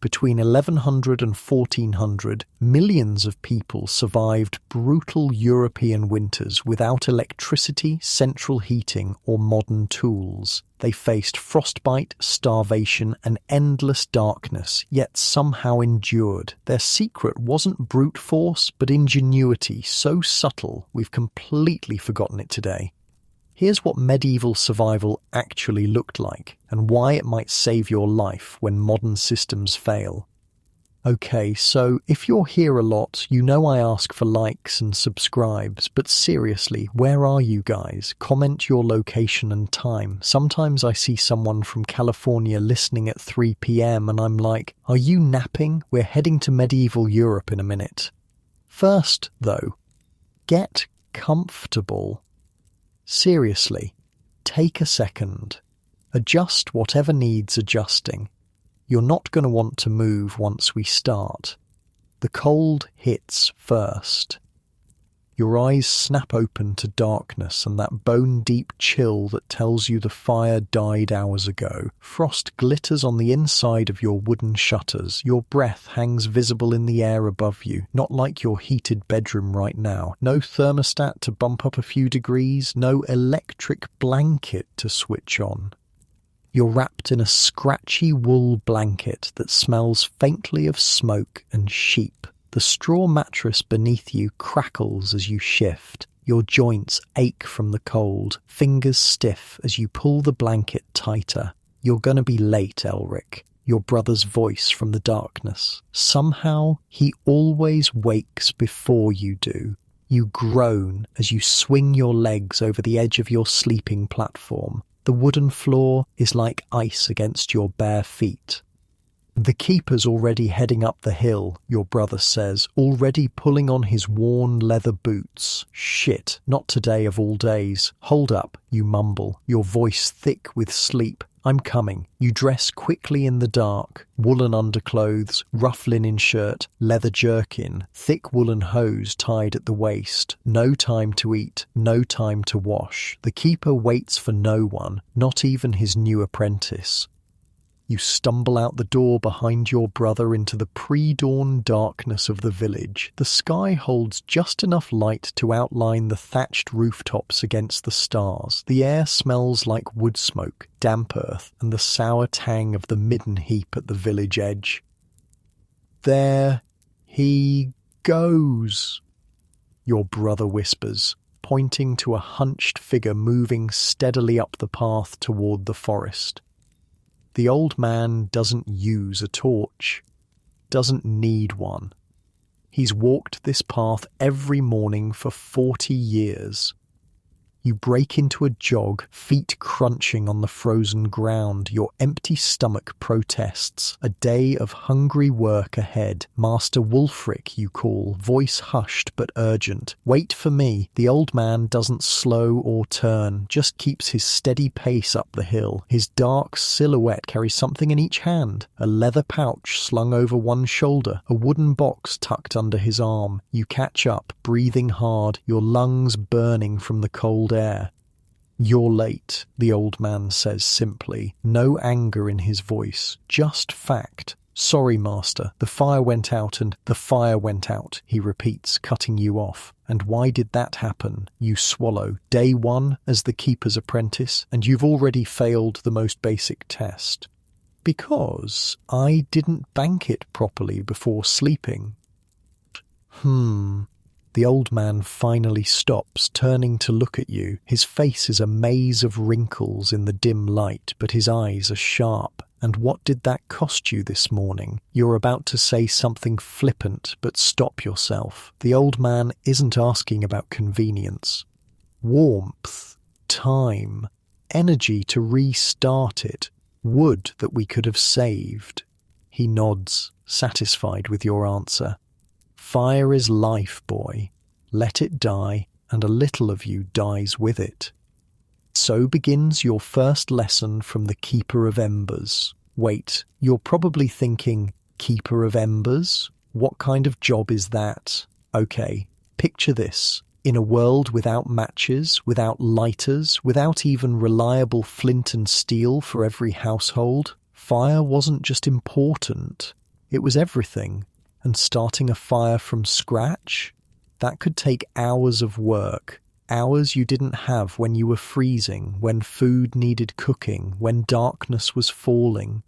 Between 1100 and 1400, millions of people survived brutal European winters without electricity, central heating, or modern tools. They faced frostbite, starvation, and endless darkness, yet somehow endured. Their secret wasn't brute force, but ingenuity, so subtle we've completely forgotten it today. Here's what medieval survival actually looked like, and why it might save your life when modern systems fail. Okay, so if you're here a lot, you know I ask for likes and subscribes, but seriously, where are you guys? Comment your location and time. Sometimes I see someone from California listening at 3 p.m. and I'm like, are you napping? We're heading to medieval Europe in a minute. First, though, get comfortable. Seriously, take a second. Adjust whatever needs adjusting. You're not going to want to move once we start. The cold hits first. Your eyes snap open to darkness and that bone-deep chill that tells you the fire died hours ago. Frost glitters on the inside of your wooden shutters. Your breath hangs visible in the air above you, not like your heated bedroom right now. No thermostat to bump up a few degrees, no electric blanket to switch on. You're wrapped in a scratchy wool blanket that smells faintly of smoke and sheep. The straw mattress beneath you crackles as you shift. Your joints ache from the cold, fingers stiff as you pull the blanket tighter. You're gonna be late, Elric. Your brother's voice from the darkness. Somehow, he always wakes before you do. You groan as you swing your legs over the edge of your sleeping platform. The wooden floor is like ice against your bare feet. The keeper's already heading up the hill, your brother says, already pulling on his worn leather boots. Shit, not today of all days. Hold up, you mumble, your voice thick with sleep. I'm coming. You dress quickly in the dark. Woolen underclothes, rough linen shirt, leather jerkin, thick woolen hose tied at the waist. No time to eat, no time to wash. The keeper waits for no one, not even his new apprentice. You stumble out the door behind your brother into the pre-dawn darkness of the village. The sky holds just enough light to outline the thatched rooftops against the stars. The air smells like wood smoke, damp earth, and the sour tang of the midden heap at the village edge. There he goes, your brother whispers, pointing to a hunched figure moving steadily up the path toward the forest. The old man doesn't use a torch, doesn't need one. He's walked this path every morning for 40 years. You break into a jog, feet crunching on the frozen ground. Your empty stomach protests. A day of hungry work ahead. Master Wulfric, you call, voice hushed but urgent. Wait for me. The old man doesn't slow or turn, just keeps his steady pace up the hill. His dark silhouette carries something in each hand. A leather pouch slung over one shoulder, a wooden box tucked under his arm. You catch up, breathing hard, your lungs burning from the cold air. You're late, the old man says simply, no anger in his voice, just fact. Sorry, master, the fire went out and the fire went out, he repeats, cutting you off. And why did that happen? You swallow. Day one as the keeper's apprentice, and you've already failed the most basic test. Because I didn't bank it properly before sleeping. The old man finally stops, turning to look at you. His face is a maze of wrinkles in the dim light, but his eyes are sharp. And what did that cost you this morning? You're about to say something flippant, but stop yourself. The old man isn't asking about convenience. Warmth, time, energy to restart it, wood that we could have saved. He nods, satisfied with your answer. Fire is life, boy. Let it die, and a little of you dies with it. So begins your first lesson from the Keeper of Embers. Wait, you're probably thinking, Keeper of Embers? What kind of job is that? Okay, picture this. In a world without matches, without lighters, without even reliable flint and steel for every household, fire wasn't just important, It was everything. And starting a fire from scratch? That could take hours of work. Hours you didn't have when you were freezing, when food needed cooking, when darkness was falling.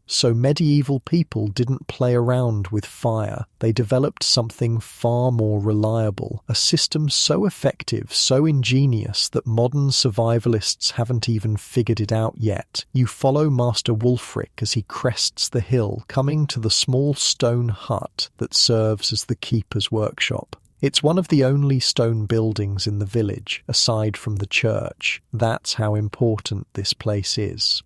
So medieval people didn't play around with fire. They developed something far more reliable, a system so effective, so ingenious that modern survivalists haven't even figured it out yet. You follow Master Wulfric as he crests the hill, coming to the small stone hut that serves as the keeper's workshop. It's one of the only stone buildings in the village, aside from the church. That's how important this place is.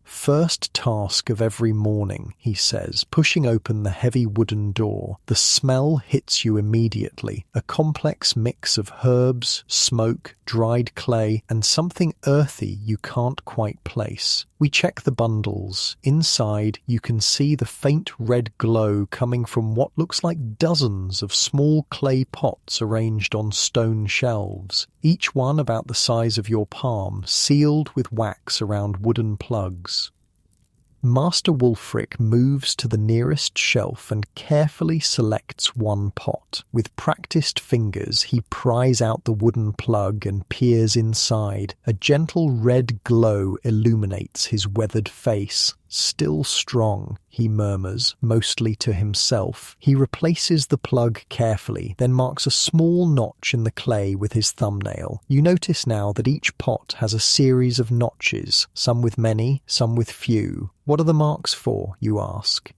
First task of every morning, he says, pushing open the heavy wooden door. The smell hits you immediately, a complex mix of herbs, smoke, dried clay, and something earthy you can't quite place. We check the bundles. Inside, you can see the faint red glow coming from what looks like dozens of small clay pots arranged on stone shelves, each one about the size of your palm, sealed with wax around wooden plugs. Master Wulfric moves to the nearest shelf and carefully selects one pot. With practiced fingers, he pries out the wooden plug and peers inside. A gentle red glow illuminates his weathered face. Still strong, he murmurs, mostly to himself. He replaces the plug carefully, then marks a small notch in the clay with his thumbnail. You notice now that each pot has a series of notches, some with many, some with few. What are the marks for, you ask?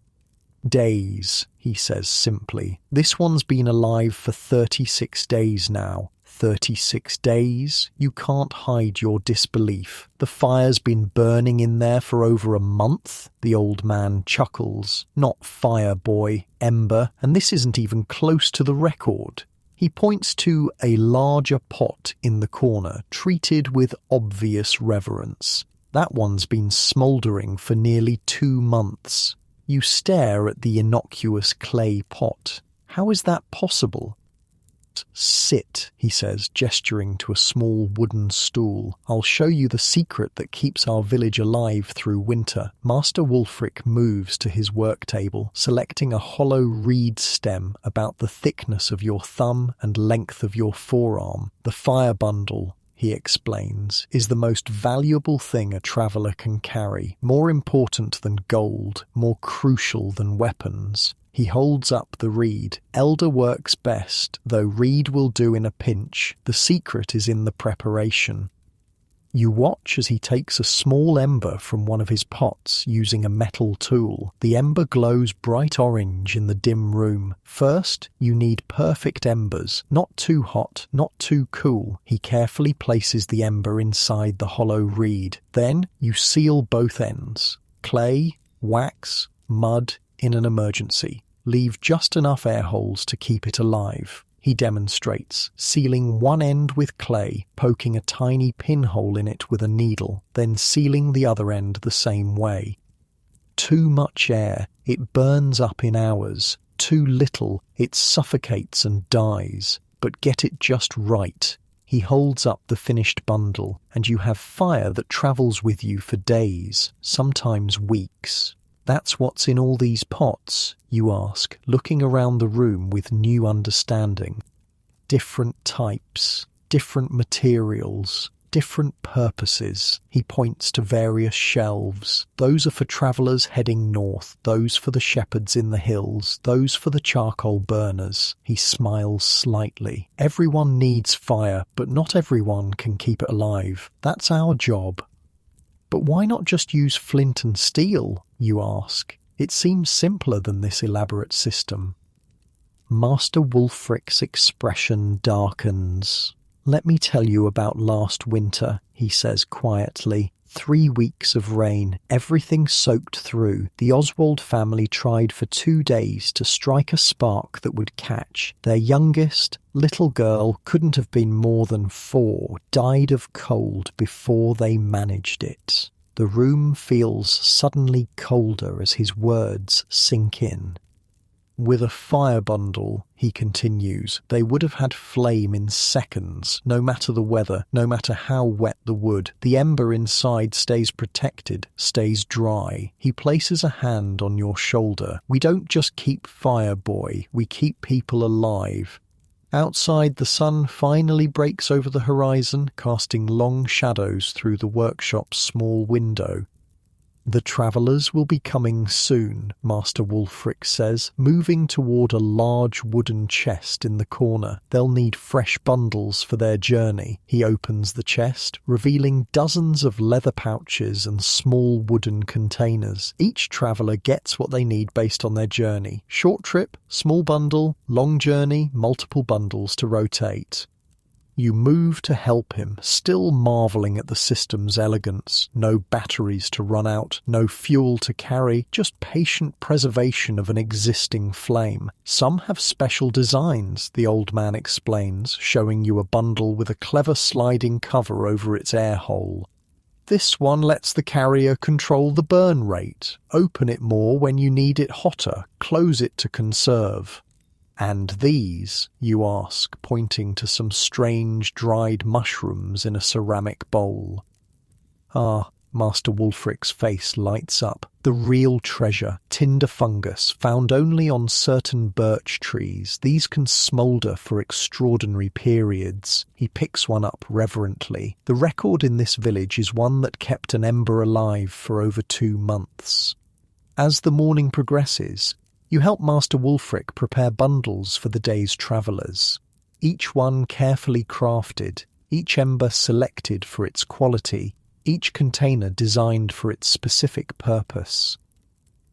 Days, he says simply. This one's been alive for 36 days now. 36 days? You can't hide your disbelief. The fire's been burning in there for over a month? The old man chuckles. Not fire, boy, ember, and this isn't even close to the record. He points to a larger pot in the corner, treated with obvious reverence. That one's been smouldering for nearly 2 months. You stare at the innocuous clay pot. How is that possible? Sit, he says, gesturing to a small wooden stool. I'll show you the secret that keeps our village alive through winter. Master Wulfric moves to his work table, selecting a hollow reed stem about the thickness of your thumb and length of your forearm. The fire bundle, he explains, is the most valuable thing a traveller can carry, more important than gold, more crucial than weapons. He holds up the reed. Elder works best, though reed will do in a pinch. The secret is in the preparation. You watch as he takes a small ember from one of his pots using a metal tool. The ember glows bright orange in the dim room. First, you need perfect embers, not too hot, not too cool. He carefully places the ember inside the hollow reed. Then, you seal both ends. Clay, wax, mud, in an emergency. Leave just enough air holes to keep it alive. He demonstrates, sealing one end with clay, poking a tiny pinhole in it with a needle, then sealing the other end the same way. Too much air, it burns up in hours. Too little, it suffocates and dies. But get it just right. He holds up the finished bundle, and you have fire that travels with you for days, sometimes weeks. That's what's in all these pots, you ask, looking around the room with new understanding. Different types, different materials, different purposes. He points to various shelves. Those are for travellers heading north, those for the shepherds in the hills, those for the charcoal burners. He smiles slightly. Everyone needs fire, but not everyone can keep it alive. That's our job. But why not just use flint and steel, you ask? It seems simpler than this elaborate system. Master Wulfric's expression darkens. Let me tell you about last winter, he says quietly. 3 weeks of rain, everything soaked through. The Oswald family tried for 2 days to strike a spark that would catch. Their youngest, little girl, couldn't have been more than 4, died of cold before they managed it. The room feels suddenly colder as his words sink in. With a fire bundle, he continues, they would have had flame in seconds, no matter the weather, no matter how wet the wood. The ember inside stays protected, stays dry. He places a hand on your shoulder. We don't just keep fire, boy, we keep people alive. Outside, the sun finally breaks over the horizon, casting long shadows through the workshop's small window. The travellers will be coming soon, Master Wulfric says, moving toward a large wooden chest in the corner. They'll need fresh bundles for their journey. He opens the chest, revealing dozens of leather pouches and small wooden containers. Each traveller gets what they need based on their journey. Short trip, small bundle, long journey, multiple bundles to rotate. You move to help him, still marvelling at the system's elegance. No batteries to run out, no fuel to carry, just patient preservation of an existing flame. Some have special designs, the old man explains, showing you a bundle with a clever sliding cover over its air hole. This one lets the carrier control the burn rate. Open it more when you need it hotter, close it to conserve. And these, you ask, pointing to some strange dried mushrooms in a ceramic bowl. Ah, Master Wulfric's face lights up. The real treasure, tinder fungus, found only on certain birch trees. These can smoulder for extraordinary periods. He picks one up reverently. The record in this village is one that kept an ember alive for over 2 months. As the morning progresses, you help Master Wulfric prepare bundles for the day's travellers. Each one carefully crafted, each ember selected for its quality, each container designed for its specific purpose.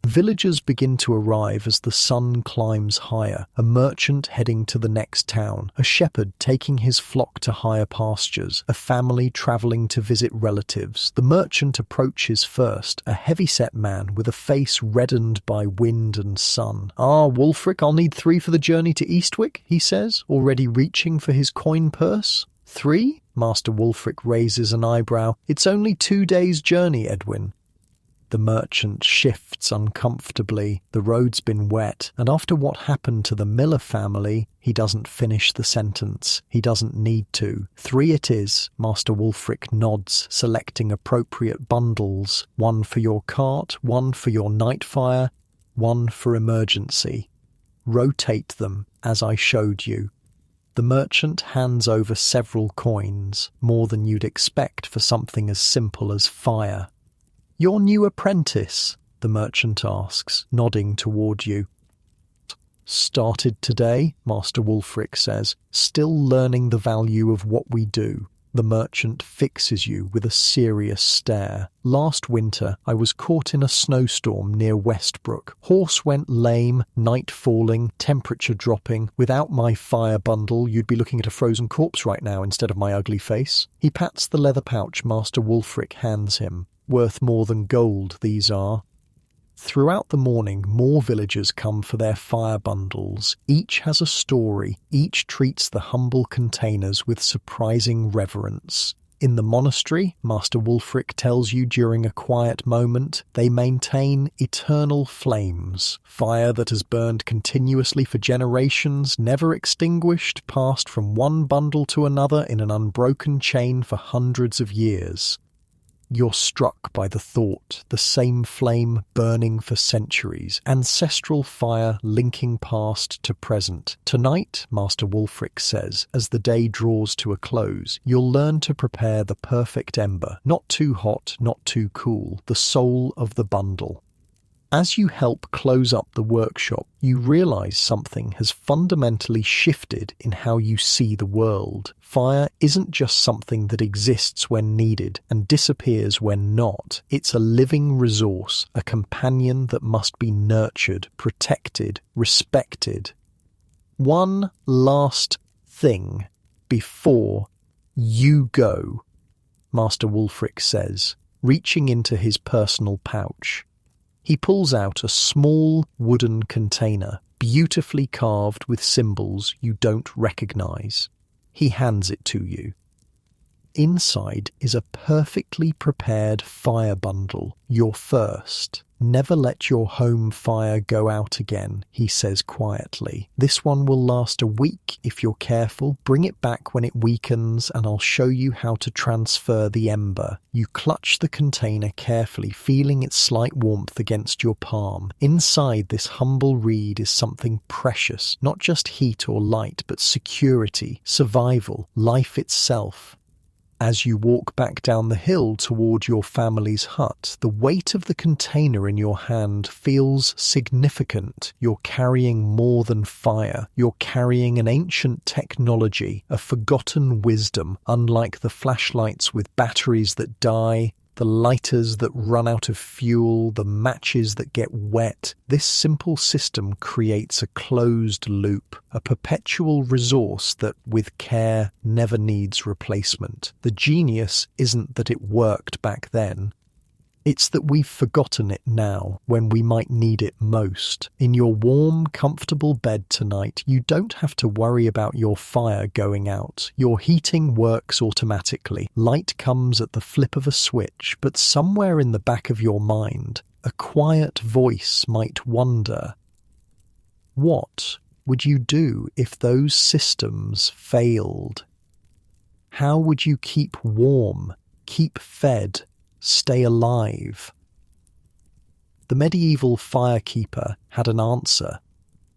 Villagers begin to arrive as the sun climbs higher, a merchant heading to the next town, a shepherd taking his flock to higher pastures, a family travelling to visit relatives. The merchant approaches first, a heavy-set man with a face reddened by wind and sun. "Ah, Wulfric, I'll need 3 for the journey to Eastwick," he says, already reaching for his coin purse. 3? Master Wulfric raises an eyebrow. "It's only 2 days' journey, Edwin." The merchant shifts uncomfortably. The road's been wet, and after what happened to the Miller family, he doesn't finish the sentence. He doesn't need to. 3 it is. Master Wulfric nods, selecting appropriate bundles. 1 for your cart, 1 for your night fire, 1 for emergency. Rotate them, as I showed you. The merchant hands over several coins, more than you'd expect for something as simple as fire. "Your new apprentice?" the merchant asks, nodding toward you. "Started today," Master Wulfric says, "still learning the value of what we do." The merchant fixes you with a serious stare. "Last winter, I was caught in a snowstorm near Westbrook. Horse went lame, night falling, temperature dropping. Without my fire bundle, you'd be looking at a frozen corpse right now instead of my ugly face." He pats the leather pouch Master Wulfric hands him. Worth more than gold, these are. Throughout the morning, more villagers come for their fire bundles. Each has a story. Each treats the humble containers with surprising reverence. In the monastery, Master Wulfric tells you during a quiet moment, they maintain eternal flames. Fire that has burned continuously for generations, never extinguished, passed from one bundle to another in an unbroken chain for hundreds of years. You're struck by the thought, the same flame burning for centuries, ancestral fire linking past to present. Tonight, Master Wulfric says, as the day draws to a close, you'll learn to prepare the perfect ember, not too hot, not too cool, the soul of the bundle. As you help close up the workshop, you realize something has fundamentally shifted in how you see the world. Fire isn't just something that exists when needed and disappears when not. It's a living resource, a companion that must be nurtured, protected, respected. One last thing before you go, Master Wulfric says, reaching into his personal pouch. He pulls out a small wooden container, beautifully carved with symbols you don't recognize. He hands it to you. Inside is a perfectly prepared fire bundle, your first. Never let your home fire go out again, he says quietly. This one will last a week if you're careful. Bring it back when it weakens and I'll show you how to transfer the ember. You clutch the container carefully, feeling its slight warmth against your palm. Inside this humble reed is something precious, not just heat or light, but security, survival, life itself. As you walk back down the hill toward your family's hut, the weight of the container in your hand feels significant. You're carrying more than fire. You're carrying an ancient technology, a forgotten wisdom, unlike the flashlights with batteries that die, the lighters that run out of fuel, the matches that get wet. This simple system creates a closed loop, a perpetual resource that, with care, never needs replacement. The genius isn't that it worked back then. It's that we've forgotten it now, when we might need it most. In your warm, comfortable bed tonight, you don't have to worry about your fire going out. Your heating works automatically. Light comes at the flip of a switch, but somewhere in the back of your mind, a quiet voice might wonder, what would you do if those systems failed? How would you keep warm, keep fed, stay alive? The medieval firekeeper had an answer.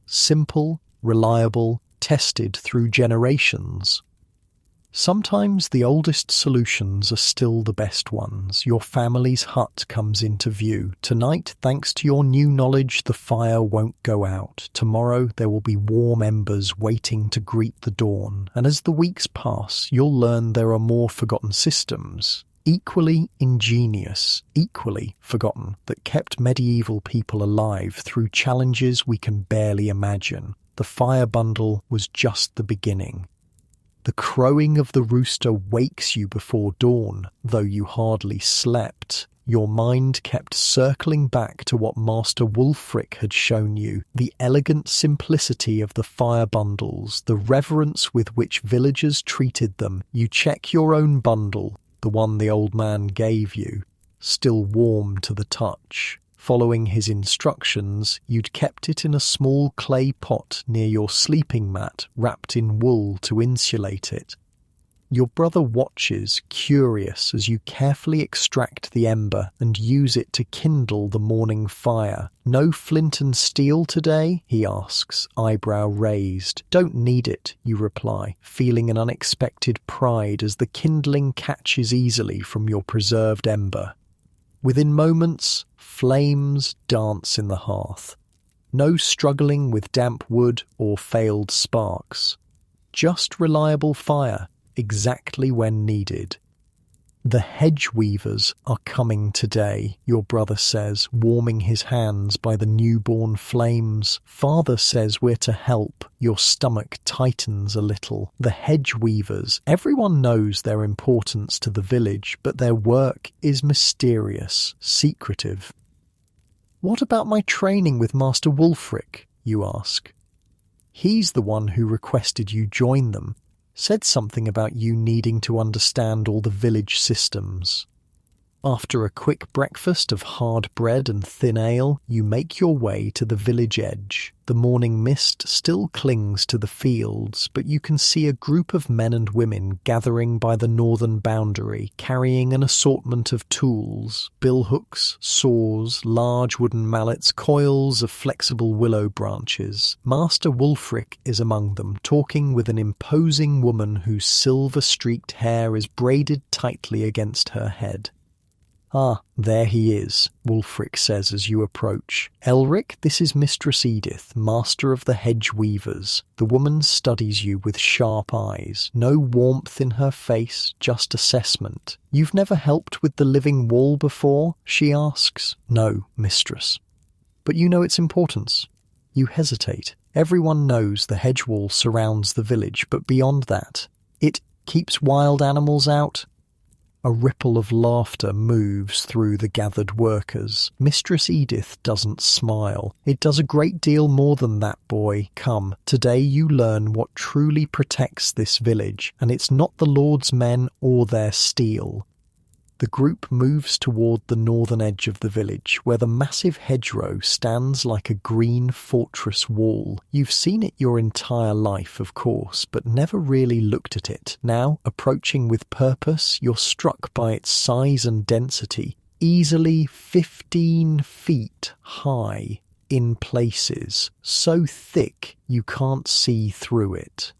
Simple, reliable, tested through generations. Sometimes the oldest solutions are still the best ones. Your family's hut comes into view. Tonight, thanks to your new knowledge, the fire won't go out. Tomorrow, there will be warm embers waiting to greet the dawn. And as the weeks pass, you'll learn there are more forgotten systems, equally ingenious, equally forgotten, that kept medieval people alive through challenges we can barely imagine. The fire bundle was just the beginning. The crowing of the rooster wakes you before dawn, though you hardly slept. Your mind kept circling back to what Master Wulfric had shown you, the elegant simplicity of the fire bundles, the reverence with which villagers treated them. You check your own bundle, the one the old man gave you, still warm to the touch. Following his instructions, you'd kept it in a small clay pot near your sleeping mat, wrapped in wool to insulate it. Your brother watches, curious, as you carefully extract the ember and use it to kindle the morning fire. No flint and steel today? He asks, eyebrow raised. Don't need it, you reply, feeling an unexpected pride as the kindling catches easily from your preserved ember. Within moments, flames dance in the hearth. No struggling with damp wood or failed sparks. Just reliable fire, exactly when needed. The hedge weavers are coming today, your brother says, warming his hands by the newborn flames. Father says we're to help. Your stomach tightens a little. The hedge weavers, everyone knows their importance to the village, but their work is mysterious, secretive. What about my training with Master Wulfric, you ask? He's the one who requested you join them. Said something about you needing to understand all the village systems. After a quick breakfast of hard bread and thin ale, you make your way to the village edge. The morning mist still clings to the fields, but you can see a group of men and women gathering by the northern boundary, carrying an assortment of tools, billhooks, saws, large wooden mallets, coils of flexible willow branches. Master Wulfric is among them, talking with an imposing woman whose silver-streaked hair is braided tightly against her head. Ah, there he is, Wulfric says as you approach. Elric, this is Mistress Edith, master of the hedge weavers. The woman studies you with sharp eyes. No warmth in her face, just assessment. You've never helped with the living wall before? She asks. No, mistress. But you know its importance. You hesitate. Everyone knows the hedge wall surrounds the village, but beyond that, it keeps wild animals out. A ripple of laughter moves through the gathered workers. Mistress Edith doesn't smile. It does a great deal more than that, boy. Come, today you learn what truly protects this village, and it's not the Lord's men or their steel. The group moves toward the northern edge of the village, where the massive hedgerow stands like a green fortress wall. You've seen it your entire life, of course, but never really looked at it. Now, approaching with purpose, you're struck by its size and density. Easily 15 feet high in places, so thick you can't see through it.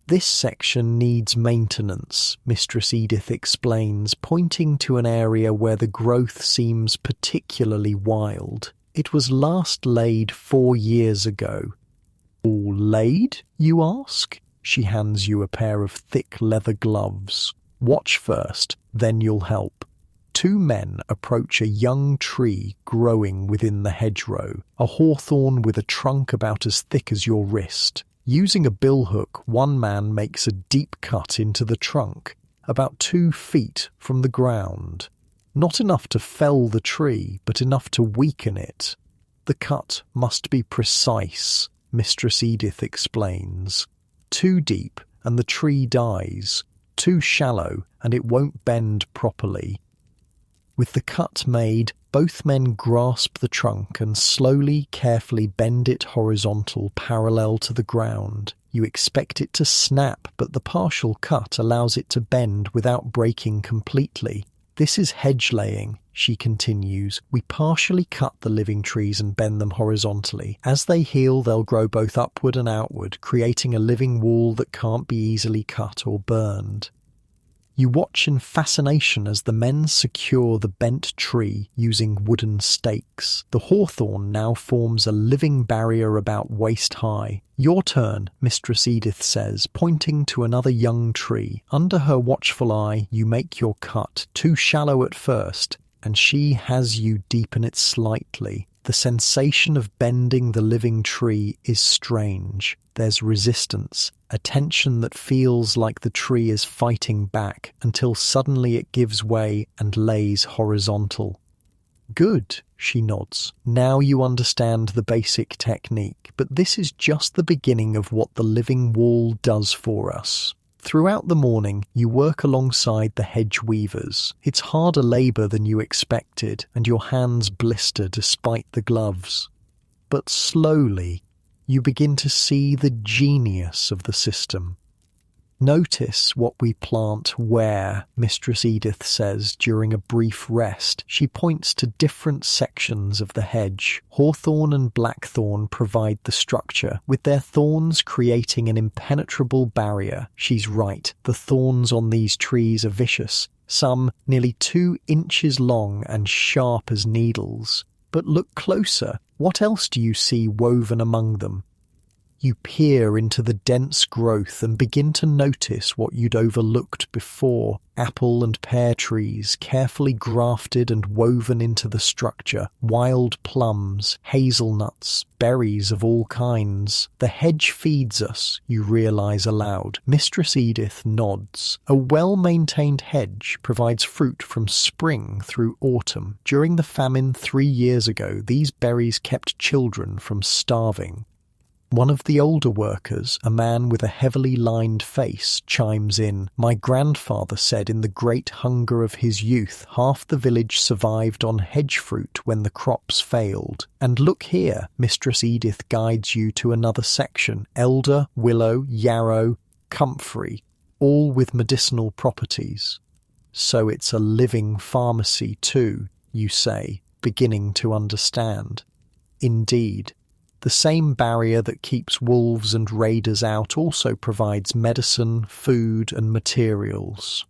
This section needs maintenance, Mistress Edith explains, pointing to an area where the growth seems particularly wild. It was last laid 4 years ago. All laid, you ask? She hands you a pair of thick leather gloves. Watch first, then you'll help. 2 men approach a young tree growing within the hedgerow, a hawthorn with a trunk about as thick as your wrist. Using a billhook, one man makes a deep cut into the trunk, about 2 feet from the ground. Not enough to fell the tree, but enough to weaken it. The cut must be precise, Mistress Edith explains. Too deep, and the tree dies. Too shallow, and it won't bend properly. With the cut made, both men grasp the trunk and slowly, carefully bend it horizontal, parallel to the ground. You expect it to snap, but the partial cut allows it to bend without breaking completely. This is hedge laying, she continues. We partially cut the living trees and bend them horizontally. As they heal, they'll grow both upward and outward, creating a living wall that can't be easily cut or burned. You watch in fascination as the men secure the bent tree using wooden stakes. The hawthorn now forms a living barrier about waist high. Your turn, Mistress Edith says, pointing to another young tree. Under her watchful eye, you make your cut, too shallow at first, and she has you deepen it slightly. The sensation of bending the living tree is strange. There's resistance, a tension that feels like the tree is fighting back until suddenly it gives way and lays horizontal. Good, she nods. Now you understand the basic technique, but this is just the beginning of what the living wall does for us. Throughout the morning, you work alongside the hedge weavers. It's harder labour than you expected, and your hands blister despite the gloves. But slowly, you begin to see the genius of the system. Notice what we plant where, Mistress Edith says during a brief rest. She points to different sections of the hedge. Hawthorn and blackthorn provide the structure, with their thorns creating an impenetrable barrier. She's right, the thorns on these trees are vicious, some nearly 2 inches long and sharp as needles. But look closer. What else do you see woven among them? You peer into the dense growth and begin to notice what you'd overlooked before. Apple and pear trees, carefully grafted and woven into the structure. Wild plums, hazelnuts, berries of all kinds. The hedge feeds us, you realise aloud. Mistress Edith nods. A well-maintained hedge provides fruit from spring through autumn. During the famine 3 years ago, these berries kept children from starving. One of the older workers, a man with a heavily lined face, chimes in. My grandfather said in the great hunger of his youth, half the village survived on hedge fruit when the crops failed. And look here, Mistress Edith guides you to another section. Elder, willow, yarrow, comfrey, all with medicinal properties. So it's a living pharmacy too, you say, beginning to understand. Indeed. The same barrier that keeps wolves and raiders out also provides medicine, food, and materials.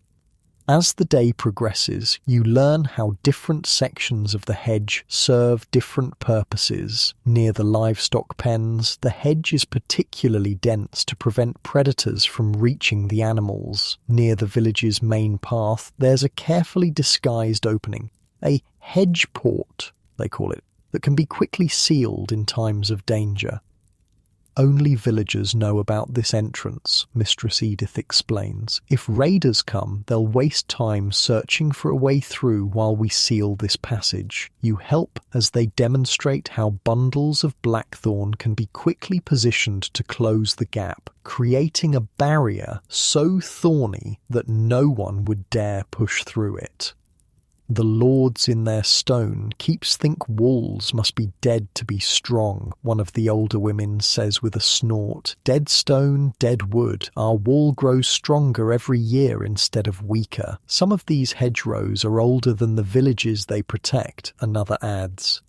As the day progresses, you learn how different sections of the hedge serve different purposes. Near the livestock pens, the hedge is particularly dense to prevent predators from reaching the animals. Near the village's main path, there's a carefully disguised opening, a hedge port, they call it, that can be quickly sealed in times of danger. Only villagers know about this entrance, Mistress Edith explains. If raiders come, they'll waste time searching for a way through while we seal this passage. You help as they demonstrate how bundles of blackthorn can be quickly positioned to close the gap, creating a barrier so thorny that no one would dare push through it. The lords in their stone keeps think walls must be dead to be strong, one of the older women says with a snort. Dead stone, dead wood. Our wall grows stronger every year instead of weaker. Some of these hedgerows are older than the villages they protect, another adds.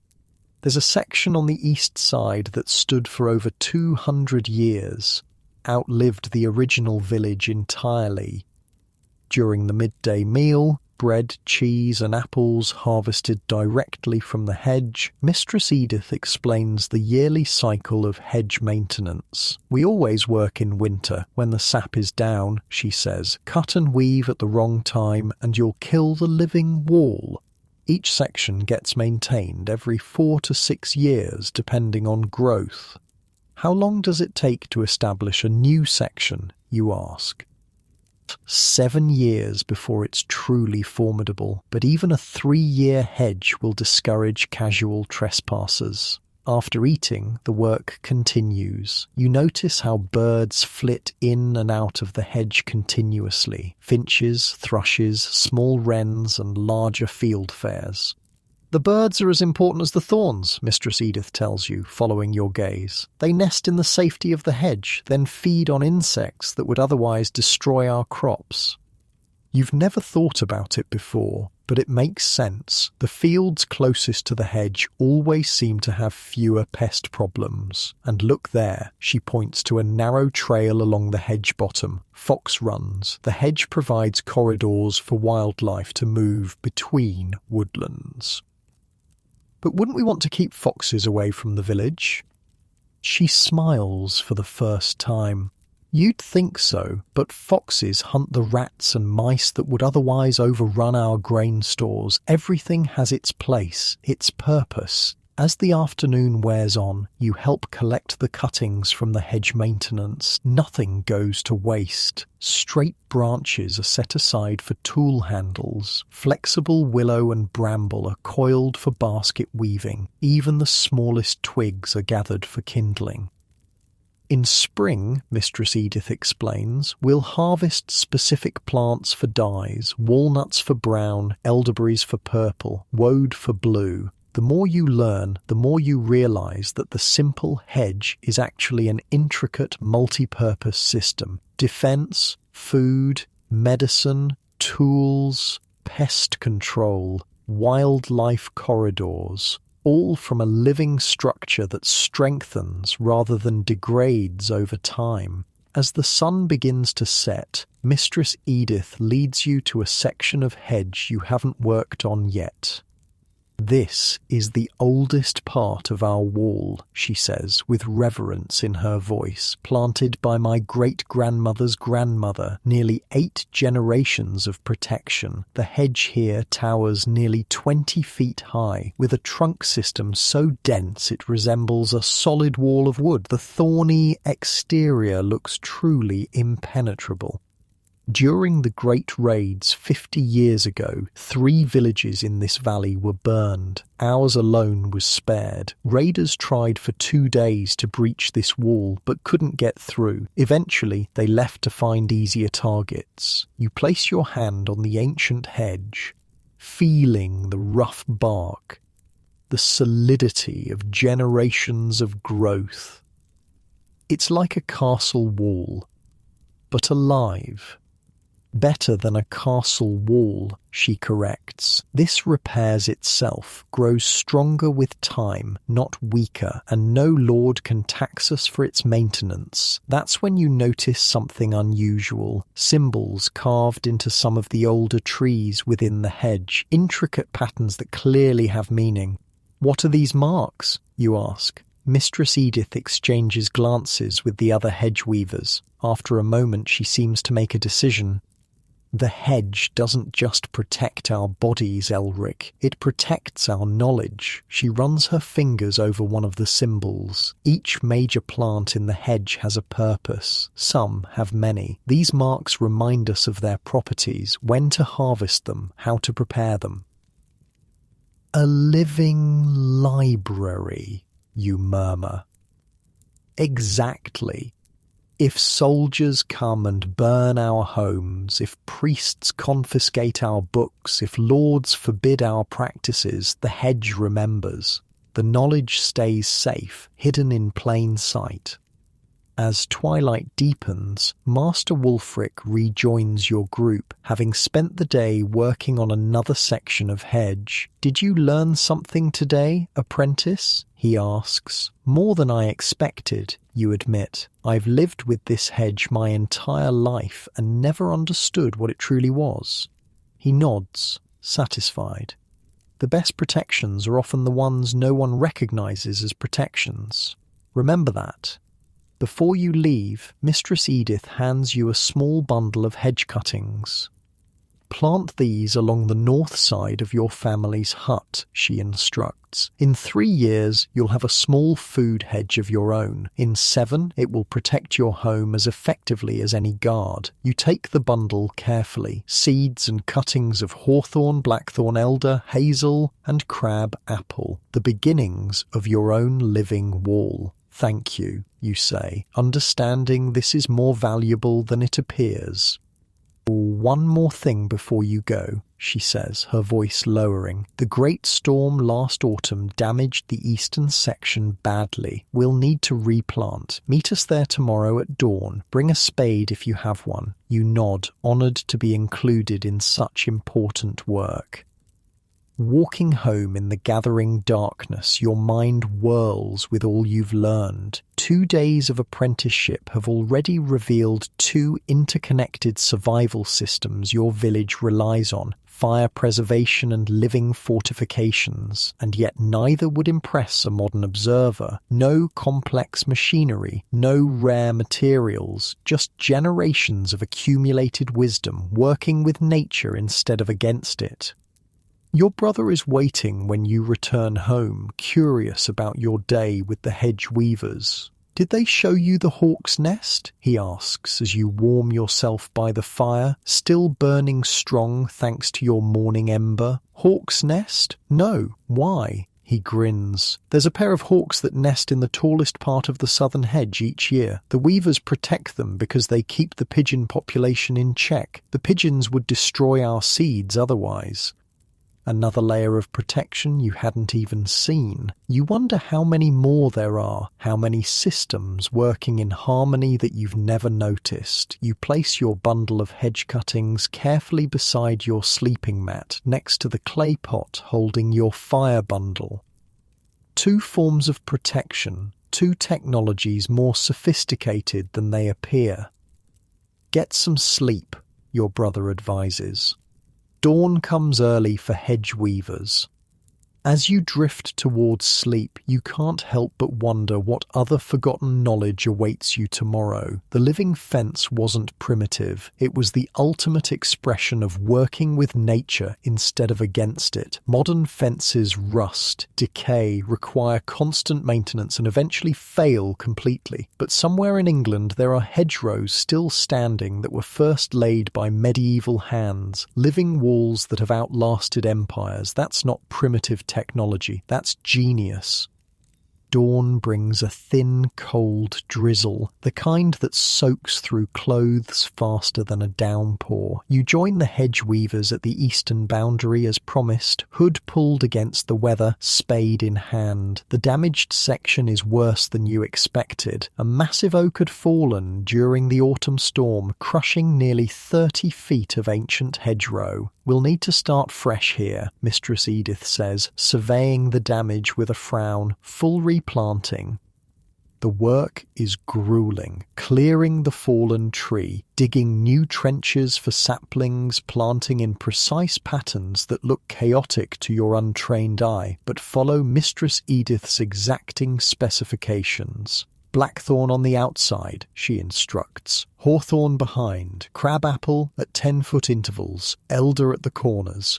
There's a section on the east side that stood for over 200 years, outlived the original village entirely. During the midday meal, bread, cheese and apples harvested directly from the hedge, Mistress Edith explains the yearly cycle of hedge maintenance. We always work in winter, when the sap is down, she says. Cut and weave at the wrong time and you'll kill the living wall. Each section gets maintained every 4 to 6 years depending on growth. How long does it take to establish a new section, you ask? 7 years before it's truly formidable, but even a 3-year hedge will discourage casual trespassers. After eating, the work continues. You notice how birds flit in and out of the hedge continuously. Finches, thrushes, small wrens and larger fieldfares. The birds are as important as the thorns, Mistress Edith tells you, following your gaze. They nest in the safety of the hedge, then feed on insects that would otherwise destroy our crops. You've never thought about it before, but it makes sense. The fields closest to the hedge always seem to have fewer pest problems. And look there, she points to a narrow trail along the hedge bottom. Fox runs. The hedge provides corridors for wildlife to move between woodlands. But wouldn't we want to keep foxes away from the village? She smiles for the first time. You'd think so, but foxes hunt the rats and mice that would otherwise overrun our grain stores. Everything has its place, its purpose. As the afternoon wears on, you help collect the cuttings from the hedge maintenance. Nothing goes to waste. Straight branches are set aside for tool handles. Flexible willow and bramble are coiled for basket weaving. Even the smallest twigs are gathered for kindling. In spring, Mistress Edith explains, we'll harvest specific plants for dyes, walnuts for brown, elderberries for purple, woad for blue. The more you learn, the more you realise that the simple hedge is actually an intricate multi-purpose system. Defence, food, medicine, tools, pest control, wildlife corridors, all from a living structure that strengthens rather than degrades over time. As the sun begins to set, Mistress Edith leads you to a section of hedge you haven't worked on yet. This is the oldest part of our wall, she says, with reverence in her voice, planted by my great-grandmother's grandmother, nearly 8 generations of protection. The hedge here towers nearly 20 feet high, with a trunk system so dense it resembles a solid wall of wood. The thorny exterior looks truly impenetrable. During the Great Raids 50 years ago, 3 villages in this valley were burned. Ours alone was spared. Raiders tried for 2 days to breach this wall, but couldn't get through. Eventually, they left to find easier targets. You place your hand on the ancient hedge, feeling the rough bark, the solidity of generations of growth. It's like a castle wall, but alive. Better than a castle wall, she corrects. This repairs itself, grows stronger with time, not weaker, and no lord can tax us for its maintenance. That's when you notice something unusual. Symbols carved into some of the older trees within the hedge, intricate patterns that clearly have meaning. What are these marks, you ask? Mistress Edith exchanges glances with the other hedge weavers. After a moment she seems to make a decision. The hedge doesn't just protect our bodies, Elric. It protects our knowledge. She runs her fingers over one of the symbols. Each major plant in the hedge has a purpose. Some have many. These marks remind us of their properties, when to harvest them, how to prepare them. A living library, you murmur. Exactly. If soldiers come and burn our homes, if priests confiscate our books, if lords forbid our practices, the hedge remembers. The knowledge stays safe, hidden in plain sight. As twilight deepens, Master Wulfric rejoins your group, having spent the day working on another section of hedge. "Did you learn something today, apprentice?" he asks. "More than I expected," you admit. "I've lived with this hedge my entire life and never understood what it truly was." He nods, satisfied. The best protections are often the ones no one recognizes as protections. Remember that. Before you leave, Mistress Edith hands you a small bundle of hedge cuttings. "Plant these along the north side of your family's hut," she instructs. "In 3 years, you'll have a small food hedge of your own. In 7, it will protect your home as effectively as any guard." You take the bundle carefully. Seeds and cuttings of hawthorn, blackthorn elder, hazel, and crab apple. The beginnings of your own living wall. "Thank you," you say, understanding this is more valuable than it appears. "One more thing before you go," she says, her voice lowering. "The great storm last autumn damaged the eastern section badly. We'll need to replant. Meet us there tomorrow at dawn. Bring a spade if you have one." You nod, honoured to be included in such important work. Walking home in the gathering darkness, your mind whirls with all you've learned. 2 days of apprenticeship have already revealed 2 interconnected survival systems your village relies on: fire preservation and living fortifications, and yet neither would impress a modern observer. No complex machinery, no rare materials, just generations of accumulated wisdom working with nature instead of against it. Your brother is waiting when you return home, curious about your day with the hedge weavers. "Did they show you the hawk's nest?" he asks as you warm yourself by the fire, still burning strong thanks to your morning ember. "Hawk's nest? No. Why?" He grins. "There's a pair of hawks that nest in the tallest part of the southern hedge each year. The weavers protect them because they keep the pigeon population in check. The pigeons would destroy our seeds otherwise." Another layer of protection you hadn't even seen. You wonder how many more there are, how many systems working in harmony that you've never noticed. You place your bundle of hedge cuttings carefully beside your sleeping mat, next to the clay pot holding your fire bundle. 2 forms of protection, 2 technologies more sophisticated than they appear. "Get some sleep," your brother advises. Dawn comes early for hedge weavers. As you drift towards sleep, you can't help but wonder what other forgotten knowledge awaits you tomorrow. The living fence wasn't primitive. It was the ultimate expression of working with nature instead of against it. Modern fences rust, decay, require constant maintenance and eventually fail completely. But somewhere in England there are hedgerows still standing that were first laid by medieval hands, living walls that have outlasted empires. That's not primitive technology, that's genius. Dawn brings a thin, cold drizzle, the kind that soaks through clothes faster than a downpour. You join the hedge weavers at the eastern boundary as promised, hood pulled against the weather, spade in hand. The damaged section is worse than you expected. A massive oak had fallen during the autumn storm, crushing nearly 30 feet of ancient hedgerow. "We'll need to start fresh here," Mistress Edith says, surveying the damage with a frown. "Full replanting." The work is grueling, clearing the fallen tree, digging new trenches for saplings, planting in precise patterns that look chaotic to your untrained eye, but follow Mistress Edith's exacting specifications. "Blackthorn on the outside," she instructs. "Hawthorn behind. Crabapple at 10-foot intervals. Elder at the corners."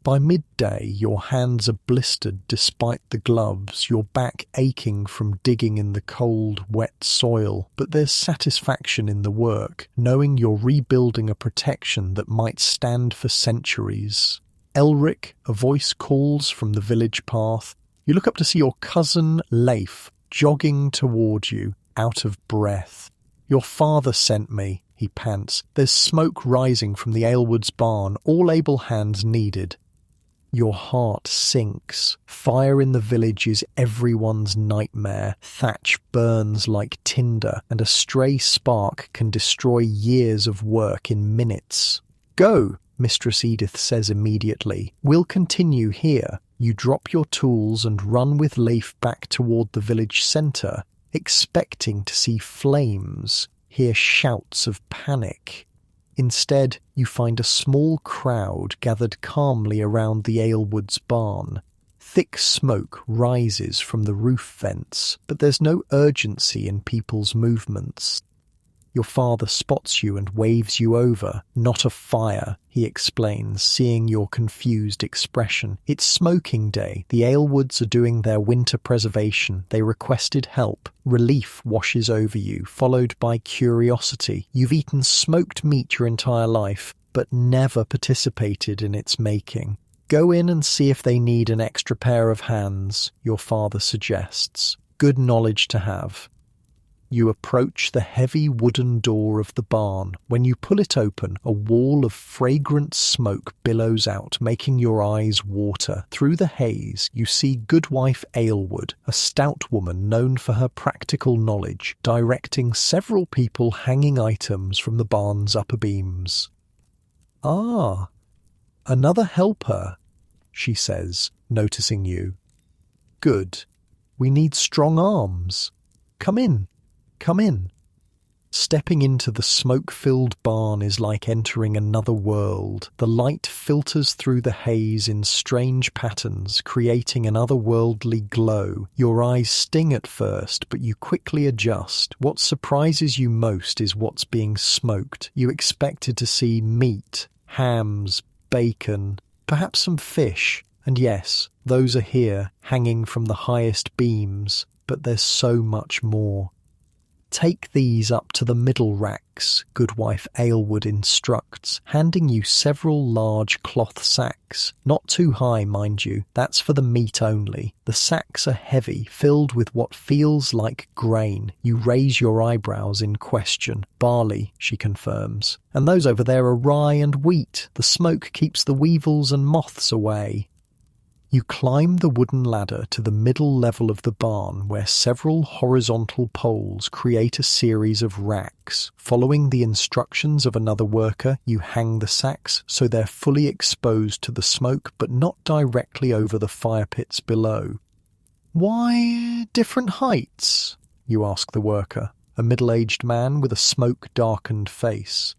By midday, your hands are blistered despite the gloves, your back aching from digging in the cold, wet soil. But there's satisfaction in the work, knowing you're rebuilding a protection that might stand for centuries. "Elric," a voice calls from the village path. You look up to see your cousin Leif jogging toward you, out of breath. Your father sent me, he pants. There's smoke rising from the Aylwoods barn, all able hands needed. Your heart sinks. Fire in the village is everyone's nightmare. Thatch burns like tinder, and a stray spark can destroy years of work in minutes. Go, Mistress Edith says immediately. We'll continue here. You drop your tools and run with Leif back toward the village centre, expecting to see flames, hear shouts of panic. Instead, you find a small crowd gathered calmly around the Aylwoods barn. Thick smoke rises from the roof vents, but there's no urgency in people's movements. Your father spots you and waves you over. Not a fire, he explains, seeing your confused expression. It's smoking day. The Aylwoods are doing their winter preservation. They requested help. Relief washes over you, followed by curiosity. You've eaten smoked meat your entire life, but never participated in its making. Go in and see if they need an extra pair of hands, your father suggests. Good knowledge to have. You approach the heavy wooden door of the barn. When you pull it open, a wall of fragrant smoke billows out, making your eyes water. Through the haze, you see Goodwife Aylwood, a stout woman known for her practical knowledge, directing several people hanging items from the barn's upper beams. "Ah, another helper," she says, noticing you. "Good. We need strong arms. Come in. Come in." Stepping into the smoke-filled barn is like entering another world. The light filters through the haze in strange patterns, creating an otherworldly glow. Your eyes sting at first, but you quickly adjust. What surprises you most is what's being smoked. You expected to see meat, hams, bacon, perhaps some fish. And yes, those are here, hanging from the highest beams. But there's so much more. Take these up to the middle racks, Goodwife Aylwood instructs, handing you several large cloth sacks. Not too high, mind you, that's for the meat only. The sacks are heavy, filled with what feels like grain. You raise your eyebrows in question. Barley, she confirms. And those over there are rye and wheat. The smoke keeps the weevils and moths away. You climb the wooden ladder to the middle level of the barn, where several horizontal poles create a series of racks. Following the instructions of another worker, you hang the sacks so they're fully exposed to the smoke but not directly over the fire pits below. "Why different heights?" you ask the worker, a middle-aged man with a smoke-darkened face.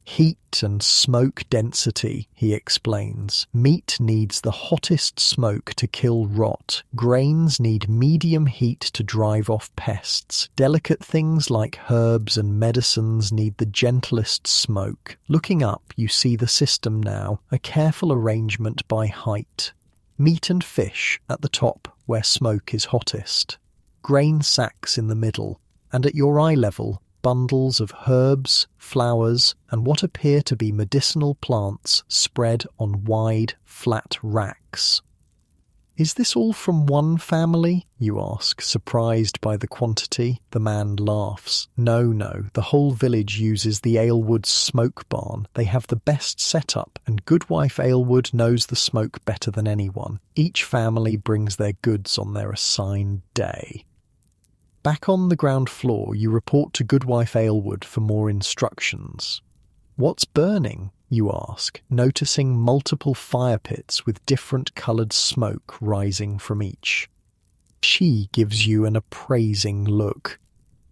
"Heat and smoke density," he explains. "Meat needs the hottest smoke to kill rot. Grains need medium heat to drive off pests. Delicate things like herbs and medicines need the gentlest smoke." Looking up, you see the system now, a careful arrangement by height. Meat and fish at the top, where smoke is hottest. Grain sacks in the middle, and at your eye level, bundles of herbs, flowers, and what appear to be medicinal plants spread on wide, flat racks. "Is this all from one family?" you ask, surprised by the quantity. The man laughs. No, the whole village uses the Aylwood smoke barn. They have the best setup, and Goodwife Aylwood knows the smoke better than anyone. Each family brings their goods on their assigned day. Back on the ground floor, you report to Goodwife Aylwood for more instructions. "What's burning?" you ask, noticing multiple fire pits with different coloured smoke rising from each. She gives you an appraising look.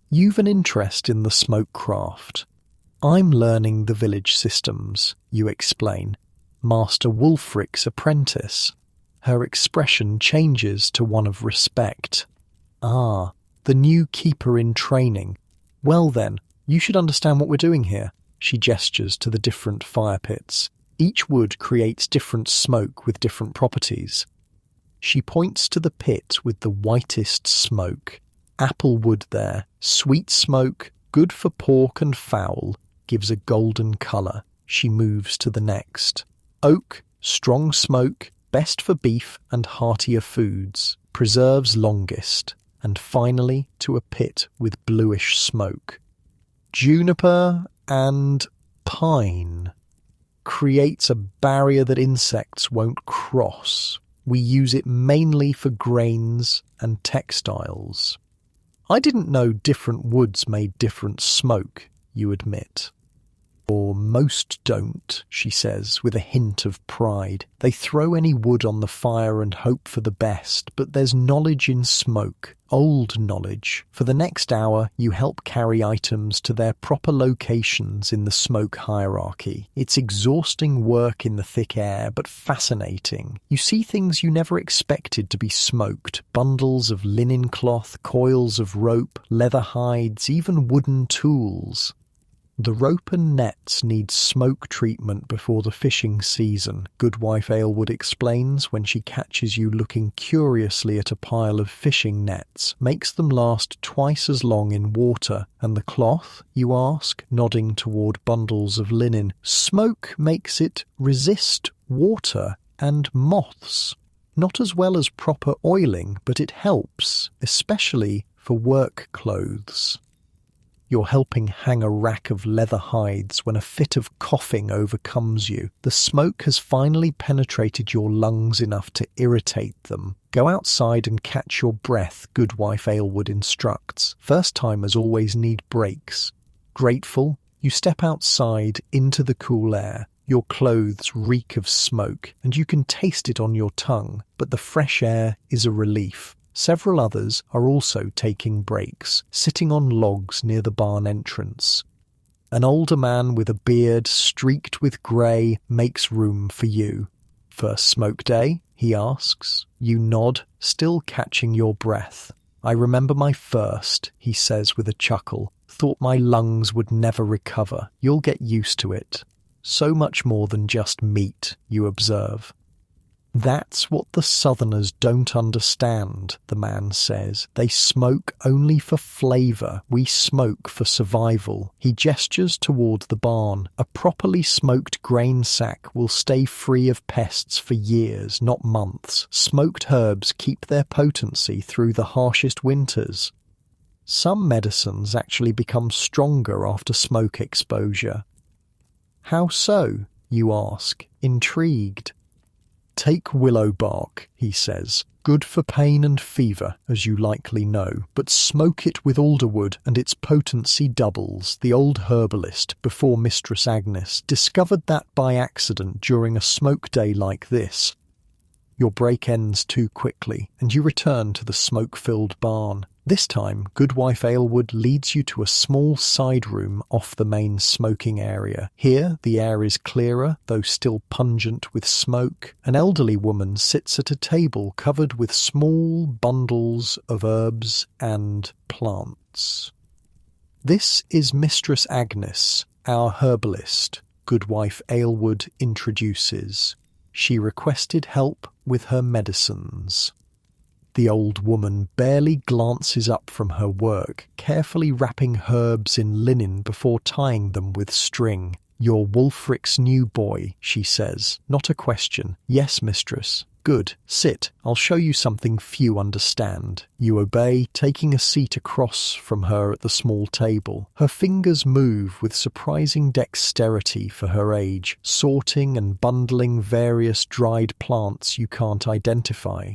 "You've an interest in the smoke craft." "I'm learning the village systems," you explain. "Master Wulfric's apprentice." Her expression changes to one of respect. "Ah, the new keeper in training. Well then, you should understand what we're doing here." She gestures to the different fire pits. Each wood creates different smoke with different properties. She points to the pit with the whitest smoke. Apple wood there, sweet smoke, good for pork and fowl, gives a golden colour. She moves to the next. Oak, strong smoke, best for beef and heartier foods, preserves longest. And finally to a pit with bluish smoke. Juniper and pine creates a barrier that insects won't cross. We use it mainly for grains and textiles. I didn't know different woods made different smoke, you admit. Or most don't, she says, with a hint of pride. They throw any wood on the fire and hope for the best, but there's knowledge in smoke, old knowledge. For the next hour, you help carry items to their proper locations in the smoke hierarchy. It's exhausting work in the thick air, but fascinating. You see things you never expected to be smoked. Bundles of linen cloth, coils of rope, leather hides, even wooden tools. The rope and nets need smoke treatment before the fishing season, Goodwife Aylward explains when she catches you looking curiously at a pile of fishing nets, makes them last twice as long in water. And the cloth, you ask, nodding toward bundles of linen. Smoke makes it resist water and moths. Not as well as proper oiling, but it helps, especially for work clothes. You're helping hang a rack of leather hides when a fit of coughing overcomes you. The smoke has finally penetrated your lungs enough to irritate them. Go outside and catch your breath, Goodwife Aylward instructs. First-timers always need breaks. Grateful, you step outside into the cool air. Your clothes reek of smoke, and you can taste it on your tongue, but the fresh air is a relief. Several others are also taking breaks, sitting on logs near the barn entrance. An older man with a beard streaked with grey makes room for you. First smoke day? He asks. You nod, still catching your breath. I remember my first, he says with a chuckle. Thought my lungs would never recover. You'll get used to it. So much more than just meat, you observe. That's what the Southerners don't understand, the man says. They smoke only for flavour. We smoke for survival. He gestures toward the barn. A properly smoked grain sack will stay free of pests for years, not months. Smoked herbs keep their potency through the harshest winters. Some medicines actually become stronger after smoke exposure. How so, you ask, intrigued. Take willow bark, he says. Good for pain and fever, as you likely know, but smoke it with alderwood and its potency doubles. The old herbalist, before Mistress Agnes, discovered that by accident during a smoke day like this. Your break ends too quickly, and you return to the smoke-filled barn. This time, Goodwife Aylward leads you to a small side room off the main smoking area. Here, the air is clearer, though still pungent with smoke. An elderly woman sits at a table covered with small bundles of herbs and plants. This is Mistress Agnes, our herbalist, Goodwife Aylward introduces. She requested help with her medicines. The old woman barely glances up from her work, carefully wrapping herbs in linen before tying them with string. You're Wulfric's new boy, she says. Not a question. Yes, mistress. Good. Sit. I'll show you something few understand. You obey, taking a seat across from her at the small table. Her fingers move with surprising dexterity for her age, sorting and bundling various dried plants you can't identify.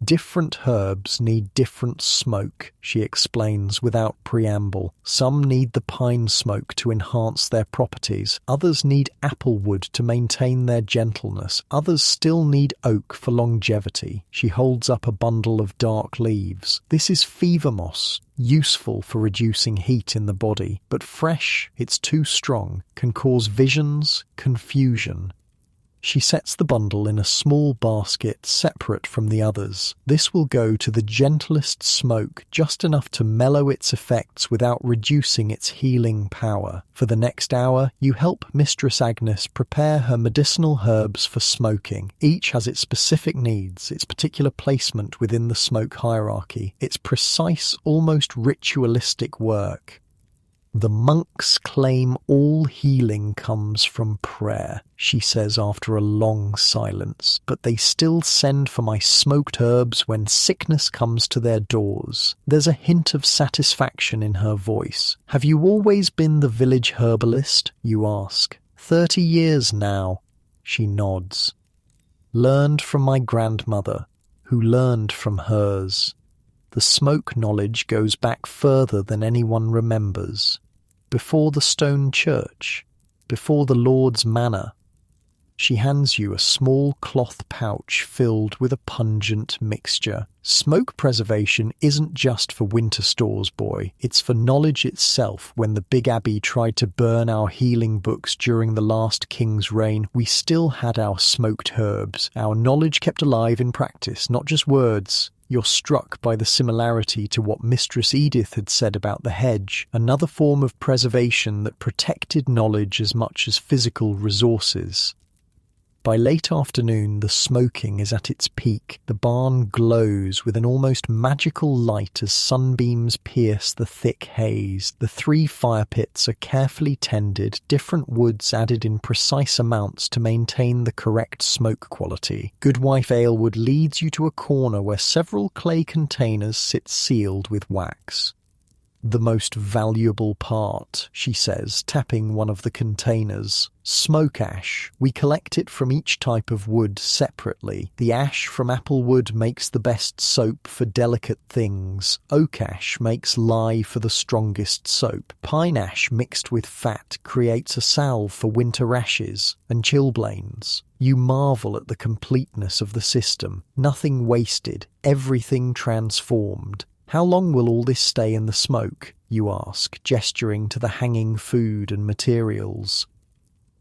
Different herbs need different smoke, she explains without preamble. Some need the pine smoke to enhance their properties. Others need apple wood to maintain their gentleness. Others still need oak for longevity. She holds up a bundle of dark leaves. This is fever moss, useful for reducing heat in the body, but fresh, it's too strong, can cause visions, confusion. She sets the bundle in a small basket separate from the others. This will go to the gentlest smoke, just enough to mellow its effects without reducing its healing power. For the next hour, you help Mistress Agnes prepare her medicinal herbs for smoking. Each has its specific needs, its particular placement within the smoke hierarchy, its precise, almost ritualistic work. The monks claim all healing comes from prayer, she says after a long silence, but they still send for my smoked herbs when sickness comes to their doors. There's a hint of satisfaction in her voice. Have you always been the village herbalist? You ask. 30 years now. She nods. Learned from my grandmother, who learned from hers. The smoke knowledge goes back further than anyone remembers. Before the stone church, before the Lord's manor. She hands you a small cloth pouch filled with a pungent mixture. Smoke preservation isn't just for winter stores, boy. It's for knowledge itself. When the Big Abbey tried to burn our healing books during the last king's reign, we still had our smoked herbs. Our knowledge kept alive in practice, not just words. You're struck by the similarity to what Mistress Edith had said about the hedge, another form of preservation that protected knowledge as much as physical resources. By late afternoon, the smoking is at its peak. The barn glows with an almost magical light as sunbeams pierce the thick haze. The 3 fire pits are carefully tended, different woods added in precise amounts to maintain the correct smoke quality. Goodwife Aylward leads you to a corner where several clay containers sit sealed with wax. The most valuable part, she says, tapping one of the containers. Smoke ash. We collect it from each type of wood separately. The ash from apple wood makes the best soap for delicate things. Oak ash makes lye for the strongest soap. Pine ash mixed with fat creates a salve for winter rashes and chilblains. You marvel at the completeness of the system. Nothing wasted, everything transformed. How long will all this stay in the smoke? You ask, gesturing to the hanging food and materials.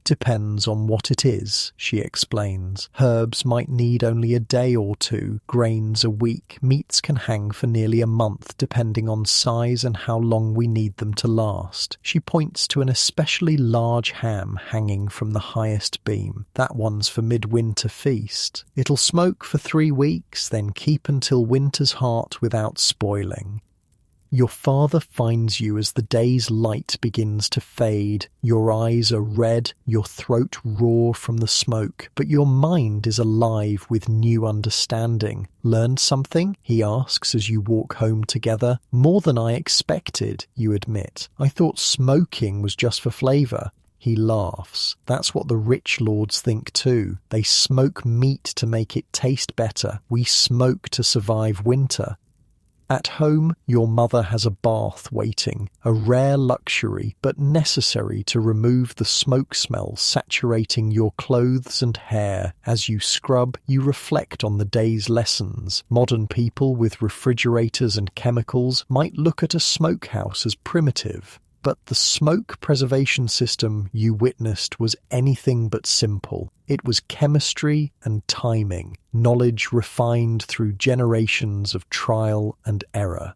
Depends on what it is, she explains. Herbs might need only a day or 2, grains a week. Meats can hang for nearly a month, depending on size and how long we need them to last. She points to an especially large ham hanging from the highest beam. That one's for midwinter feast. It'll smoke for 3 weeks, then keep until winter's heart without spoiling. Your father finds you as the day's light begins to fade. Your eyes are red, your throat raw from the smoke, but your mind is alive with new understanding. Learned something? He asks as you walk home together. More than I expected, you admit. I thought smoking was just for flavour. He laughs. That's what the rich lords think too. They smoke meat to make it taste better. We smoke to survive winter. At home, your mother has a bath waiting, a rare luxury but necessary to remove the smoke smell saturating your clothes and hair. As you scrub, you reflect on the day's lessons. Modern people with refrigerators and chemicals might look at a smokehouse as primitive, but the smoke preservation system you witnessed was anything but simple. It was chemistry and timing, knowledge refined through generations of trial and error.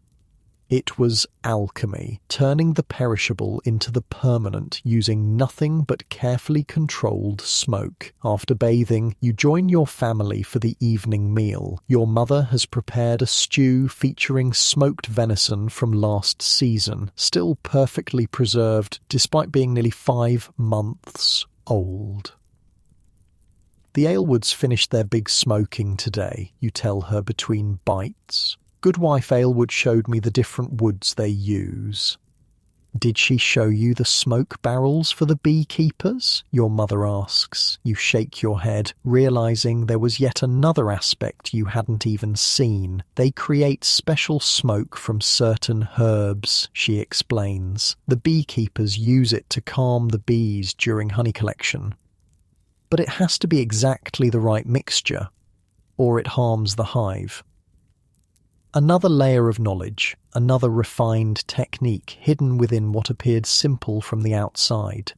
It was alchemy, turning the perishable into the permanent using nothing but carefully controlled smoke. After bathing, you join your family for the evening meal. Your mother has prepared a stew featuring smoked venison from last season, still perfectly preserved despite being nearly 5 months old. The Aylwards finished their big smoking today, you tell her between bites. Goodwife Aylward showed me the different woods they use. Did she show you the smoke barrels for the beekeepers? Your mother asks. You shake your head, realizing there was yet another aspect you hadn't even seen. They create special smoke from certain herbs, she explains. The beekeepers use it to calm the bees during honey collection. But it has to be exactly the right mixture, or it harms the hive. Another layer of knowledge, another refined technique hidden within what appeared simple from the outside.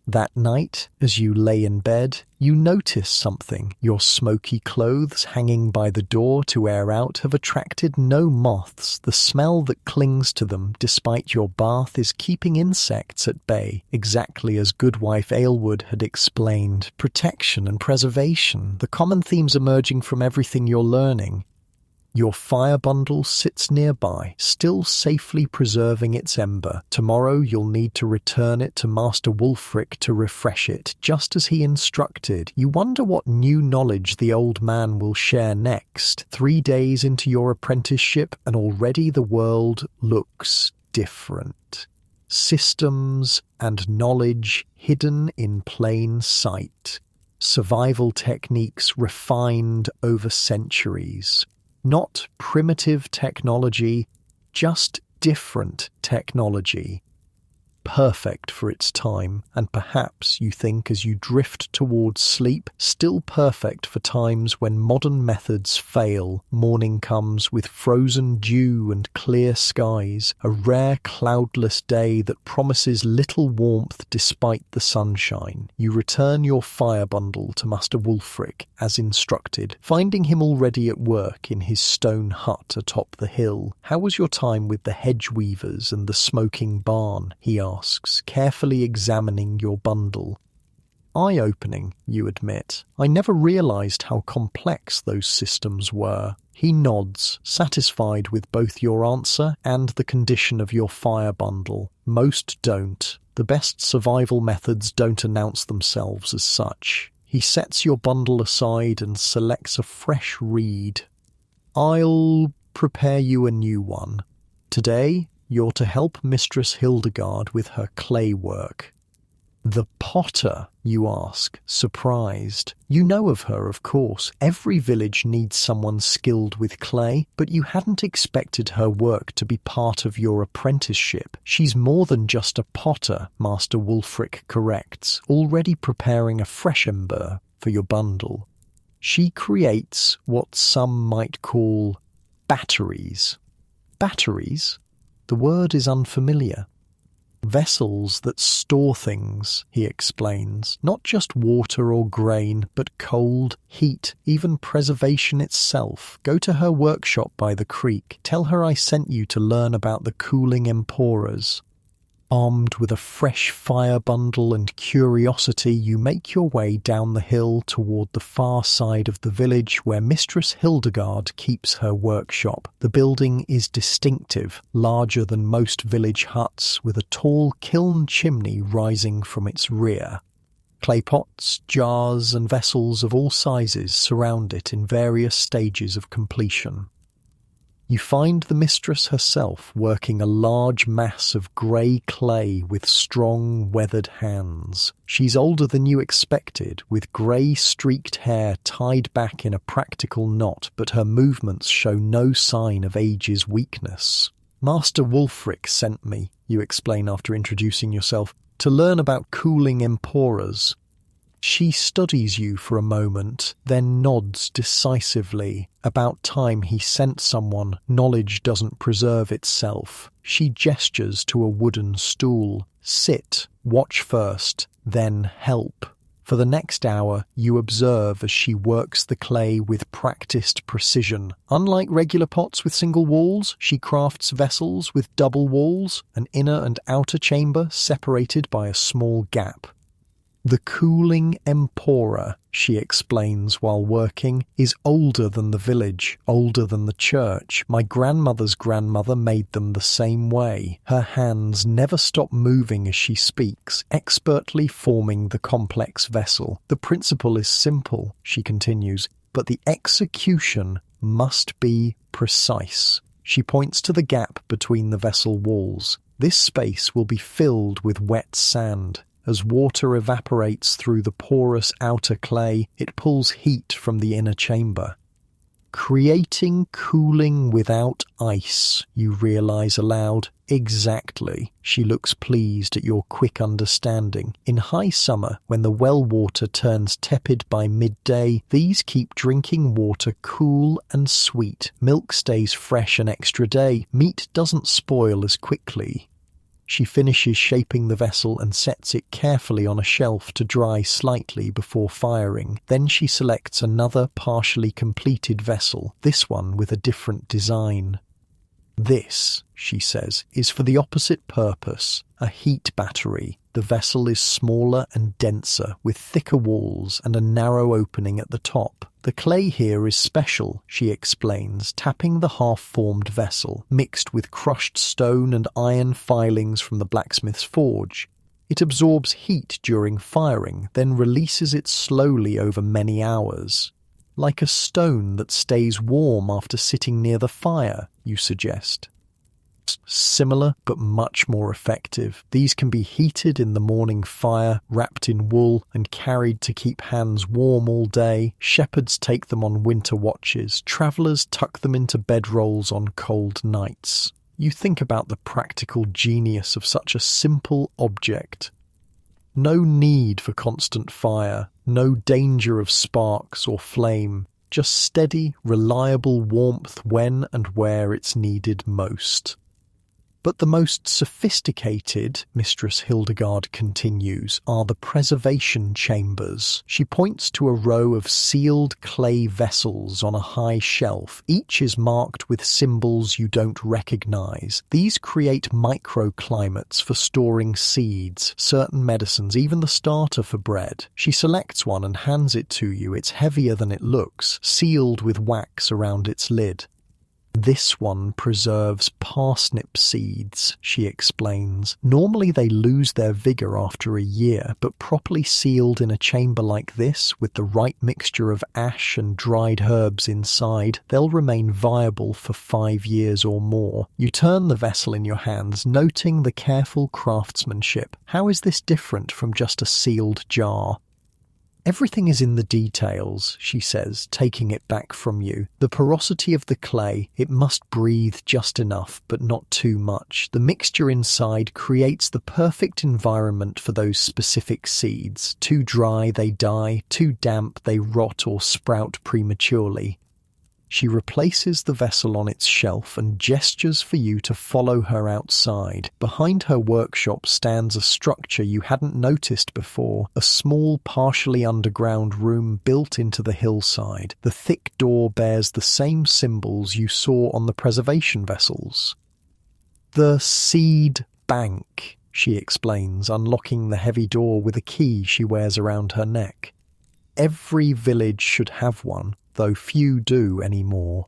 That night, as you lay in bed, you notice something. Your smoky clothes hanging by the door to air out have attracted no moths. The smell that clings to them despite your bath is keeping insects at bay, exactly as Goodwife Aylward had explained. Protection and preservation, the common themes emerging from everything you're learning. Your fire bundle sits nearby, still safely preserving its ember. Tomorrow you'll need to return it to Master Wulfric to refresh it, just as he instructed. You wonder what new knowledge the old man will share next. 3 days into your apprenticeship, and already the world looks different. Systems and knowledge hidden in plain sight. Survival techniques refined over centuries. Not primitive technology, just different technology. Perfect for its time, and perhaps, you think as you drift towards sleep, still perfect for times when modern methods fail. Morning comes with frozen dew and clear skies, a rare cloudless day that promises little warmth despite the sunshine. You return your fire bundle to Master Wulfric, as instructed, finding him already at work in his stone hut atop the hill. "How was your time with the hedge weavers and the smoking barn?" he asks, carefully examining your bundle. "Eye-opening," you admit. "I never realized how complex those systems were." He nods, satisfied with both your answer and the condition of your fire bundle. Most don't. The best survival methods don't announce themselves as such. He sets your bundle aside and selects a fresh reed. "I'll prepare you a new one. Today, you're to help Mistress Hildegard with her clay work." "The potter?" you ask, surprised. You know of her, of course. Every village needs someone skilled with clay, but you hadn't expected her work to be part of your apprenticeship. "She's more than just a potter," Master Wulfric corrects, already preparing a fresh ember for your bundle. "She creates what some might call batteries." Batteries? The word is unfamiliar. "Vessels that store things," he explains. "Not just water or grain, but cold, heat, even preservation itself. Go to her workshop by the creek. Tell her I sent you to learn about the cooling emporas." Armed with a fresh fire bundle and curiosity, you make your way down the hill toward the far side of the village where Mistress Hildegard keeps her workshop. The building is distinctive, larger than most village huts, with a tall kiln chimney rising from its rear. Clay pots, jars, and vessels of all sizes surround it in various stages of completion. You find the mistress herself working a large mass of grey clay with strong, weathered hands. She's older than you expected, with grey streaked hair tied back in a practical knot, but her movements show no sign of age's weakness. "Master Wulfric sent me," you explain after introducing yourself, "to learn about cooling emporas." She studies you for a moment, then nods decisively. About time he sent someone. Knowledge doesn't preserve itself. She gestures to a wooden stool. "Sit, watch first, then help." For the next hour, you observe as she works the clay with practiced precision. Unlike regular pots with single walls, she crafts vessels with double walls, an inner and outer chamber separated by a small gap. "The cooling empora," she explains while working, "is older than the village, older than the church. My grandmother's grandmother made them the same way." Her hands never stop moving as she speaks, expertly forming the complex vessel. "The principle is simple," she continues, "but the execution must be precise." She points to the gap between the vessel walls. "This space will be filled with wet sand. As water evaporates through the porous outer clay, it pulls heat from the inner chamber. Creating cooling without ice, you realize aloud. Exactly. She looks pleased at your quick understanding. In high summer, when the well water turns tepid by midday, these keep drinking water cool and sweet. Milk stays fresh an extra day. Meat doesn't spoil as quickly. She finishes shaping the vessel and sets it carefully on a shelf to dry slightly before firing. Then she selects another partially completed vessel, this one with a different design. "This," she says, "is for the opposite purpose, a heat battery. The vessel is smaller and denser, with thicker walls and a narrow opening at the top. The clay here is special, she explains, tapping the half-formed vessel, mixed with crushed stone and iron filings from the blacksmith's forge. It absorbs heat during firing, then releases it slowly over many hours. Like a stone that stays warm after sitting near the fire, you suggest. Similar, but much more effective. These can be heated in the morning fire, wrapped in wool, and carried to keep hands warm all day. Shepherds take them on winter watches. Travellers tuck them into bedrolls on cold nights. You think about the practical genius of such a simple object. No need for constant fire, no danger of sparks or flame, just steady, reliable warmth when and where it's needed most. But the most sophisticated, Mistress Hildegard continues, are the preservation chambers. She points to a row of sealed clay vessels on a high shelf. Each is marked with symbols you don't recognize. These create microclimates for storing seeds, certain medicines, even the starter for bread. She selects one and hands it to you. It's heavier than it looks, sealed with wax around its lid. This one preserves parsnip seeds, she explains. Normally they lose their vigour after a year, but properly sealed in a chamber like this, with the right mixture of ash and dried herbs inside, they'll remain viable for 5 years or more. You turn the vessel in your hands, noting the careful craftsmanship. How is this different from just a sealed jar? Everything is in the details, she says, taking it back from you. The porosity of the clay, it must breathe just enough, but not too much. The mixture inside creates the perfect environment for those specific seeds. Too dry, they die. Too damp, they rot or sprout prematurely. She replaces the vessel on its shelf and gestures for you to follow her outside. Behind her workshop stands a structure you hadn't noticed before, a small, partially underground room built into the hillside. The thick door bears the same symbols you saw on the preservation vessels. The seed bank, she explains, unlocking the heavy door with a key she wears around her neck. Every village should have one, though few do anymore.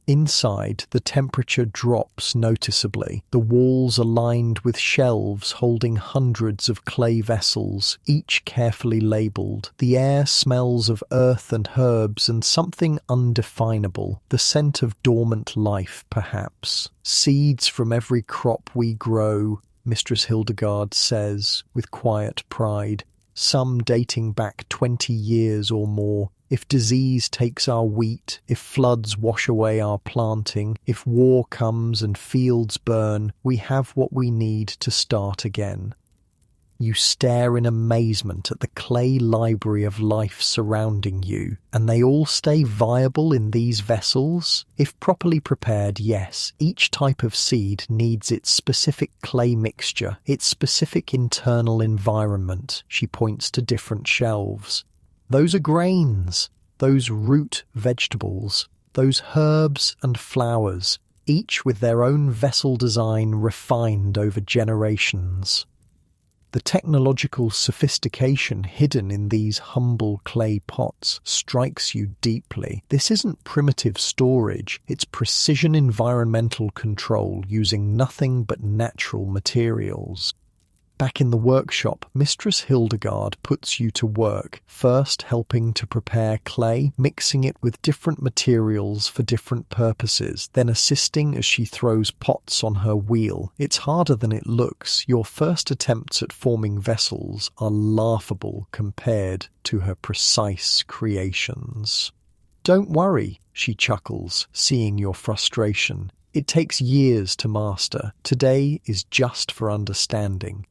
Inside, the temperature drops noticeably. The walls are lined with shelves holding hundreds of clay vessels, each carefully labelled. The air smells of earth and herbs and something undefinable, the scent of dormant life, perhaps. Seeds from every crop we grow, Mistress Hildegard says, with quiet pride, some dating back 20 years or more. If disease takes our wheat, if floods wash away our planting, if war comes and fields burn, we have what we need to start again. You stare in amazement at the clay library of life surrounding you, and they all stay viable in these vessels? If properly prepared, yes. Each type of seed needs its specific clay mixture, its specific internal environment. She points to different shelves. Those are grains, those root vegetables, those herbs and flowers, each with their own vessel design refined over generations. The technological sophistication hidden in these humble clay pots strikes you deeply. This isn't primitive storage, it's precision environmental control using nothing but natural materials. Back in the workshop, Mistress Hildegard puts you to work, first helping to prepare clay, mixing it with different materials for different purposes, then assisting as she throws pots on her wheel. It's harder than it looks. Your first attempts at forming vessels are laughable compared to her precise creations. Don't worry, she chuckles, seeing your frustration. It takes years to master. Today is just for understanding.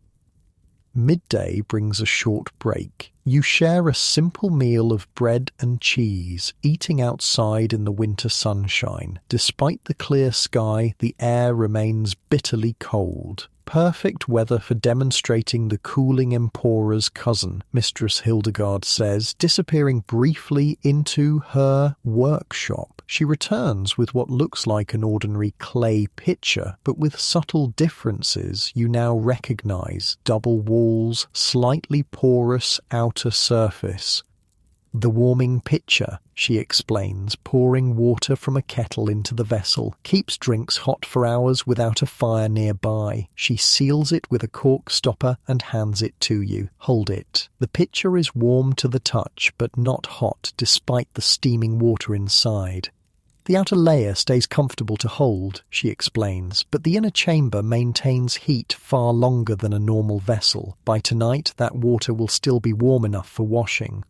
Midday brings a short break. You share a simple meal of bread and cheese, eating outside in the winter sunshine. Despite the clear sky, the air remains bitterly cold. Perfect weather for demonstrating the cooling empora's cousin, Mistress Hildegard says, disappearing briefly into her workshop. She returns with what looks like an ordinary clay pitcher, but with subtle differences you now recognize: double walls, slightly porous outer surface. The warming pitcher, she explains, pouring water from a kettle into the vessel. Keeps drinks hot for hours without a fire nearby. She seals it with a cork stopper and hands it to you. Hold it. The pitcher is warm to the touch, but not hot despite the steaming water inside. The outer layer stays comfortable to hold, she explains, but the inner chamber maintains heat far longer than a normal vessel. By tonight, that water will still be warm enough for washing.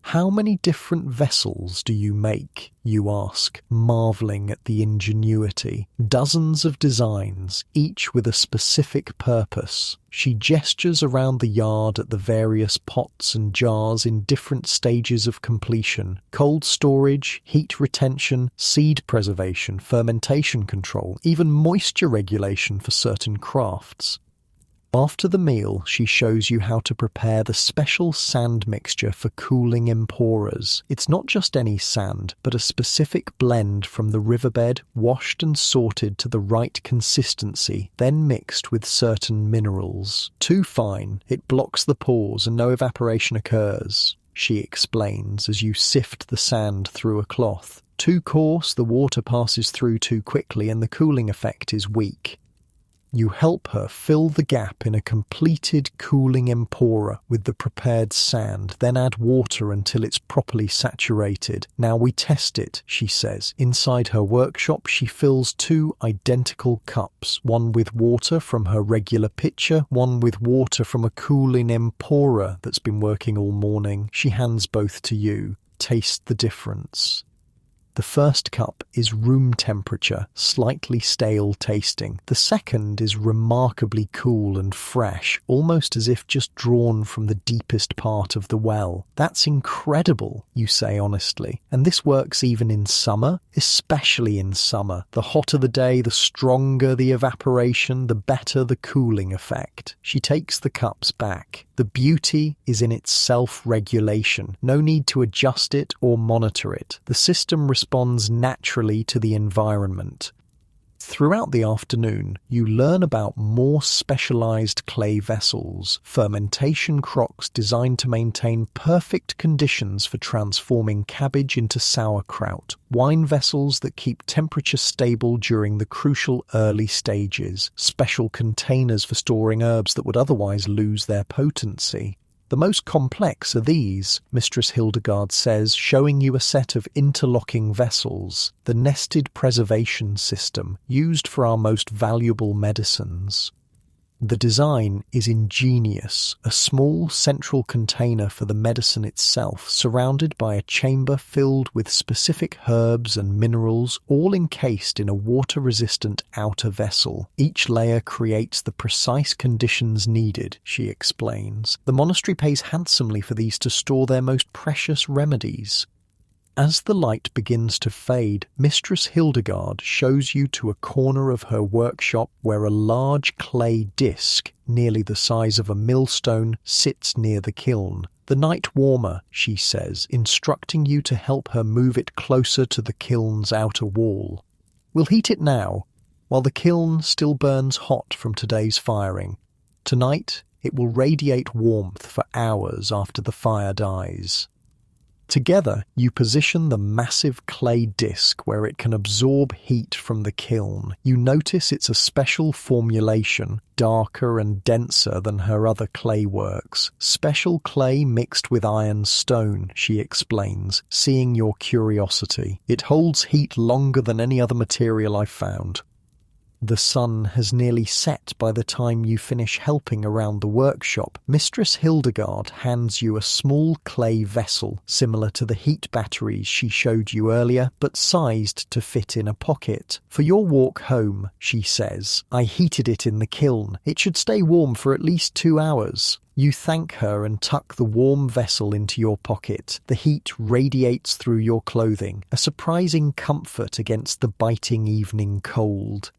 How many different vessels do you make? You ask, marvelling at the ingenuity. Dozens of designs, each with a specific purpose. She gestures around the yard at the various pots and jars in different stages of completion. Cold storage, heat retention, seed preservation, fermentation control, even moisture regulation for certain crafts. After the meal, she shows you how to prepare the special sand mixture for cooling emporas. It's not just any sand, but a specific blend from the riverbed, washed and sorted to the right consistency, then mixed with certain minerals. Too fine, it blocks the pores and no evaporation occurs, she explains as you sift the sand through a cloth. Too coarse, the water passes through too quickly and the cooling effect is weak. You help her fill the gap in a completed cooling empora with the prepared sand, then add water until it's properly saturated. Now we test it, she says. Inside her workshop, she fills 2 identical cups, one with water from her regular pitcher, one with water from a cooling empora that's been working all morning. She hands both to you. Taste the difference. The first cup is room temperature, slightly stale tasting. The second is remarkably cool and fresh, almost as if just drawn from the deepest part of the well. That's incredible, you say honestly. And this works even in summer, especially in summer. The hotter the day, the stronger the evaporation, the better the cooling effect. She takes the cups back. The beauty is in its self-regulation. No need to adjust it or monitor it. The system responds naturally to the environment. Throughout the afternoon, you learn about more specialized clay vessels, fermentation crocks designed to maintain perfect conditions for transforming cabbage into sauerkraut, wine vessels that keep temperature stable during the crucial early stages, special containers for storing herbs that would otherwise lose their potency. The most complex are these, Mistress Hildegard says, showing you a set of interlocking vessels, the nested preservation system used for our most valuable medicines. The design is ingenious, a small central container for the medicine itself, surrounded by a chamber filled with specific herbs and minerals, all encased in a water-resistant outer vessel. Each layer creates the precise conditions needed, she explains. The monastery pays handsomely for these to store their most precious remedies. As the light begins to fade, Mistress Hildegard shows you to a corner of her workshop where a large clay disc, nearly the size of a millstone, sits near the kiln. The night warmer, she says, instructing you to help her move it closer to the kiln's outer wall. We'll heat it now, while the kiln still burns hot from today's firing. Tonight, it will radiate warmth for hours after the fire dies. Together, you position the massive clay disc where it can absorb heat from the kiln. You notice it's a special formulation, darker and denser than her other clay works. Special clay mixed with iron stone, she explains, seeing your curiosity. It holds heat longer than any other material I've found. The sun has nearly set by the time you finish helping around the workshop. Mistress Hildegard hands you a small clay vessel, similar to the heat batteries she showed you earlier, but sized to fit in a pocket. For your walk home, she says, I heated it in the kiln. It should stay warm for at least 2 hours. You thank her and tuck the warm vessel into your pocket. The heat radiates through your clothing, a surprising comfort against the biting evening cold.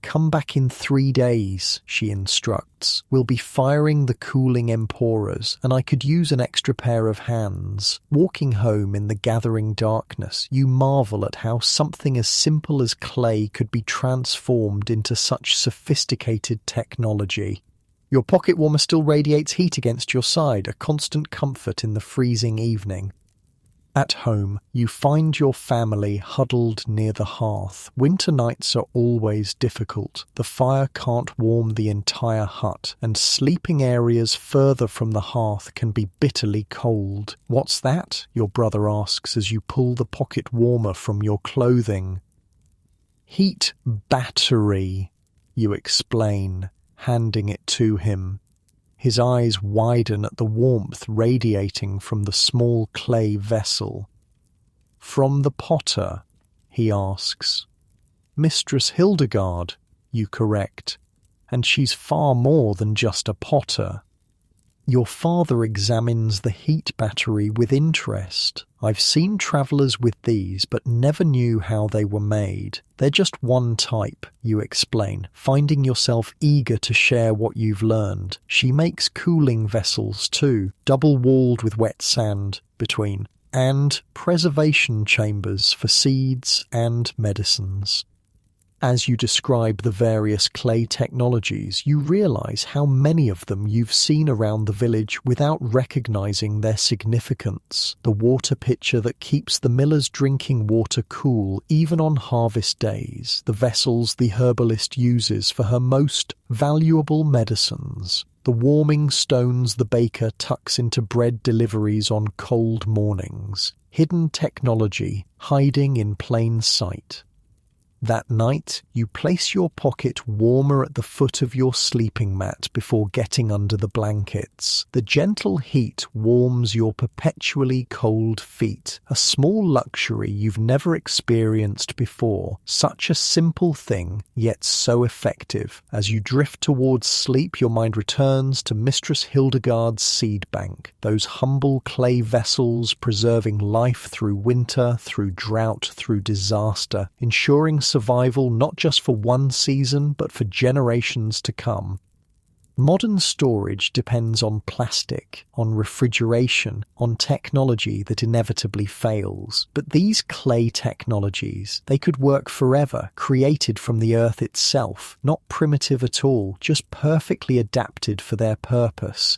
Come back in 3 days, she instructs. We'll be firing the cooling emporas, and I could use an extra pair of hands. Walking home in the gathering darkness, you marvel at how something as simple as clay could be transformed into such sophisticated technology. Your pocket warmer still radiates heat against your side, a constant comfort in the freezing evening. At home, you find your family huddled near the hearth. Winter nights are always difficult. The fire can't warm the entire hut, and sleeping areas further from the hearth can be bitterly cold. "What's that?" your brother asks as you pull the pocket warmer from your clothing. "Heat battery," you explain, handing it to him. His eyes widen at the warmth radiating from the small clay vessel. "From the potter?" he asks. "Mistress Hildegard," you correct, "and she's far more than just a potter." Your father examines the heat battery with interest. "I've seen travellers with these, but never knew how they were made. They're just one type," you explain, finding yourself eager to share what you've learned. "She makes cooling vessels too, double-walled with wet sand between, and preservation chambers for seeds and medicines." As you describe the various clay technologies, you realize how many of them you've seen around the village without recognizing their significance. The water pitcher that keeps the miller's drinking water cool even on harvest days, the vessels the herbalist uses for her most valuable medicines, the warming stones the baker tucks into bread deliveries on cold mornings. Hidden technology hiding in plain sight. That night, you place your pocket warmer at the foot of your sleeping mat before getting under the blankets. The gentle heat warms your perpetually cold feet, a small luxury you've never experienced before. Such a simple thing, yet so effective. As you drift towards sleep, your mind returns to Mistress Hildegard's seed bank, those humble clay vessels preserving life through winter, through drought, through disaster, ensuring survival not just for one season but for generations to come. Modern storage depends on plastic, on refrigeration, on technology that inevitably fails. But these clay technologies, they could work forever, created from the earth itself, not primitive at all, just perfectly adapted for their purpose.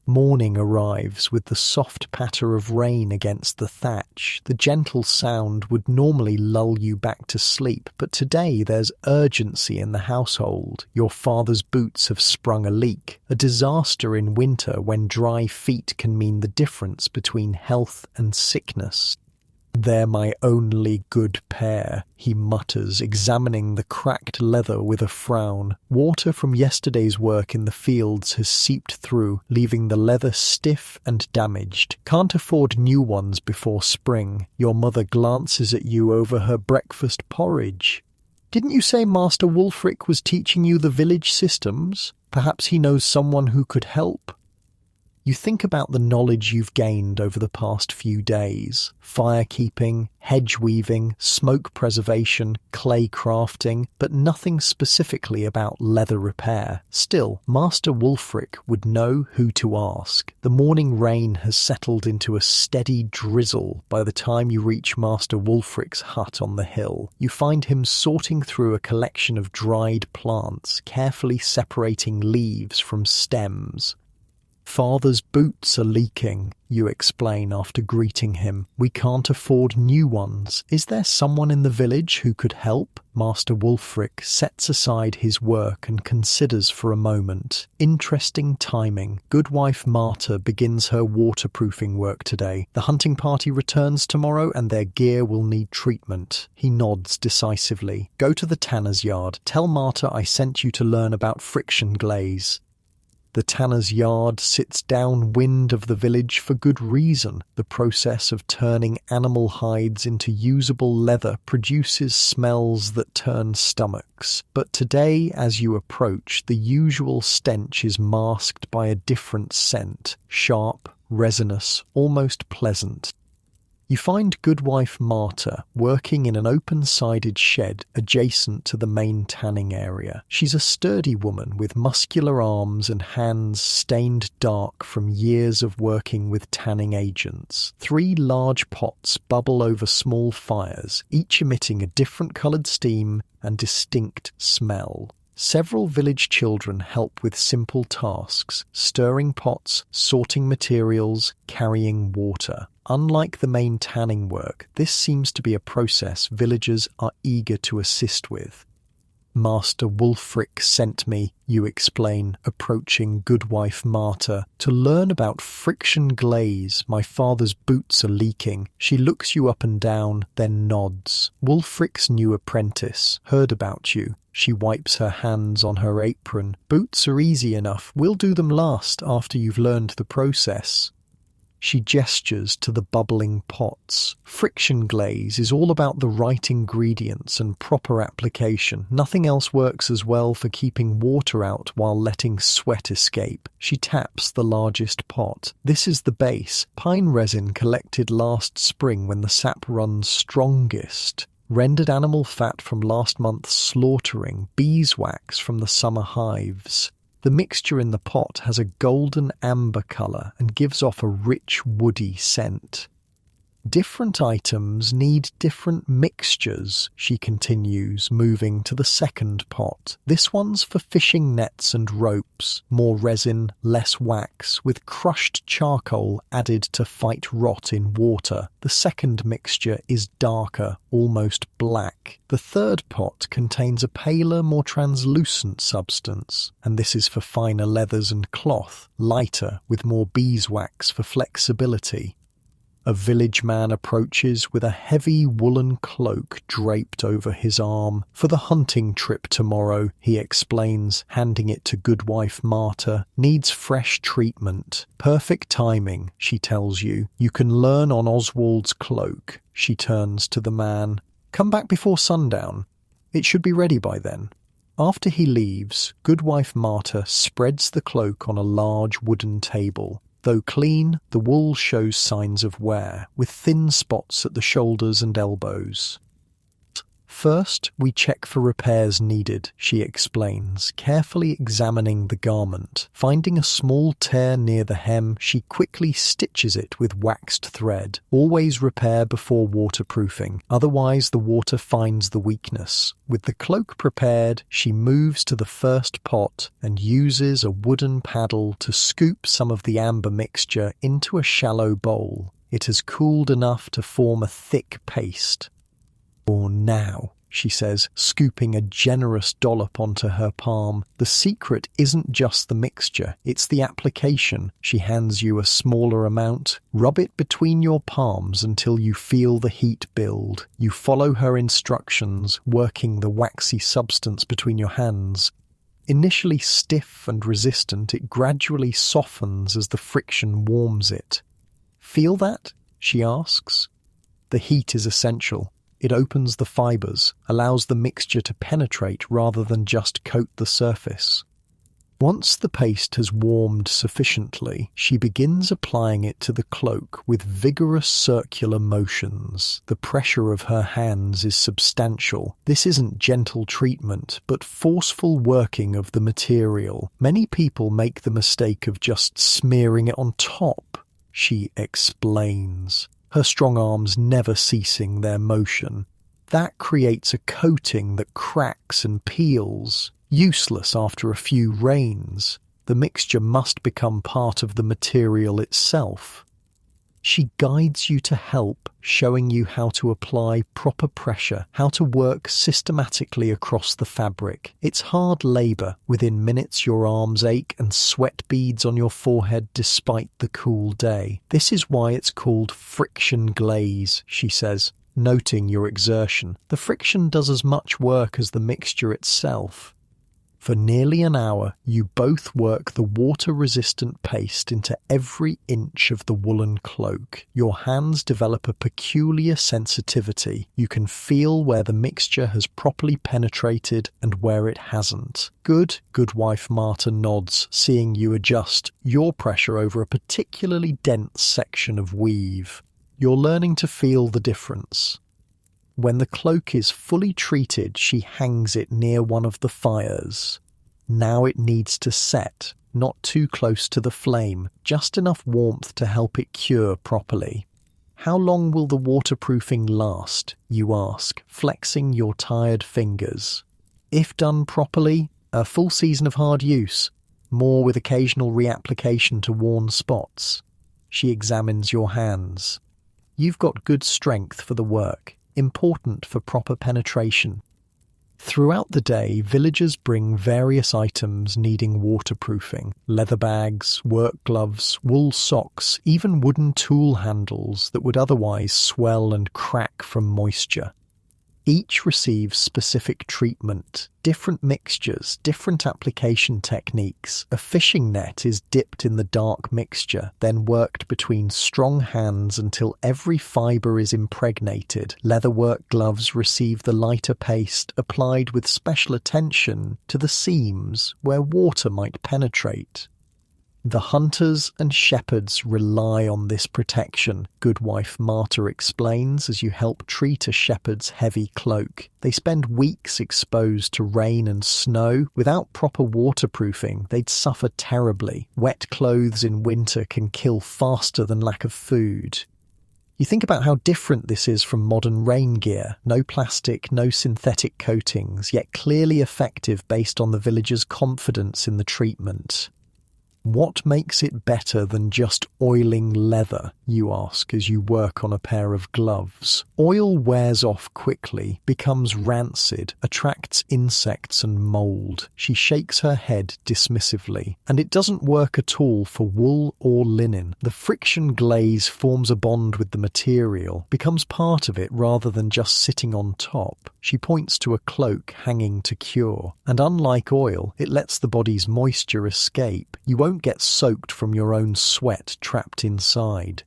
Morning arrives with the soft patter of rain against the thatch. The gentle sound would normally lull you back to sleep, but today there's urgency in the household. Your father's boots have sprung a leak, a disaster in winter when dry feet can mean the difference between health and sickness. "They're my only good pair," he mutters, examining the cracked leather with a frown. Water from yesterday's work in the fields has seeped through, leaving the leather stiff and damaged. "Can't afford new ones before spring." Your mother glances at you over her breakfast porridge. "Didn't you say Master Wulfric was teaching you the village systems? Perhaps he knows someone who could help." You think about the knowledge you've gained over the past few days. Firekeeping, hedge weaving, smoke preservation, clay crafting, but nothing specifically about leather repair. Still, Master Wulfric would know who to ask. The morning rain has settled into a steady drizzle by the time you reach Master Wulfric's hut on the hill. You find him sorting through a collection of dried plants, carefully separating leaves from stems. "Father's boots are leaking," you explain after greeting him. "We can't afford new ones. Is there someone in the village who could help?" Master Wulfric sets aside his work and considers for a moment. Interesting timing. Goodwife Marta begins her waterproofing work today. The hunting party returns tomorrow and their gear will need treatment. He nods decisively. "Go to the tanner's yard. Tell Marta I sent you to learn about friction glaze." The tanner's yard sits downwind of the village for good reason. The process of turning animal hides into usable leather produces smells that turn stomachs. But today, as you approach, the usual stench is masked by a different scent, sharp, resinous, almost pleasant. You find Goodwife Marta working in an open-sided shed adjacent to the main tanning area. She's a sturdy woman with muscular arms and hands stained dark from years of working with tanning agents. 3 large pots bubble over small fires, each emitting a different coloured steam and distinct smell. Several village children help with simple tasks, stirring pots, sorting materials, carrying water. Unlike the main tanning work, this seems to be a process villagers are eager to assist with. Master Wulfric sent me, you explain, approaching Goodwife Marta, to learn about friction glaze. My father's boots are leaking. She looks you up and down, then nods. Wulfric's new apprentice, heard about you. She wipes her hands on her apron. Boots are easy enough. We'll do them last after you've learned the process. She gestures to the bubbling pots. Friction glaze is all about the right ingredients and proper application. Nothing else works as well for keeping water out while letting sweat escape. She taps the largest pot. This is the base, pine resin collected last spring when the sap runs strongest. Rendered animal fat from last month's slaughtering, beeswax from the summer hives. The mixture in the pot has a golden amber colour and gives off a rich woody scent. Different items need different mixtures, she continues, moving to the second pot. This one's for fishing nets and ropes, more resin, less wax, with crushed charcoal added to fight rot in water. The second mixture is darker, almost black. The third pot contains a paler, more translucent substance, and this is for finer leathers and cloth, lighter, with more beeswax for flexibility. A village man approaches with a heavy woolen cloak draped over his arm. For the hunting trip tomorrow, he explains, handing it to Goodwife Marta. Needs fresh treatment. Perfect timing, she tells you. You can learn on Oswald's cloak. She turns to the man. Come back before sundown. It should be ready by then. After he leaves, Goodwife Marta spreads the cloak on a large wooden table. Though clean, the wool shows signs of wear, with thin spots at the shoulders and elbows. First, we check for repairs needed, she explains, carefully examining the garment. Finding a small tear near the hem, she quickly stitches it with waxed thread. Always repair before waterproofing, otherwise the water finds the weakness. With the cloak prepared, she moves to the first pot and uses a wooden paddle to scoop some of the amber mixture into a shallow bowl. It has cooled enough to form a thick paste. "For now," she says, scooping a generous dollop onto her palm. "The secret isn't just the mixture, it's the application." She hands you a smaller amount. Rub it between your palms until you feel the heat build. You follow her instructions, working the waxy substance between your hands. Initially stiff and resistant, it gradually softens as the friction warms it. "Feel that?" she asks. The heat is essential. It opens the fibres, allows the mixture to penetrate rather than just coat the surface. Once the paste has warmed sufficiently, she begins applying it to the cloak with vigorous circular motions. The pressure of her hands is substantial. This isn't gentle treatment, but forceful working of the material. Many people make the mistake of just smearing it on top, she explains, her strong arms never ceasing their motion. That creates a coating that cracks and peels, useless after a few rains. The mixture must become part of the material itself. She guides you to help, showing you how to apply proper pressure, how to work systematically across the fabric. It's hard labour. Within minutes your arms ache and sweat beads on your forehead despite the cool day. This is why it's called friction glaze, she says, noting your exertion. The friction does as much work as the mixture itself. For nearly an hour, you both work the water-resistant paste into every inch of the woolen cloak. Your hands develop a peculiar sensitivity. You can feel where the mixture has properly penetrated and where it hasn't. Goodwife Marta nods, seeing you adjust your pressure over a particularly dense section of weave. You're learning to feel the difference. When the cloak is fully treated, she hangs it near one of the fires. Now it needs to set, not too close to the flame, just enough warmth to help it cure properly. "How long will the waterproofing last?" you ask, flexing your tired fingers. "If done properly, a full season of hard use, more with occasional reapplication to worn spots." She examines your hands. You've got good strength for the work, important for proper penetration. Throughout the day, villagers bring various items needing waterproofing: leather bags, work gloves, wool socks, even wooden tool handles that would otherwise swell and crack from moisture. Each receives specific treatment, different mixtures, different application techniques. A fishing net is dipped in the dark mixture, then worked between strong hands until every fibre is impregnated. Leatherwork gloves receive the lighter paste, applied with special attention to the seams where water might penetrate. The hunters and shepherds rely on this protection, Goodwife Marta explains as you help treat a shepherd's heavy cloak. They spend weeks exposed to rain and snow. Without proper waterproofing, they'd suffer terribly. Wet clothes in winter can kill faster than lack of food. You think about how different this is from modern rain gear. No plastic, no synthetic coatings, yet clearly effective based on the villagers' confidence in the treatment. What makes it better than just oiling leather, you ask as you work on a pair of gloves? Oil wears off quickly, becomes rancid, attracts insects and mould. She shakes her head dismissively. And it doesn't work at all for wool or linen. The friction glaze forms a bond with the material, becomes part of it rather than just sitting on top. She points to a cloak hanging to cure. And unlike oil, it lets the body's moisture escape. You won't get soaked from your own sweat trapped inside.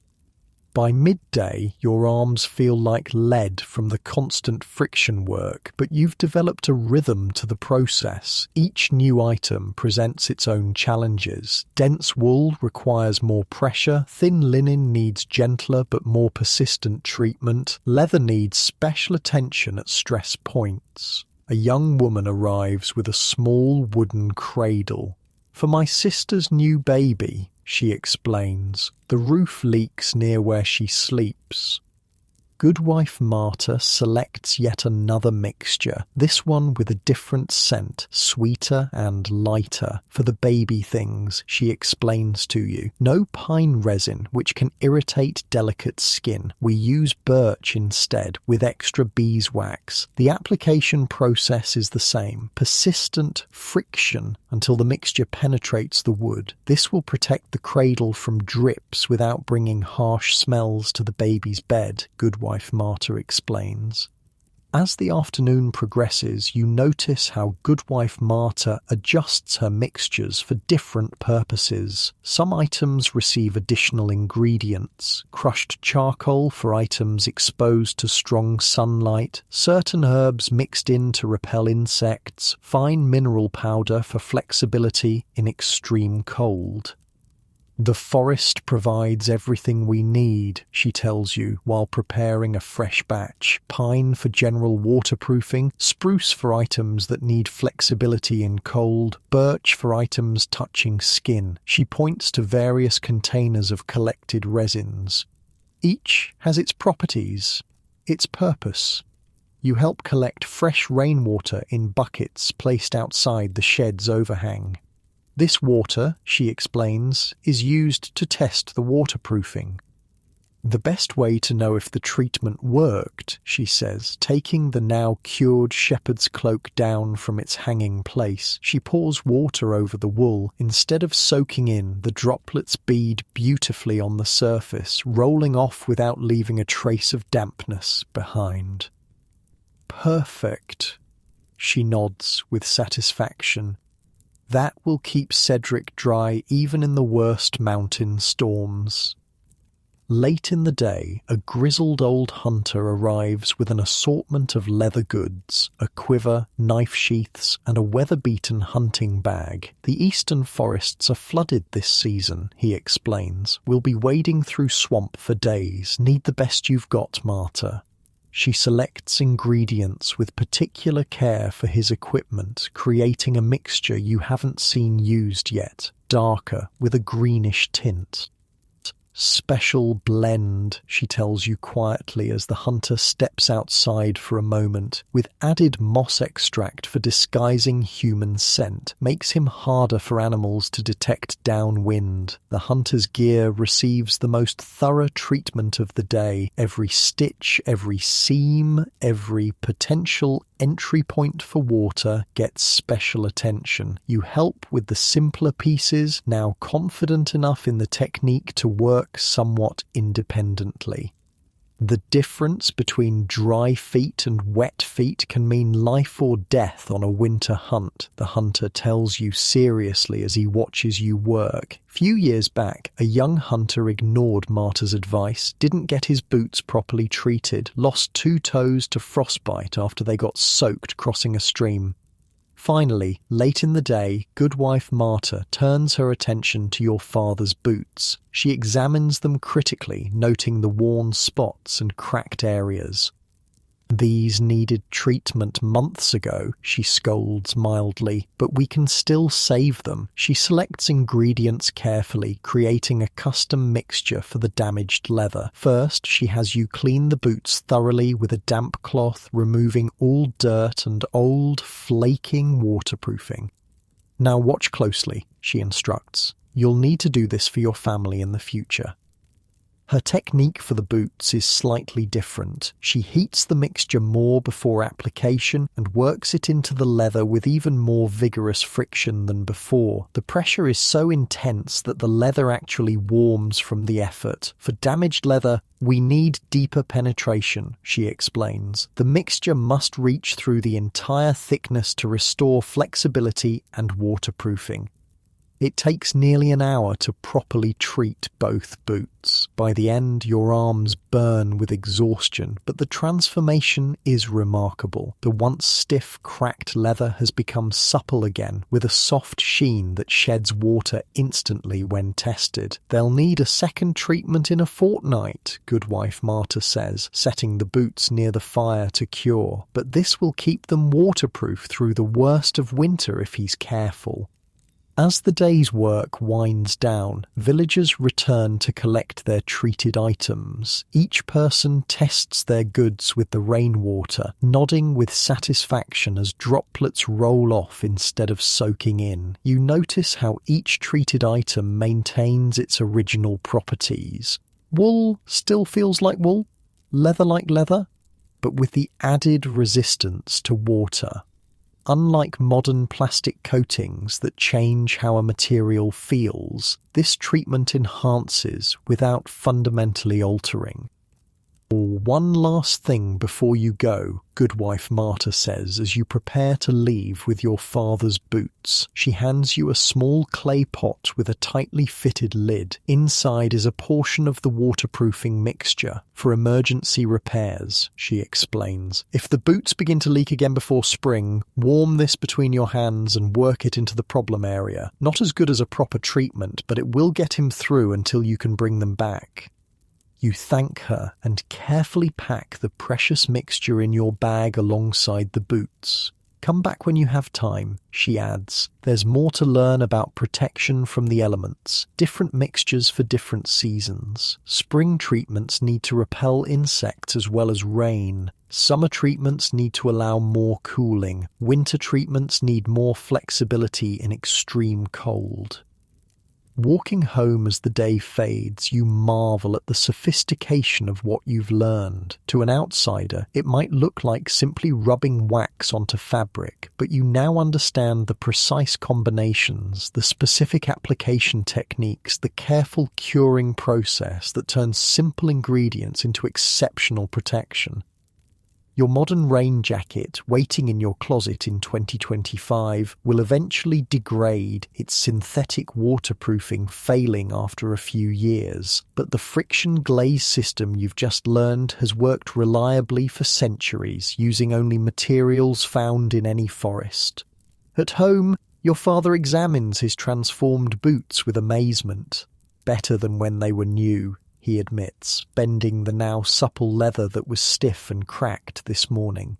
By midday, your arms feel like lead from the constant friction work, but you've developed a rhythm to the process. Each new item presents its own challenges. Dense wool requires more pressure, thin linen needs gentler but more persistent treatment, leather needs special attention at stress points. A young woman arrives with a small wooden cradle. "For my sister's new baby," she explains. "The roof leaks near where she sleeps." Goodwife Marta selects yet another mixture, this one with a different scent, sweeter and lighter. For the baby things, she explains to you. No pine resin, which can irritate delicate skin. We use birch instead, with extra beeswax. The application process is the same. Persistent friction until the mixture penetrates the wood. This will protect the cradle from drips without bringing harsh smells to the baby's bed, Goodwife Marta explains. As the afternoon progresses, you notice how Goodwife Marta adjusts her mixtures for different purposes. Some items receive additional ingredients: crushed charcoal for items exposed to strong sunlight, certain herbs mixed in to repel insects, fine mineral powder for flexibility in extreme cold. "The forest provides everything we need," she tells you while preparing a fresh batch. Pine for general waterproofing, spruce for items that need flexibility in cold, birch for items touching skin. She points to various containers of collected resins. Each has its properties, its purpose. You help collect fresh rainwater in buckets placed outside the shed's overhang. This water, she explains, is used to test the waterproofing. The best way to know if the treatment worked, she says, taking the now cured shepherd's cloak down from its hanging place, she pours water over the wool. Instead of soaking in, the droplets bead beautifully on the surface, rolling off without leaving a trace of dampness behind. "Perfect," she nods with satisfaction. "That will keep Cedric dry even in the worst mountain storms." Late in the day, a grizzled old hunter arrives with an assortment of leather goods, a quiver, knife sheaths, and a weather-beaten hunting bag. "The eastern forests are flooded this season," he explains. "We'll be wading through swamp for days. Need the best you've got, Marta." She selects ingredients with particular care for his equipment, creating a mixture you haven't seen used yet, darker, with a greenish tint. Special blend, she tells you quietly as the hunter steps outside for a moment, with added moss extract for disguising human scent, makes him harder for animals to detect downwind. The hunter's gear receives the most thorough treatment of the day. Every stitch, every seam, every potential entry point for water gets special attention. You help with the simpler pieces, now confident enough in the technique to work somewhat independently. The difference between dry feet and wet feet can mean life or death on a winter hunt, the hunter tells you seriously as he watches you work. Few years back, a young hunter ignored Marta's advice, didn't get his boots properly treated, lost 2 toes to frostbite after they got soaked crossing a stream. Finally, late in the day, Goodwife Marta turns her attention to your father's boots. She examines them critically, noting the worn spots and cracked areas. "These needed treatment months ago," she scolds mildly, "but we can still save them." She selects ingredients carefully, creating a custom mixture for the damaged leather. First, she has you clean the boots thoroughly with a damp cloth, removing all dirt and old, flaking waterproofing. "Now watch closely," she instructs. "You'll need to do this for your family in the future." Her technique for the boots is slightly different. She heats the mixture more before application and works it into the leather with even more vigorous friction than before. The pressure is so intense that the leather actually warms from the effort. For damaged leather, we need deeper penetration, she explains. The mixture must reach through the entire thickness to restore flexibility and waterproofing. It takes nearly an hour to properly treat both boots. By the end, your arms burn with exhaustion, but the transformation is remarkable. The once stiff, cracked leather has become supple again, with a soft sheen that sheds water instantly when tested. "They'll need a second treatment in a fortnight," Goodwife Marta says, setting the boots near the fire to cure. "But this will keep them waterproof through the worst of winter if he's careful." As the day's work winds down, villagers return to collect their treated items. Each person tests their goods with the rainwater, nodding with satisfaction as droplets roll off instead of soaking in. You notice how each treated item maintains its original properties. Wool still feels like wool, leather like leather, but with the added resistance to water. Unlike modern plastic coatings that change how a material feels, this treatment enhances without fundamentally altering. "One last thing before you go," Goodwife Marta says as you prepare to leave with your father's boots. She hands you a small clay pot with a tightly fitted lid. Inside is a portion of the waterproofing mixture for emergency repairs, she explains. "If the boots begin to leak again before spring, warm this between your hands and work it into the problem area. Not as good as a proper treatment, but it will get him through until you can bring them back." You thank her and carefully pack the precious mixture in your bag alongside the boots. "Come back when you have time," she adds. "There's more to learn about protection from the elements, different mixtures for different seasons. Spring treatments need to repel insects as well as rain. Summer treatments need to allow more cooling. Winter treatments need more flexibility in extreme cold." Walking home as the day fades, you marvel at the sophistication of what you've learned. To an outsider, it might look like simply rubbing wax onto fabric, but you now understand the precise combinations, the specific application techniques, the careful curing process that turns simple ingredients into exceptional protection. Your modern rain jacket, waiting in your closet in 2025, will eventually degrade, its synthetic waterproofing failing after a few years. But the friction glaze system you've just learned has worked reliably for centuries, using only materials found in any forest. At home, your father examines his transformed boots with amazement. "Better than when they were new," he admits, bending the now supple leather that was stiff and cracked this morning.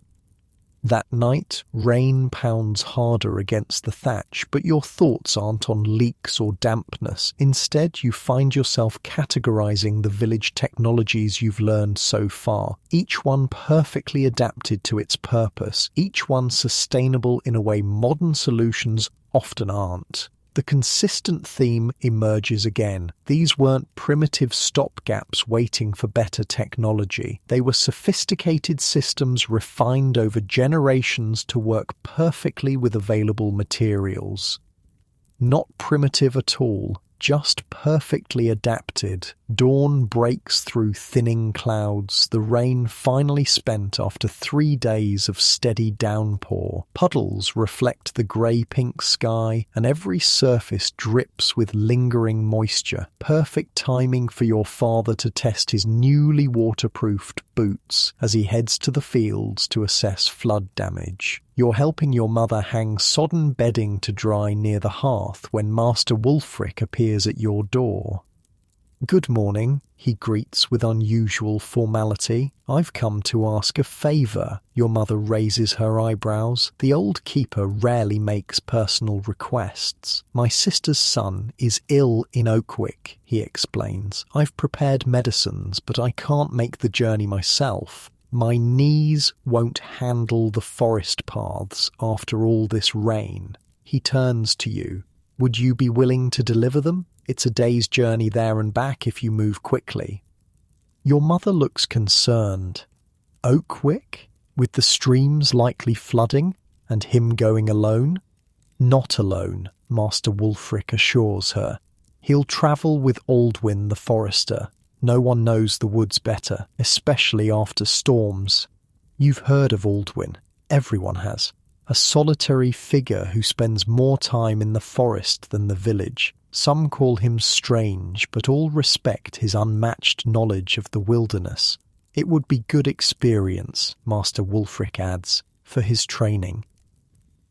That night, rain pounds harder against the thatch, but your thoughts aren't on leaks or dampness. Instead, you find yourself categorizing the village technologies you've learned so far, each one perfectly adapted to its purpose, each one sustainable in a way modern solutions often aren't. The consistent theme emerges again. These weren't primitive stopgaps waiting for better technology. They were sophisticated systems refined over generations to work perfectly with available materials. Not primitive at all, just perfectly adapted. Dawn breaks through thinning clouds, the rain finally spent after 3 days of steady downpour. Puddles reflect the grey-pink sky, and every surface drips with lingering moisture. Perfect timing for your father to test his newly waterproofed boots as he heads to the fields to assess flood damage. You're helping your mother hang sodden bedding to dry near the hearth when Master Wulfric appears at your door. "Good morning," he greets with unusual formality. "I've come to ask a favour." Your mother raises her eyebrows. The old keeper rarely makes personal requests. "My sister's son is ill in Oakwick," he explains. "I've prepared medicines, but I can't make the journey myself. My knees won't handle the forest paths after all this rain." He turns to you. "Would you be willing to deliver them? It's a day's journey there and back if you move quickly." Your mother looks concerned. "Oakwick? With the streams likely flooding? And him going alone?" "Not alone," Master Wulfric assures her. "He'll travel with Aldwyn the forester. No one knows the woods better, especially after storms. You've heard of Aldwyn. Everyone has. A solitary figure who spends more time in the forest than the village. Some call him strange, but all respect his unmatched knowledge of the wilderness. It would be good experience," Master Wulfric adds, "for his training."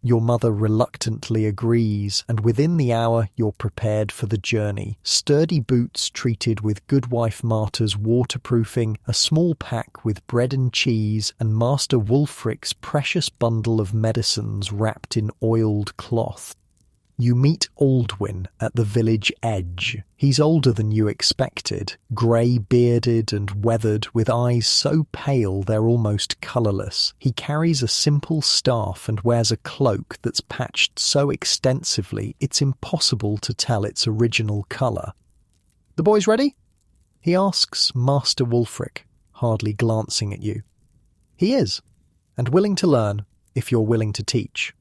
Your mother reluctantly agrees, and within the hour you're prepared for the journey. Sturdy boots treated with Goodwife Marta's waterproofing, a small pack with bread and cheese, and Master Wulfric's precious bundle of medicines wrapped in oiled cloth. You meet Aldwyn at the village edge. He's older than you expected, grey-bearded and weathered, with eyes so pale they're almost colourless. He carries a simple staff and wears a cloak that's patched so extensively it's impossible to tell its original colour. "The boys ready?" he asks Master Wulfric, hardly glancing at you. "He is, and willing to learn, if you're willing to teach."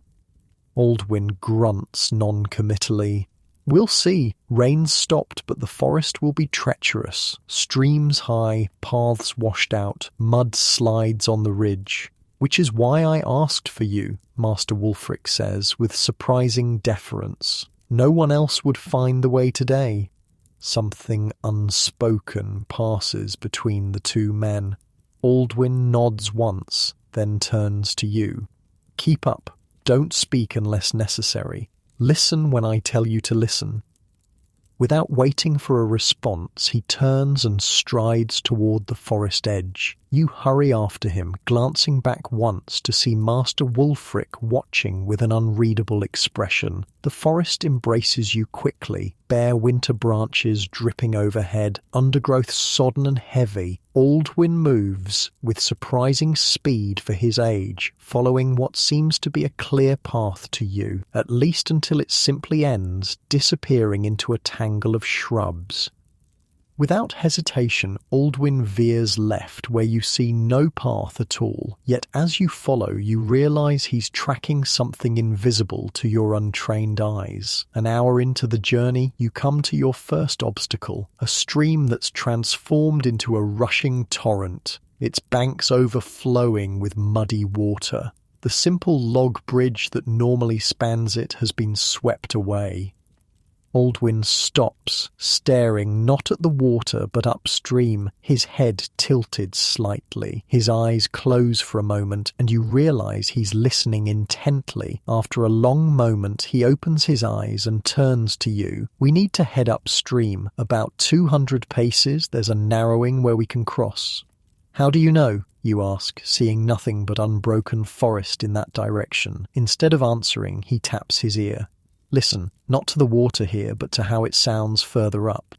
Aldwyn grunts non-committally. "We'll see. Rain's stopped, but the forest will be treacherous. Streams high, paths washed out, mud slides on the ridge. Which is why I asked for you," Master Wulfric says with surprising deference. "No one else would find the way today." Something unspoken passes between the two men. Aldwyn nods once, then turns to you. "Keep up. Don't speak unless necessary. Listen when I tell you to listen." Without waiting for a response, he turns and strides toward the forest edge. You hurry after him, glancing back once to see Master Wulfric watching with an unreadable expression. The forest embraces you quickly, bare winter branches dripping overhead, undergrowth sodden and heavy. Aldwyn moves, with surprising speed for his age, following what seems to be a clear path to you, at least until it simply ends, disappearing into a tangle of shrubs. Without hesitation, Aldwyn veers left where you see no path at all, yet as you follow you realise he's tracking something invisible to your untrained eyes. An hour into the journey, you come to your first obstacle, a stream that's transformed into a rushing torrent, its banks overflowing with muddy water. The simple log bridge that normally spans it has been swept away. Aldwyn stops, staring not at the water but upstream, his head tilted slightly. His eyes close for a moment, and you realise he's listening intently. After a long moment, he opens his eyes and turns to you. "We need to head upstream. About 200 paces, there's a narrowing where we can cross." "How do you know?" you ask, seeing nothing but unbroken forest in that direction. Instead of answering, he taps his ear. Listen, not to the water here, but to how it sounds further up.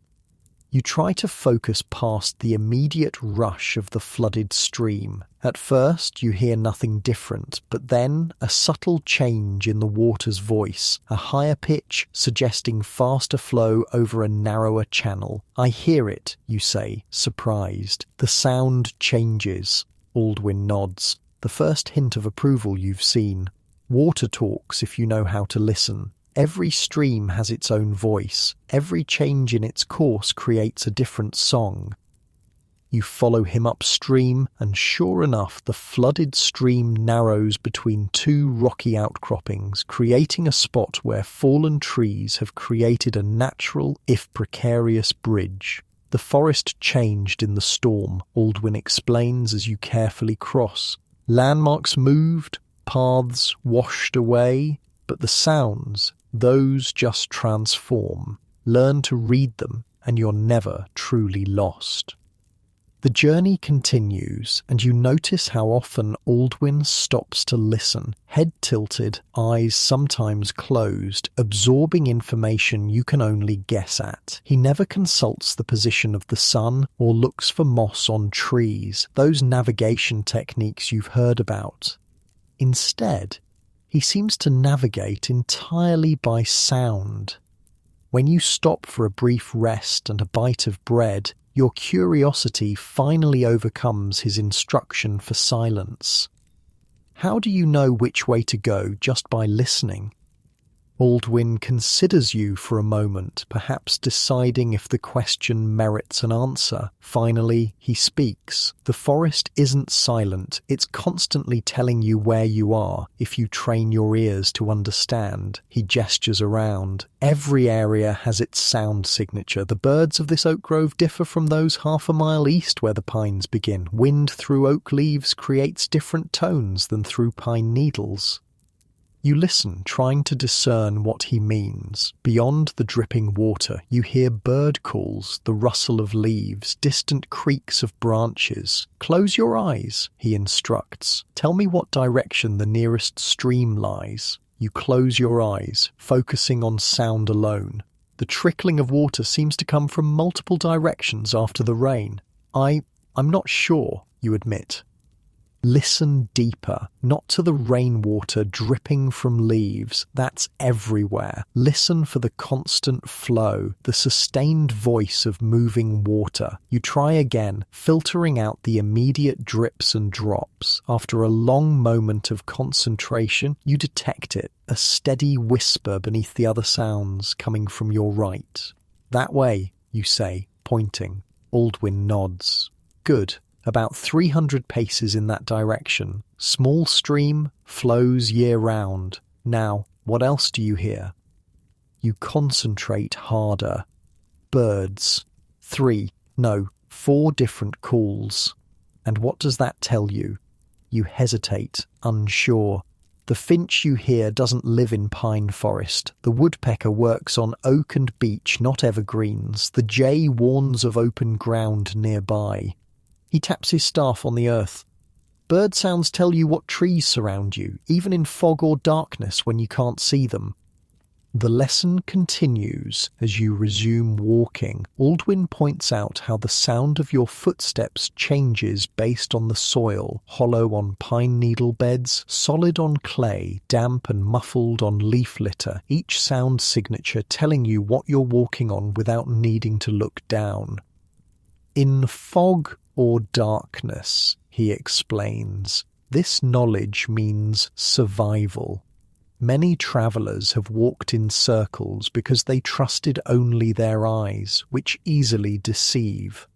You try to focus past the immediate rush of the flooded stream. At first, you hear nothing different, but then a subtle change in the water's voice, a higher pitch suggesting faster flow over a narrower channel. I hear it, you say, surprised. The sound changes. Aldwin nods. The first hint of approval you've seen. Water talks if you know how to listen. Every stream has its own voice. Every change in its course creates a different song. You follow him upstream, and sure enough, the flooded stream narrows between two rocky outcroppings, creating a spot where fallen trees have created a natural, if precarious, bridge. The forest changed in the storm, Aldwin explains as you carefully cross. Landmarks moved, paths washed away, but the sounds, those just transform. Learn to read them, and you're never truly lost. The journey continues, and you notice how often Aldwin stops to listen, head tilted, eyes sometimes closed, absorbing information you can only guess at. He never consults the position of the sun or looks for moss on trees, those navigation techniques you've heard about. Instead, he seems to navigate entirely by sound. When you stop for a brief rest and a bite of bread, your curiosity finally overcomes his instruction for silence. How do you know which way to go just by listening? Aldwin considers you for a moment, perhaps deciding if the question merits an answer. Finally, he speaks. The forest isn't silent. It's constantly telling you where you are, if you train your ears to understand. He gestures around. Every area has its sound signature. The birds of this oak grove differ from those half a mile east where the pines begin. Wind through oak leaves creates different tones than through pine needles. You listen, trying to discern what he means. Beyond the dripping water, you hear bird calls, the rustle of leaves, distant creaks of branches. Close your eyes, he instructs. Tell me what direction the nearest stream lies. You close your eyes, focusing on sound alone. The trickling of water seems to come from multiple directions after the rain. I'm not sure, you admit. Listen deeper, not to the rainwater dripping from leaves. That's everywhere. Listen for the constant flow, the sustained voice of moving water. You try again, filtering out the immediate drips and drops. After a long moment of concentration, you detect it, a steady whisper beneath the other sounds coming from your right. That way, you say, pointing. Aldwin nods. Good. About 300 paces in that direction. Small stream, flows year-round. Now, what else do you hear? You concentrate harder. Birds. 4 different calls. And what does that tell you? You hesitate, unsure. The finch you hear doesn't live in pine forest. The woodpecker works on oak and beech, not evergreens. The jay warns of open ground nearby. He taps his staff on the earth. Bird sounds tell you what trees surround you, even in fog or darkness when you can't see them. The lesson continues as you resume walking. Aldwin points out how the sound of your footsteps changes based on the soil, hollow on pine needle beds, solid on clay, damp and muffled on leaf litter, each sound signature telling you what you're walking on without needing to look down. In fog or darkness, he explains, this knowledge means survival. Many travellers have walked in circles because they trusted only their eyes, which easily deceive.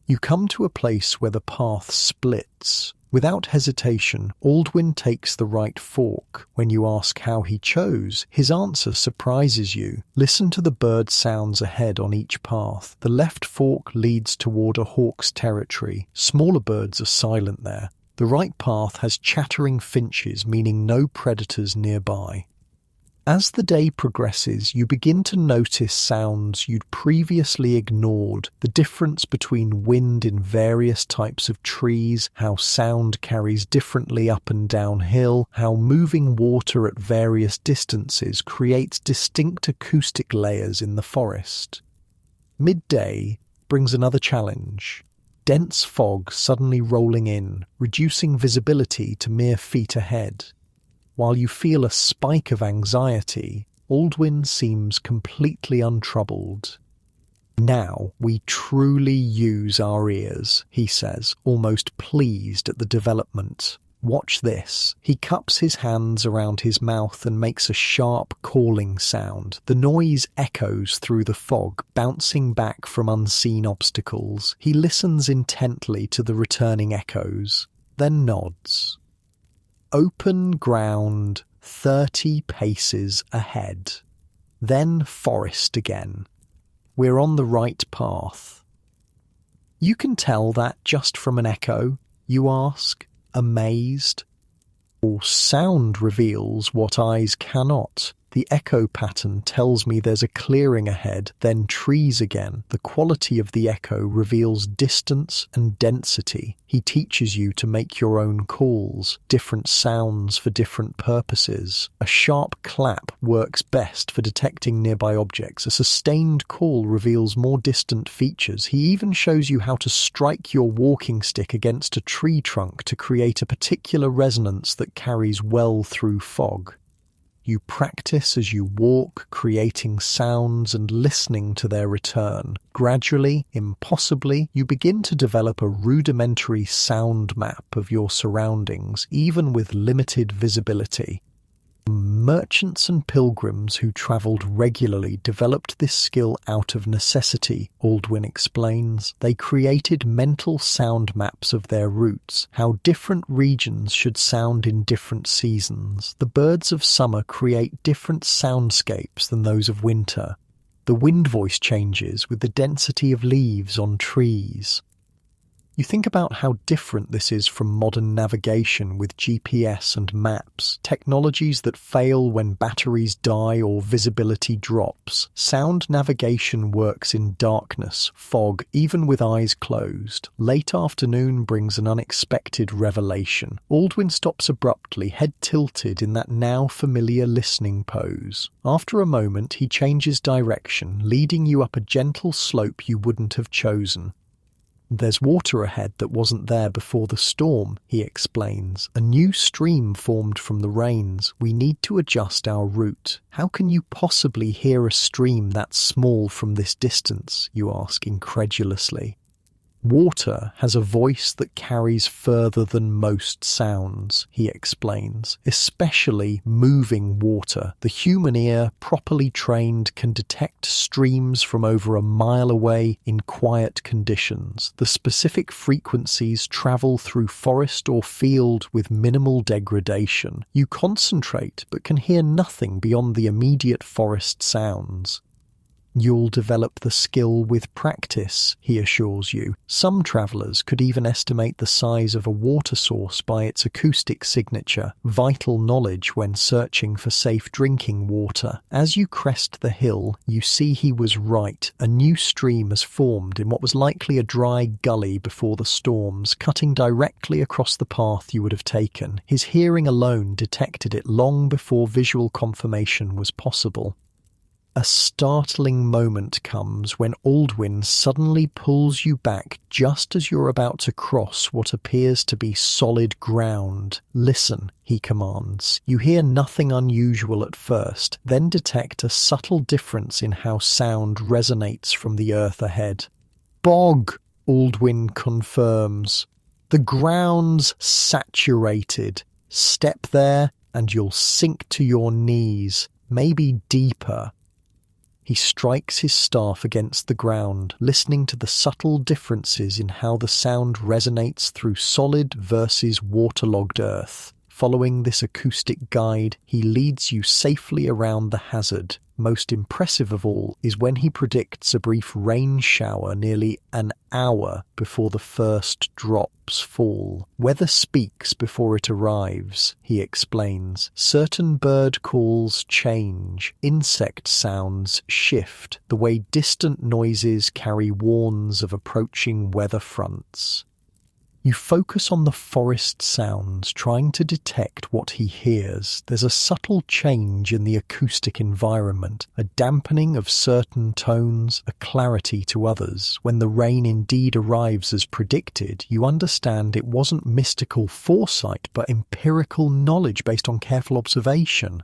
You come to a place where the path splits. Without hesitation, Aldwin takes the right fork. When you ask how he chose, his answer surprises you. Listen to the bird sounds ahead on each path. The left fork leads toward a hawk's territory. Smaller birds are silent there. The right path has chattering finches, meaning no predators nearby. As the day progresses, you begin to notice sounds you'd previously ignored, the difference between wind in various types of trees, how sound carries differently up and downhill, how moving water at various distances creates distinct acoustic layers in the forest. Midday brings another challenge. Dense fog suddenly rolling in, reducing visibility to mere feet ahead. While you feel a spike of anxiety, Aldwin seems completely untroubled. "Now we truly use our ears," he says, almost pleased at the development. "Watch this." He cups his hands around his mouth and makes a sharp calling sound. The noise echoes through the fog, bouncing back from unseen obstacles. He listens intently to the returning echoes, then nods. Open ground 30 paces ahead. Then forest again. We're on the right path. "You can tell that just from an echo?" you ask, amazed. "Or sound reveals what eyes cannot. The echo pattern tells me there's a clearing ahead, then trees again. The quality of the echo reveals distance and density. He teaches you to make your own calls, different sounds for different purposes. A sharp clap works best for detecting nearby objects. A sustained call reveals more distant features. He even shows you how to strike your walking stick against a tree trunk to create a particular resonance that carries well through fog. You practice as you walk, creating sounds and listening to their return. Gradually, impossibly, you begin to develop a rudimentary sound map of your surroundings, even with limited visibility. Merchants and pilgrims who travelled regularly developed this skill out of necessity, Aldwin explains. They created mental sound maps of their routes, how different regions should sound in different seasons. The birds of summer create different soundscapes than those of winter. The wind voice changes with the density of leaves on trees. You think about how different this is from modern navigation with GPS and maps, technologies that fail when batteries die or visibility drops. Sound navigation works in darkness, fog, even with eyes closed. Late afternoon brings an unexpected revelation. Aldwin stops abruptly, head tilted in that now familiar listening pose. After a moment, he changes direction, leading you up a gentle slope you wouldn't have chosen. "There's water ahead that wasn't there before the storm," he explains. "A new stream formed from the rains. We need to adjust our route." "How can you possibly hear a stream that small from this distance?" you ask incredulously. "Water has a voice that carries further than most sounds," he explains, "especially moving water. The human ear, properly trained, can detect streams from over a mile away in quiet conditions. The specific frequencies travel through forest or field with minimal degradation. You concentrate but can hear nothing beyond the immediate forest sounds." "You'll develop the skill with practice," he assures you. Some travellers could even estimate the size of a water source by its acoustic signature, vital knowledge when searching for safe drinking water. As you crest the hill, you see he was right. A new stream has formed in what was likely a dry gully before the storms, cutting directly across the path you would have taken. His hearing alone detected it long before visual confirmation was possible. A startling moment comes when Aldwin suddenly pulls you back just as you're about to cross what appears to be solid ground. "Listen," he commands. You hear nothing unusual at first, then detect a subtle difference in how sound resonates from the earth ahead. "Bog," Aldwin confirms. "The ground's saturated. Step there and you'll sink to your knees, maybe deeper." He strikes his staff against the ground, listening to the subtle differences in how the sound resonates through solid versus waterlogged earth. Following this acoustic guide, he leads you safely around the hazard. most impressive of all is when he predicts a brief rain shower nearly an hour before the first drops fall. Weather speaks before it arrives, he explains. Certain bird calls change, insect sounds shift, the way distant noises carry warns of approaching weather fronts. You focus on the forest sounds, trying to detect what he hears. There's a subtle change in the acoustic environment, a dampening of certain tones, a clarity to others. When the rain indeed arrives as predicted, you understand it wasn't mystical foresight, but empirical knowledge based on careful observation.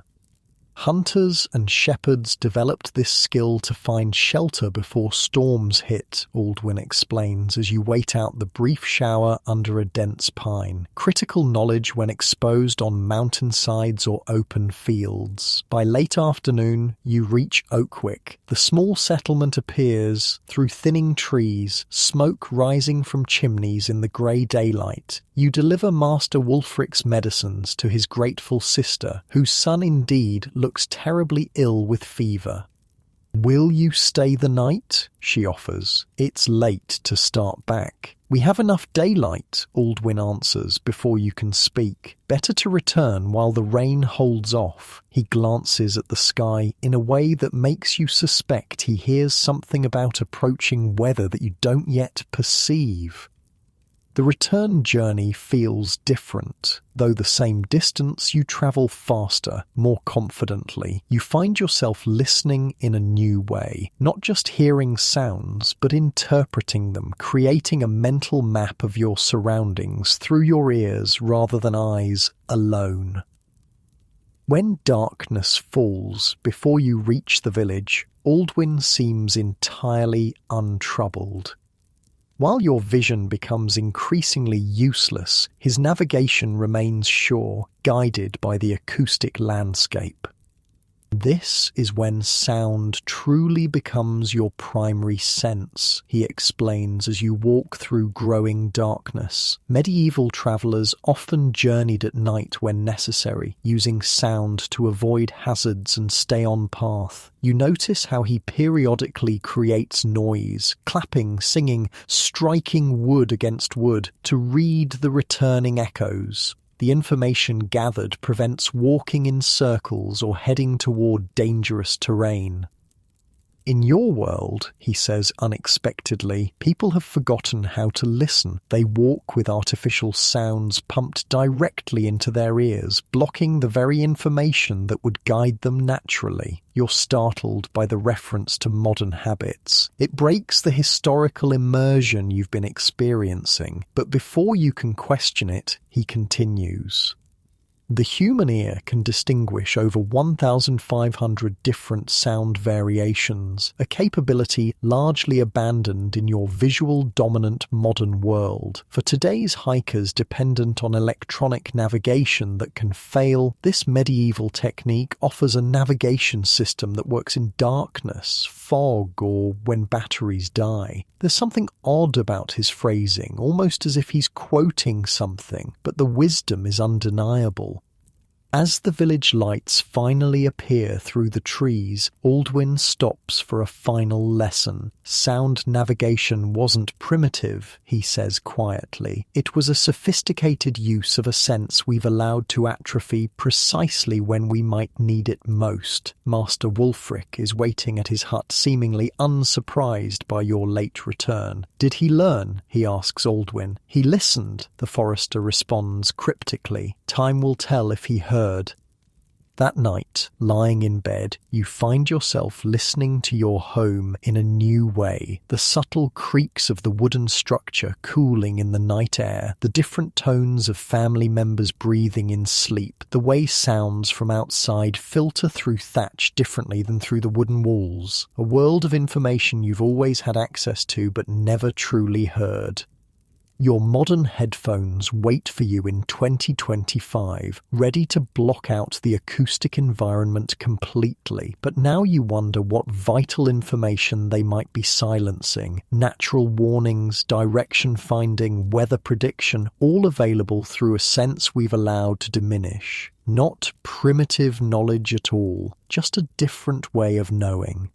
Hunters and shepherds developed this skill to find shelter before storms hit, Aldwin explains, as you wait out the brief shower under a dense pine. Critical knowledge when exposed on mountainsides or open fields. By late afternoon, you reach Oakwick. The small settlement appears through thinning trees, smoke rising from chimneys in the grey daylight. You deliver Master Wulfric's medicines to his grateful sister, whose son indeed looks terribly ill with fever. "Will you stay the night?" she offers. "It's late to start back." "We have enough daylight," Aldwin answers before you can speak. "Better to return while the rain holds off." He glances at the sky in a way that makes you suspect he hears something about approaching weather that you don't yet perceive. The return journey feels different. Though the same distance, you travel faster, more confidently. You find yourself listening in a new way, not just hearing sounds, but interpreting them, creating a mental map of your surroundings through your ears rather than eyes alone. When darkness falls before you reach the village, Aldwin seems entirely untroubled. While your vision becomes increasingly useless, his navigation remains sure, guided by the acoustic landscape. This is when sound truly becomes your primary sense, he explains as you walk through growing darkness. Medieval travellers often journeyed at night when necessary, using sound to avoid hazards and stay on path. You notice how he periodically creates noise, clapping, singing, striking wood against wood to read the returning echoes. The information gathered prevents walking in circles or heading toward dangerous terrain. In your world, he says unexpectedly, people have forgotten how to listen. They walk with artificial sounds pumped directly into their ears, blocking the very information that would guide them naturally. You're startled by the reference to modern habits. It breaks the historical immersion you've been experiencing, but before you can question it, he continues. The human ear can distinguish over 1,500 different sound variations, a capability largely abandoned in your visual-dominant modern world. For today's hikers dependent on electronic navigation that can fail, this medieval technique offers a navigation system that works in darkness, fog, or when batteries die. There's something odd about his phrasing, almost as if he's quoting something, but the wisdom is undeniable. As the village lights finally appear through the trees, Aldwin stops for a final lesson. Sound navigation wasn't primitive, he says quietly. It was a sophisticated use of a sense we've allowed to atrophy precisely when we might need it most. Master Wulfric is waiting at his hut, seemingly unsurprised by your late return. "Did he learn?" he asks Aldwin. "He listened," the forester responds cryptically. "Time will tell if he heard." That night, lying in bed, you find yourself listening to your home in a new way. The subtle creaks of the wooden structure cooling in the night air, the different tones of family members breathing in sleep, the way sounds from outside filter through thatch differently than through the wooden walls. A world of information you've always had access to but never truly heard. Your modern headphones wait for you in 2025, ready to block out the acoustic environment completely, but now you wonder what vital information they might be silencing. Natural warnings, direction finding, weather prediction, all available through a sense we've allowed to diminish. Not primitive knowledge at all, just a different way of knowing.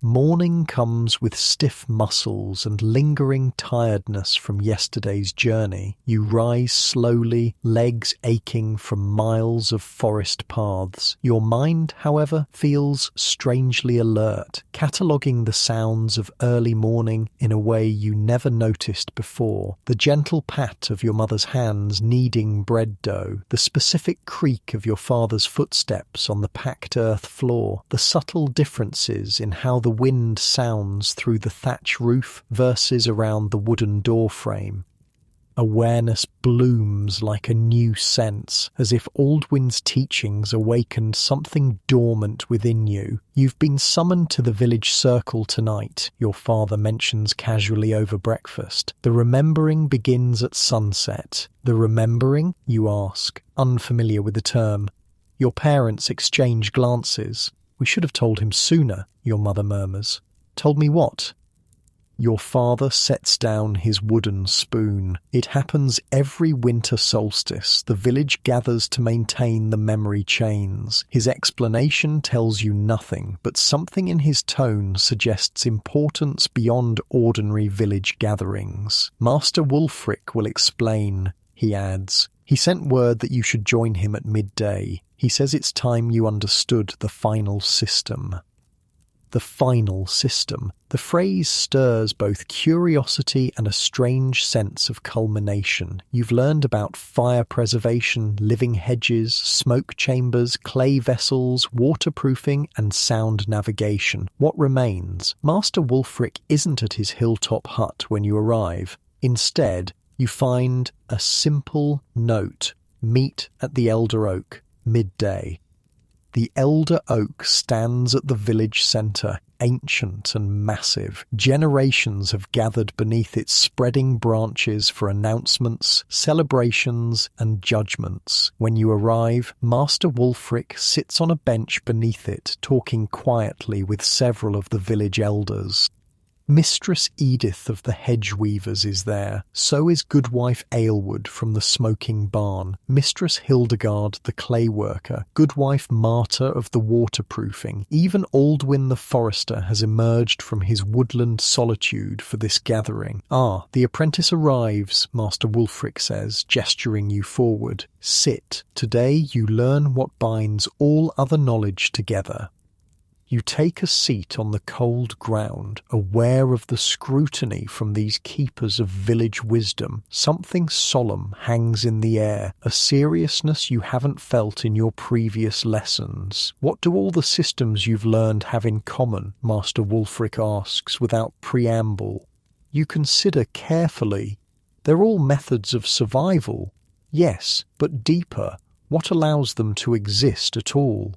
Morning comes with stiff muscles and lingering tiredness from yesterday's journey. You rise slowly, legs aching from miles of forest paths. Your mind, however, feels strangely alert, cataloguing the sounds of early morning in a way you never noticed before. The gentle pat of your mother's hands kneading bread dough, the specific creak of your father's footsteps on the packed earth floor, the subtle differences in how the wind sounds through the thatch roof versus around the wooden door frame. Awareness blooms like a new sense, as if Aldwin's teachings awakened something dormant within you. You've been summoned to the village circle tonight, your father mentions casually over breakfast. The remembering begins at sunset. The remembering, you ask, unfamiliar with the term. Your parents exchange glances. We should have told him sooner, your mother murmurs. Told me what? Your father sets down his wooden spoon. It happens every winter solstice. The village gathers to maintain the memory chains. His explanation tells you nothing, but something in his tone suggests importance beyond ordinary village gatherings. Master Wulfric will explain, he adds. He sent word that you should join him at midday. He says it's time you understood the final system. The final system. The phrase stirs both curiosity and a strange sense of culmination. You've learned about fire preservation, living hedges, smoke chambers, clay vessels, waterproofing, and sound navigation. What remains? Master Wulfric isn't at his hilltop hut when you arrive. Instead, you find a simple note. Meet at the Elder Oak. Midday. The Elder Oak stands at the village centre, ancient and massive. Generations have gathered beneath its spreading branches for announcements, celebrations, and judgments. When you arrive, Master Wulfric sits on a bench beneath it, talking quietly with several of the village elders. Mistress Edith of the Hedge Weavers is there. So is Goodwife Aylwood from the Smoking Barn, Mistress Hildegard the Clay Worker, Goodwife Marta of the Waterproofing. Even Aldwin the Forester has emerged from his woodland solitude for this gathering. Ah, the apprentice arrives, Master Wulfric says, gesturing you forward. Sit. Today you learn what binds all other knowledge together. You take a seat on the cold ground, aware of the scrutiny from these keepers of village wisdom. Something solemn hangs in the air, a seriousness you haven't felt in your previous lessons. What do all the systems you've learned have in common? Master Wulfric asks without preamble. You consider carefully. They're all methods of survival. Yes, but deeper. What allows them to exist at all?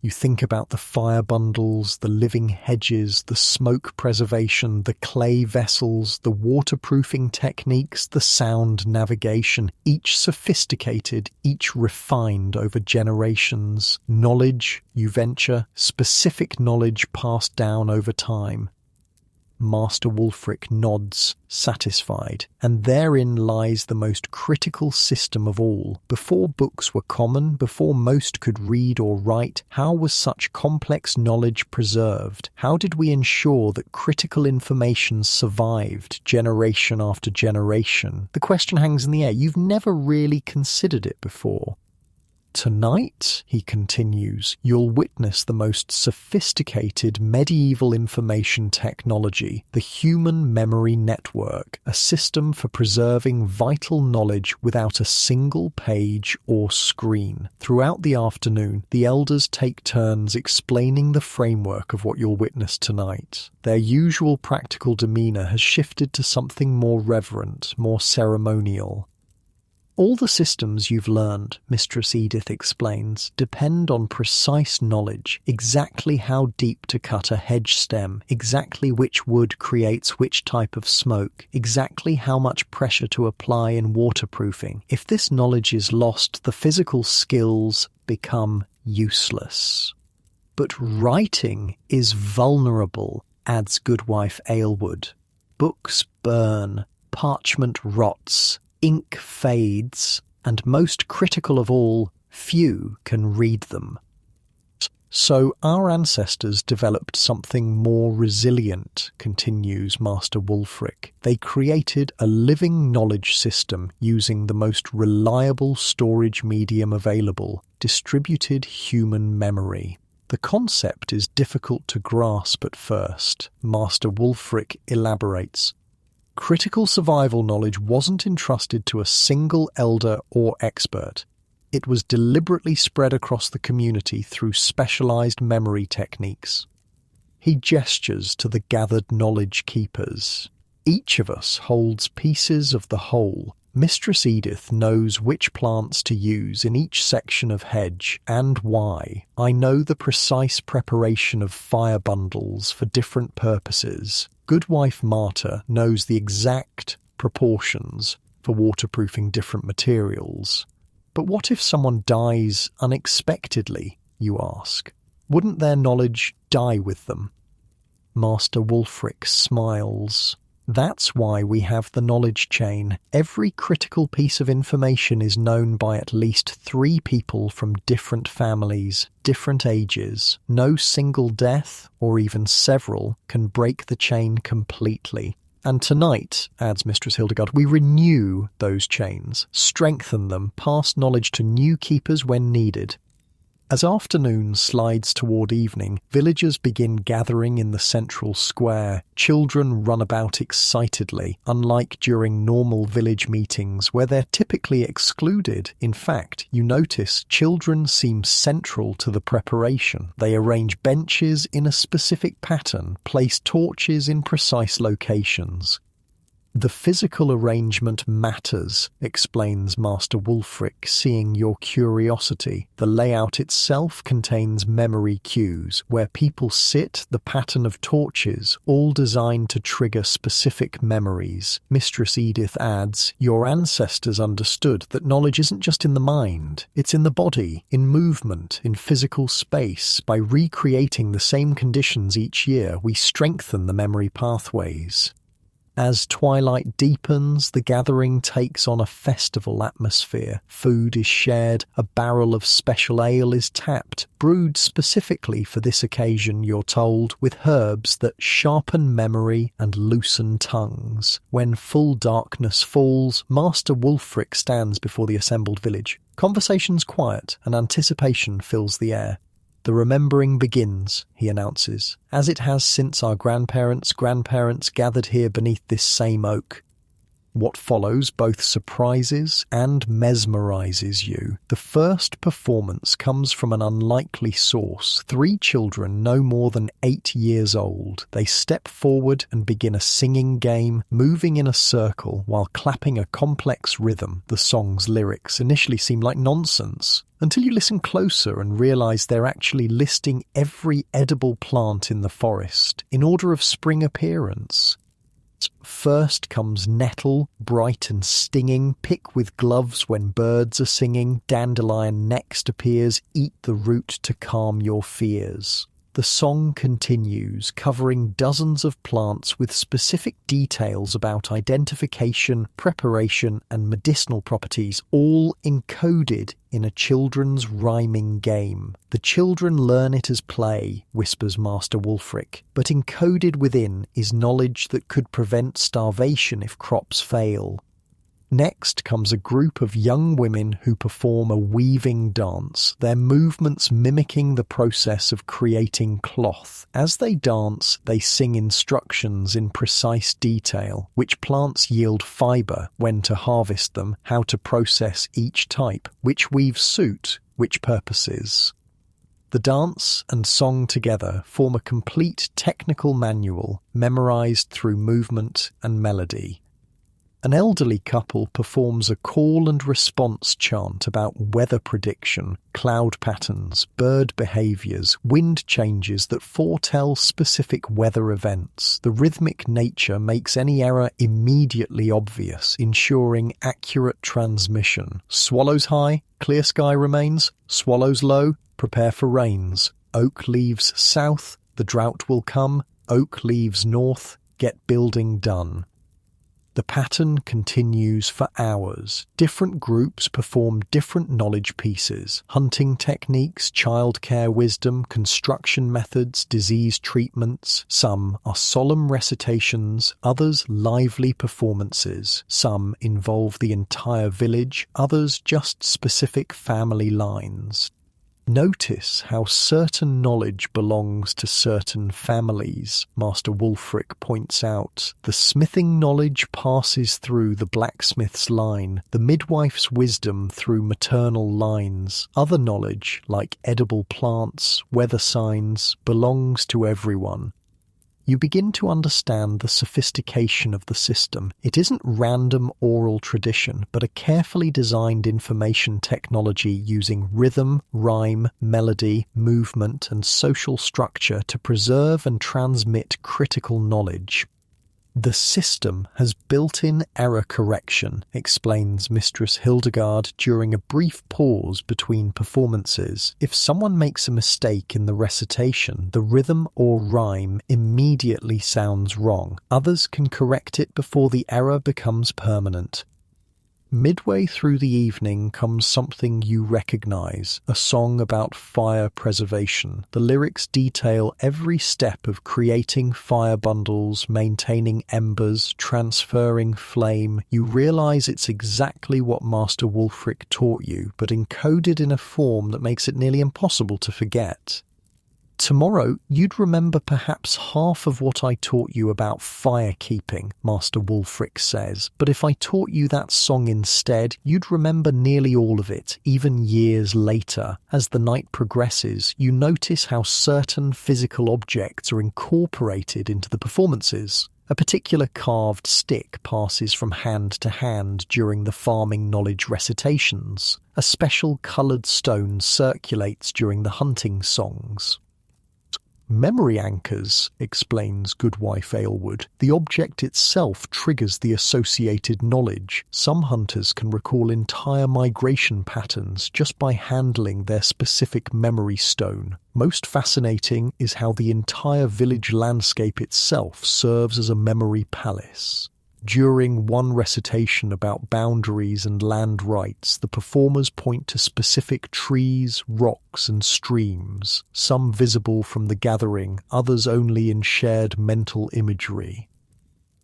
You think about the fire bundles, the living hedges, the smoke preservation, the clay vessels, the waterproofing techniques, the sound navigation, each sophisticated, each refined over generations. Knowledge, you venture, specific knowledge passed down over time. Master Wulfric nods, satisfied, and therein lies the most critical system of all. Before books were common, before most could read or write, how was such complex knowledge preserved? How did we ensure that critical information survived generation after generation? The question hangs in the air. You've never really considered it before. Tonight, he continues, you'll witness the most sophisticated medieval information technology, the Human Memory Network, a system for preserving vital knowledge without a single page or screen. Throughout the afternoon, the elders take turns explaining the framework of what you'll witness tonight. Their usual practical demeanour has shifted to something more reverent, more ceremonial. All the systems you've learned, Mistress Edith explains, depend on precise knowledge, exactly how deep to cut a hedge stem, exactly which wood creates which type of smoke, exactly how much pressure to apply in waterproofing. If this knowledge is lost, the physical skills become useless. But writing is vulnerable, adds Goodwife Aylward. Books burn, parchment rots, ink fades, and most critical of all, few can read them. So our ancestors developed something more resilient, continues Master Wulfric. They created a living knowledge system using the most reliable storage medium available, distributed human memory. The concept is difficult to grasp at first, Master Wulfric elaborates. Critical survival knowledge wasn't entrusted to a single elder or expert. It was deliberately spread across the community through specialized memory techniques. He gestures to the gathered knowledge keepers. Each of us holds pieces of the whole. Mistress Edith knows which plants to use in each section of hedge and why. I know the precise preparation of fire bundles for different purposes. Goodwife Marta knows the exact proportions for waterproofing different materials. But what if someone dies unexpectedly, you ask? Wouldn't their knowledge die with them? Master Wulfric smiles. That's why we have the knowledge chain. Every critical piece of information is known by at least 3 people from different families, different ages. No single death, or even several, can break the chain completely. And tonight, adds Mistress Hildegard, we renew those chains, strengthen them, pass knowledge to new keepers when needed. As afternoon slides toward evening, villagers begin gathering in the central square. Children run about excitedly, unlike during normal village meetings where they're typically excluded. In fact, you notice children seem central to the preparation. They arrange benches in a specific pattern, place torches in precise locations. The physical arrangement matters, explains Master Wulfric, seeing your curiosity. The layout itself contains memory cues, where people sit, the pattern of torches, all designed to trigger specific memories. Mistress Edith adds, your ancestors understood that knowledge isn't just in the mind, it's in the body, in movement, in physical space. By recreating the same conditions each year, we strengthen the memory pathways. As twilight deepens, the gathering takes on a festival atmosphere. Food is shared, a barrel of special ale is tapped, brewed specifically for this occasion, you're told, with herbs that sharpen memory and loosen tongues. When full darkness falls, Master Wulfric stands before the assembled village. Conversation's quiet, and anticipation fills the air. The remembering begins, he announces, as it has since our grandparents' gathered here beneath this same oak. What follows both surprises and mesmerizes you. The first performance comes from an unlikely source. 3 children no more than 8 years old. They step forward and begin a singing game, moving in a circle while clapping a complex rhythm. The song's lyrics initially seem like nonsense, until you listen closer and realize they're actually listing every edible plant in the forest, in order of spring appearance. First comes nettle, bright and stinging, pick with gloves when birds are singing. Dandelion next appears, eat the root to calm your fears. The song continues, covering dozens of plants with specific details about identification, preparation, and medicinal properties, all encoded in a children's rhyming game. The children learn it as play, whispers Master Wulfric, but encoded within is knowledge that could prevent starvation if crops fail. Next comes a group of young women who perform a weaving dance, their movements mimicking the process of creating cloth. As they dance, they sing instructions in precise detail, which plants yield fibre, when to harvest them, how to process each type, which weaves suit, which purposes. The dance and song together form a complete technical manual, memorized through movement and melody. An elderly couple performs a call and response chant about weather prediction, cloud patterns, bird behaviors, wind changes that foretell specific weather events. The rhythmic nature makes any error immediately obvious, ensuring accurate transmission. Swallows high, clear sky remains. Swallows low, prepare for rains. Oak leaves south, the drought will come. Oak leaves north, get building done. The pattern continues for hours. Different groups perform different knowledge pieces: hunting techniques, childcare wisdom, construction methods, disease treatments. Some are solemn recitations, others lively performances. Some involve the entire village, others just specific family lines. Notice how certain knowledge belongs to certain families, Master Wulfric points out. The smithing knowledge passes through the blacksmith's line, the midwife's wisdom through maternal lines. Other knowledge, like edible plants, weather signs, belongs to everyone. You begin to understand the sophistication of the system. It isn't random oral tradition, but a carefully designed information technology using rhythm, rhyme, melody, movement, and social structure to preserve and transmit critical knowledge. The system has built-in error correction, explains Mistress Hildegard during a brief pause between performances. If someone makes a mistake in the recitation, the rhythm or rhyme immediately sounds wrong. Others can correct it before the error becomes permanent. Midway through the evening comes something you recognize, a song about fire preservation. The lyrics detail every step of creating fire bundles, maintaining embers, transferring flame. You realize it's exactly what Master Wulfric taught you, but encoded in a form that makes it nearly impossible to forget. Tomorrow, you'd remember perhaps half of what I taught you about firekeeping, Master Wulfric says, but if I taught you that song instead, you'd remember nearly all of it, even years later. As the night progresses, you notice how certain physical objects are incorporated into the performances. A particular carved stick passes from hand to hand during the farming knowledge recitations. A special coloured stone circulates during the hunting songs. Memory anchors, explains Goodwife Aylward. The object itself triggers the associated knowledge. Some hunters can recall entire migration patterns just by handling their specific memory stone. Most fascinating is how the entire village landscape itself serves as a memory palace. During one recitation about boundaries and land rights, the performers point to specific trees, rocks, and streams, some visible from the gathering, others only in shared mental imagery.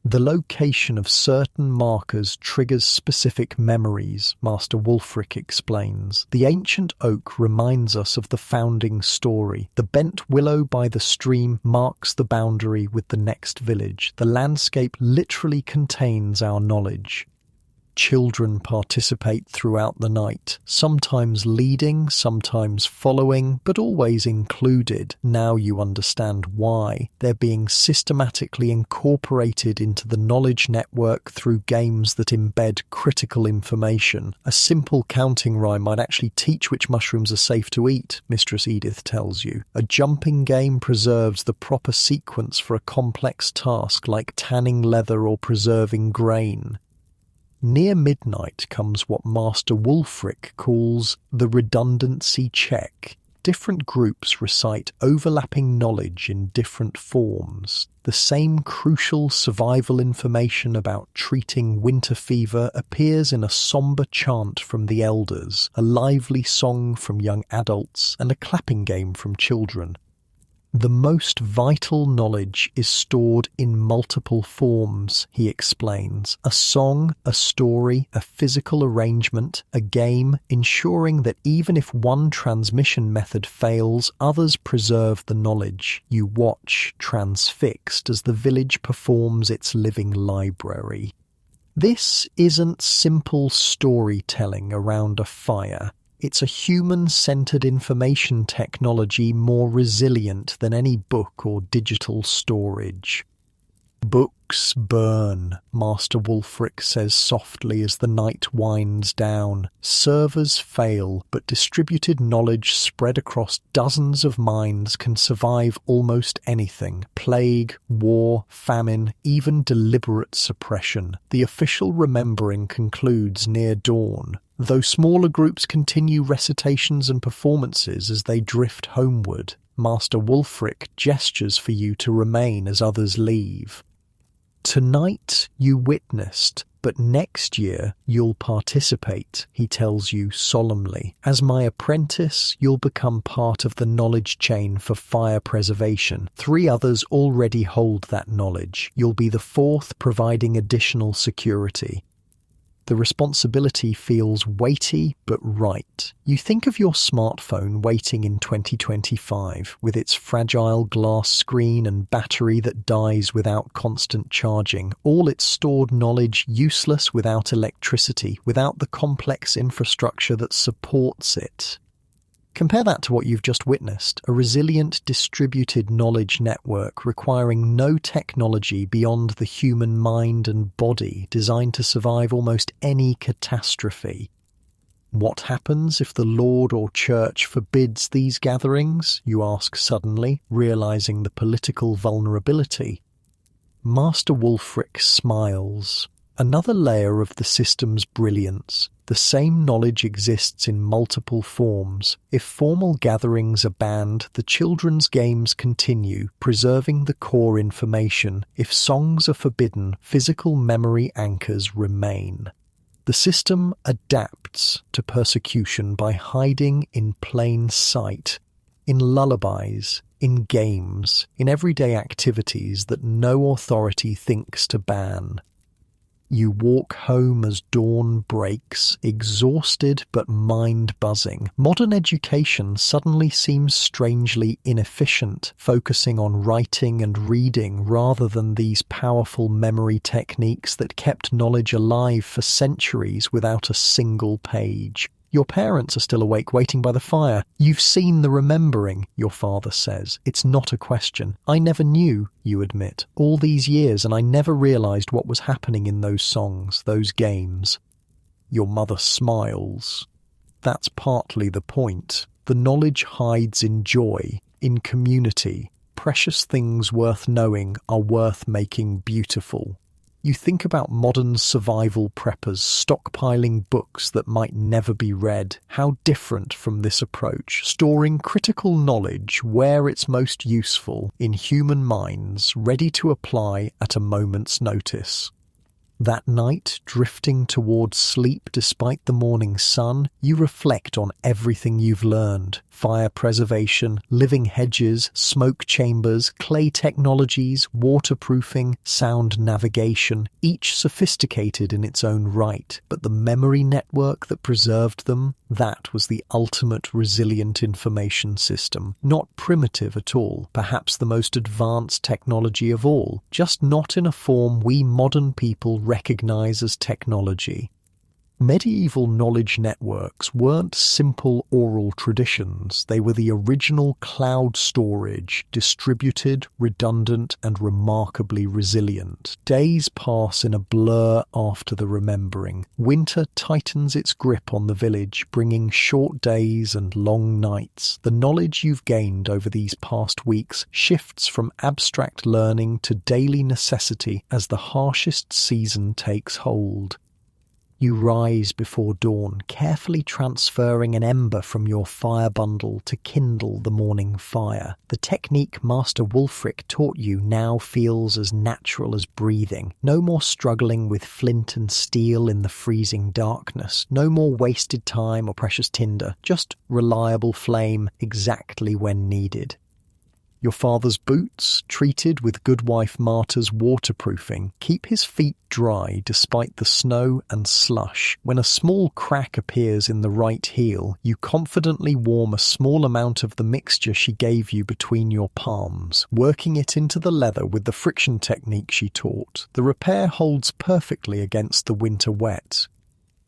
The location of certain markers triggers specific memories, Master Wulfric explains. The ancient oak reminds us of the founding story. The bent willow by the stream marks the boundary with the next village. The landscape literally contains our knowledge. Children participate throughout the night, sometimes leading, sometimes following, but always included. Now you understand why. They're being systematically incorporated into the knowledge network through games that embed critical information. A simple counting rhyme might actually teach which mushrooms are safe to eat, Mistress Edith tells you. A jumping game preserves the proper sequence for a complex task like tanning leather or preserving grain. Near midnight comes what Master Wulfric calls the redundancy check. Different groups recite overlapping knowledge in different forms. The same crucial survival information about treating winter fever appears in a somber chant from the elders, a lively song from young adults, and a clapping game from children. The most vital knowledge is stored in multiple forms, he explains. A song, a story, a physical arrangement, a game, ensuring that even if one transmission method fails, others preserve the knowledge. You watch, transfixed, as the village performs its living library. This isn't simple storytelling around a fire. It's a human-centered information technology more resilient than any book or digital storage. Books burn, Master Wulfric says softly as the night winds down. Servers fail, but distributed knowledge spread across dozens of minds can survive almost anything. Plague, war, famine, even deliberate suppression. The official remembering concludes near dawn. Though smaller groups continue recitations and performances as they drift homeward, Master Wulfric gestures for you to remain as others leave. Tonight you witnessed, but next year you'll participate, he tells you solemnly. As my apprentice, you'll become part of the knowledge chain for fire preservation. 3 others already hold that knowledge. You'll be the 4th, providing additional security. The responsibility feels weighty but right. You think of your smartphone waiting in 2025, with its fragile glass screen and battery that dies without constant charging, all its stored knowledge useless without electricity, without the complex infrastructure that supports it. Compare that to what you've just witnessed, a resilient, distributed knowledge network requiring no technology beyond the human mind and body, designed to survive almost any catastrophe. What happens if the Lord or Church forbids these gatherings? You ask suddenly, realizing the political vulnerability. Master Wulfric smiles. Another layer of the system's brilliance. The same knowledge exists in multiple forms. If formal gatherings are banned, the children's games continue, preserving the core information. If songs are forbidden, physical memory anchors remain. The system adapts to persecution by hiding in plain sight, in lullabies, in games, in everyday activities that no authority thinks to ban. You walk home as dawn breaks, exhausted but mind-buzzing. Modern education suddenly seems strangely inefficient, focusing on writing and reading rather than these powerful memory techniques that kept knowledge alive for centuries without a single page. Your parents are still awake waiting by the fire. You've seen the remembering, your father says. It's not a question. I never knew, you admit, all these years, and I never realized what was happening in those songs, those games. Your mother smiles. That's partly the point. The knowledge hides in joy, in community. Precious things worth knowing are worth making beautiful. You think about modern survival preppers stockpiling books that might never be read. How different from this approach, storing critical knowledge where it's most useful, in human minds, ready to apply at a moment's notice. That night, drifting towards sleep despite the morning sun, you reflect on everything you've learned. Fire preservation, living hedges, smoke chambers, clay technologies, waterproofing, sound navigation, each sophisticated in its own right. But the memory network that preserved them, that was the ultimate resilient information system. Not primitive at all, perhaps the most advanced technology of all, just not in a form we modern people recognize as technology. Medieval knowledge networks weren't simple oral traditions. They were the original cloud storage, distributed, redundant, and remarkably resilient. Days pass in a blur after the remembering. Winter tightens its grip on the village, bringing short days and long nights. The knowledge you've gained over these past weeks shifts from abstract learning to daily necessity as the harshest season takes hold. You rise before dawn, carefully transferring an ember from your fire bundle to kindle the morning fire. The technique Master Wulfric taught you now feels as natural as breathing. No more struggling with flint and steel in the freezing darkness. No more wasted time or precious tinder. Just reliable flame exactly when needed. Your father's boots, treated with Goodwife Marta's waterproofing, keep his feet dry despite the snow and slush. When a small crack appears in the right heel, you confidently warm a small amount of the mixture she gave you between your palms, working it into the leather with the friction technique she taught. The repair holds perfectly against the winter wet.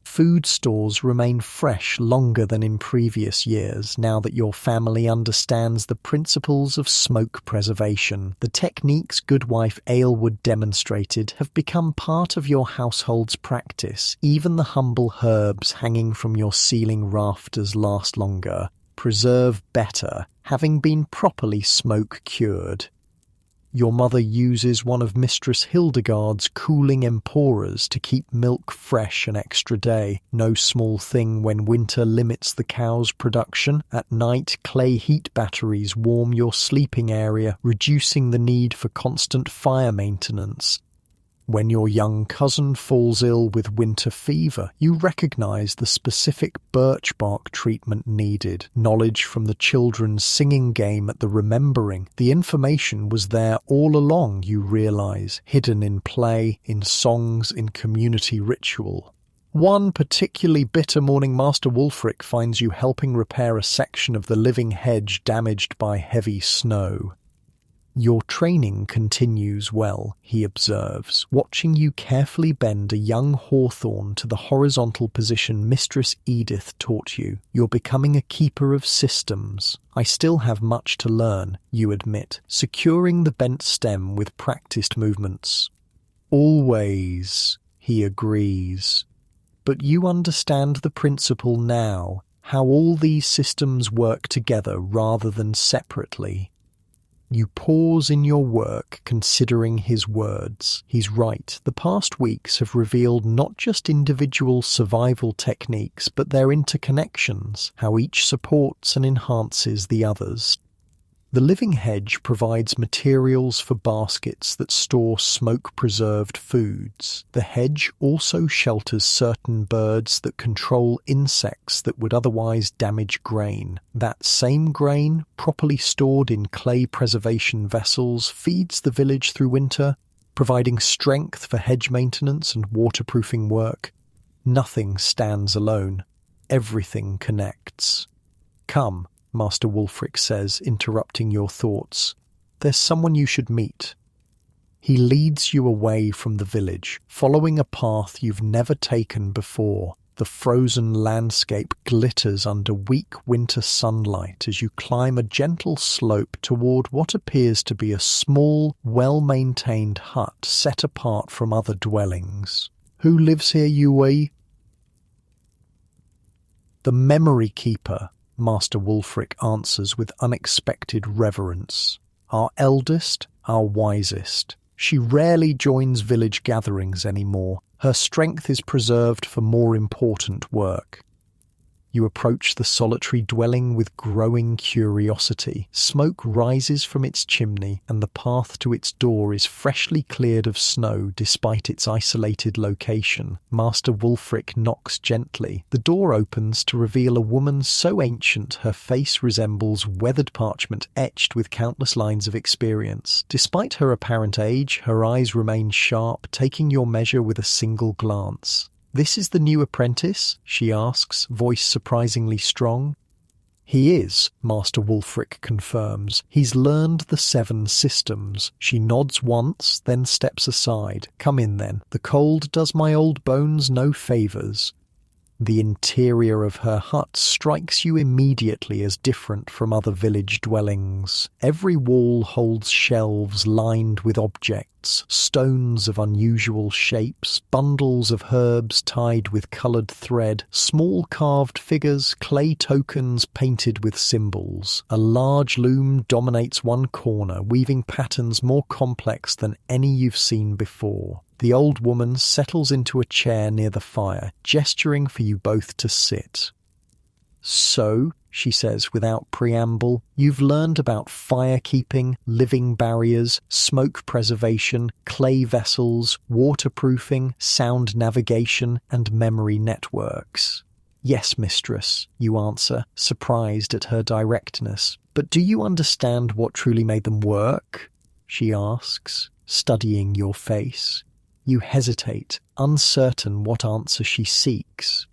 Food stores remain fresh longer than in previous years now that your family understands the principles of smoke preservation. The techniques Goodwife Aylward demonstrated have become part of your household's practice. Even the humble herbs hanging from your ceiling rafters last longer, preserve better, having been properly smoke-cured. Your mother uses one of Mistress Hildegard's cooling emporas to keep milk fresh an extra day. No small thing when winter limits the cow's production. At night, clay heat batteries warm your sleeping area, reducing the need for constant fire maintenance. When your young cousin falls ill with winter fever, you recognize the specific birch bark treatment needed. Knowledge from the children's singing game at the Remembering. The information was there all along, you realize, hidden in play, in songs, in community ritual. One particularly bitter morning, Master Wulfric finds you helping repair a section of the living hedge damaged by heavy snow. Your training continues well, he observes, watching you carefully bend a young hawthorn to the horizontal position Mistress Edith taught you. You're becoming a keeper of systems. I still have much to learn, you admit, securing the bent stem with practiced movements. Always, he agrees. But you understand the principle now, how all these systems work together rather than separately. You pause in your work, considering his words. He's right. The past weeks have revealed not just individual survival techniques, but their interconnections, how each supports and enhances the others. The living hedge provides materials for baskets that store smoke-preserved foods. The hedge also shelters certain birds that control insects that would otherwise damage grain. That same grain, properly stored in clay preservation vessels, feeds the village through winter, providing strength for hedge maintenance and waterproofing work. Nothing stands alone. Everything connects. Come, Master Wulfric says, interrupting your thoughts. There's someone you should meet. He leads you away from the village, following a path you've never taken before. The frozen landscape glitters under weak winter sunlight as you climb a gentle slope toward what appears to be a small, well-maintained hut set apart from other dwellings. Who lives here, Yui? The Memory Keeper, Master Wulfric answers with unexpected reverence. Our eldest, our wisest. She rarely joins village gatherings anymore. Her strength is preserved for more important work. You approach the solitary dwelling with growing curiosity. Smoke rises from its chimney, and the path to its door is freshly cleared of snow despite its isolated location. Master Wulfric knocks gently. The door opens to reveal a woman so ancient her face resembles weathered parchment etched with countless lines of experience. Despite her apparent age, her eyes remain sharp, taking your measure with a single glance. "This is the new apprentice?" she asks, voice surprisingly strong. "He is," Master Wulfric confirms. "He's learned the 7 systems." She nods once, then steps aside. "Come in, then. The cold does my old bones no favours." The interior of her hut strikes you immediately as different from other village dwellings. Every wall holds shelves lined with objects, stones of unusual shapes, bundles of herbs tied with coloured thread, small carved figures, clay tokens painted with symbols. A large loom dominates one corner, weaving patterns more complex than any you've seen before. The old woman settles into a chair near the fire, gesturing for you both to sit. "So," she says without preamble, "you've learned about fire-keeping, living barriers, smoke preservation, clay vessels, waterproofing, sound navigation, and memory networks." "Yes, mistress," you answer, surprised at her directness. "But do you understand what truly made them work?" she asks, studying your face. You hesitate, uncertain what answer she seeks.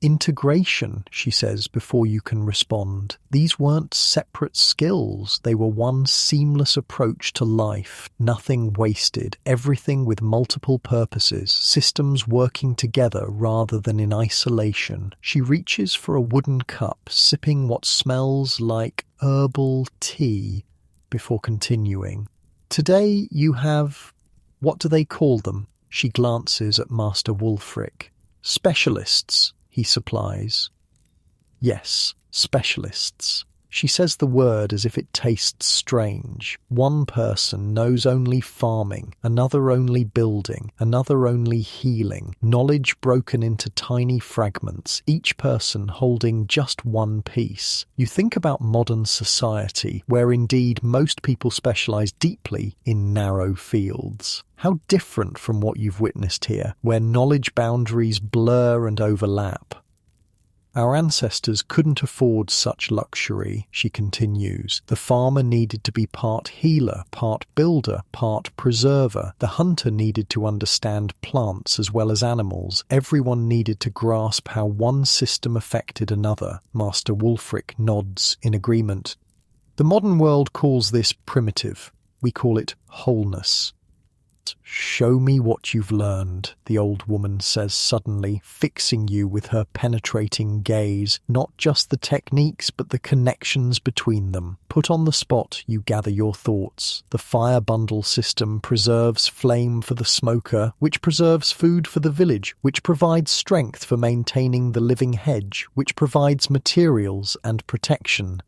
Integration, she says before you can respond. These weren't separate skills. They were one seamless approach to life. Nothing wasted. Everything with multiple purposes. Systems working together rather than in isolation. She reaches for a wooden cup, sipping what smells like herbal tea before continuing. Today you have... what do they call them? She glances at Master Wulfric. Specialists, he supplies. Yes, specialists. She says the word as if it tastes strange. One person knows only farming, another only building, another only healing, knowledge broken into tiny fragments, each person holding just one piece. You think about modern society, where indeed most people specialize deeply in narrow fields. How different from what you've witnessed here, where knowledge boundaries blur and overlap. Our ancestors couldn't afford such luxury, she continues. The farmer needed to be part healer, part builder, part preserver. The hunter needed to understand plants as well as animals. Everyone needed to grasp how one system affected another. Master Wulfric nods in agreement. The modern world calls this primitive. We call it wholeness. Show me what you've learned, the old woman says suddenly, fixing you with her penetrating gaze, not just the techniques but the connections between them. Put on the spot, you gather your thoughts. The fire bundle system preserves flame for the smoker, which preserves food for the village, which provides strength for maintaining the living hedge, which provides materials and protection.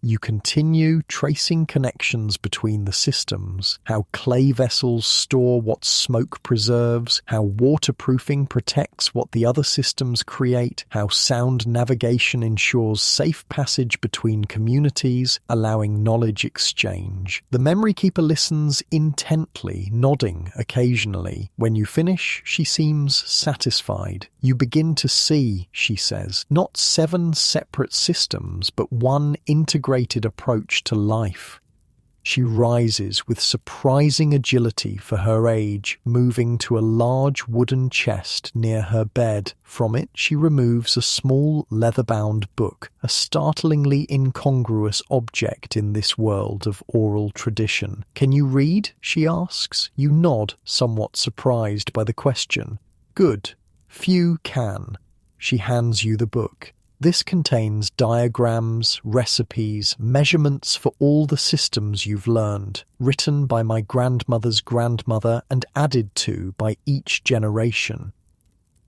You continue tracing connections between the systems, how clay vessels store what smoke preserves, how waterproofing protects what the other systems create, how sound navigation ensures safe passage between communities, allowing knowledge exchange. The memory keeper listens intently, nodding occasionally. When you finish, she seems satisfied. You begin to see, she says, not 7 separate systems, but one integrated approach to life. She rises with surprising agility for her age, moving to a large wooden chest near her bed. From it, she removes a small leather-bound book, a startlingly incongruous object in this world of oral tradition. Can you read? She asks. You nod, somewhat surprised by the question. Good. Few can. She hands you the book. This contains diagrams, recipes, measurements for all the systems you've learned, written by my grandmother's grandmother and added to by each generation.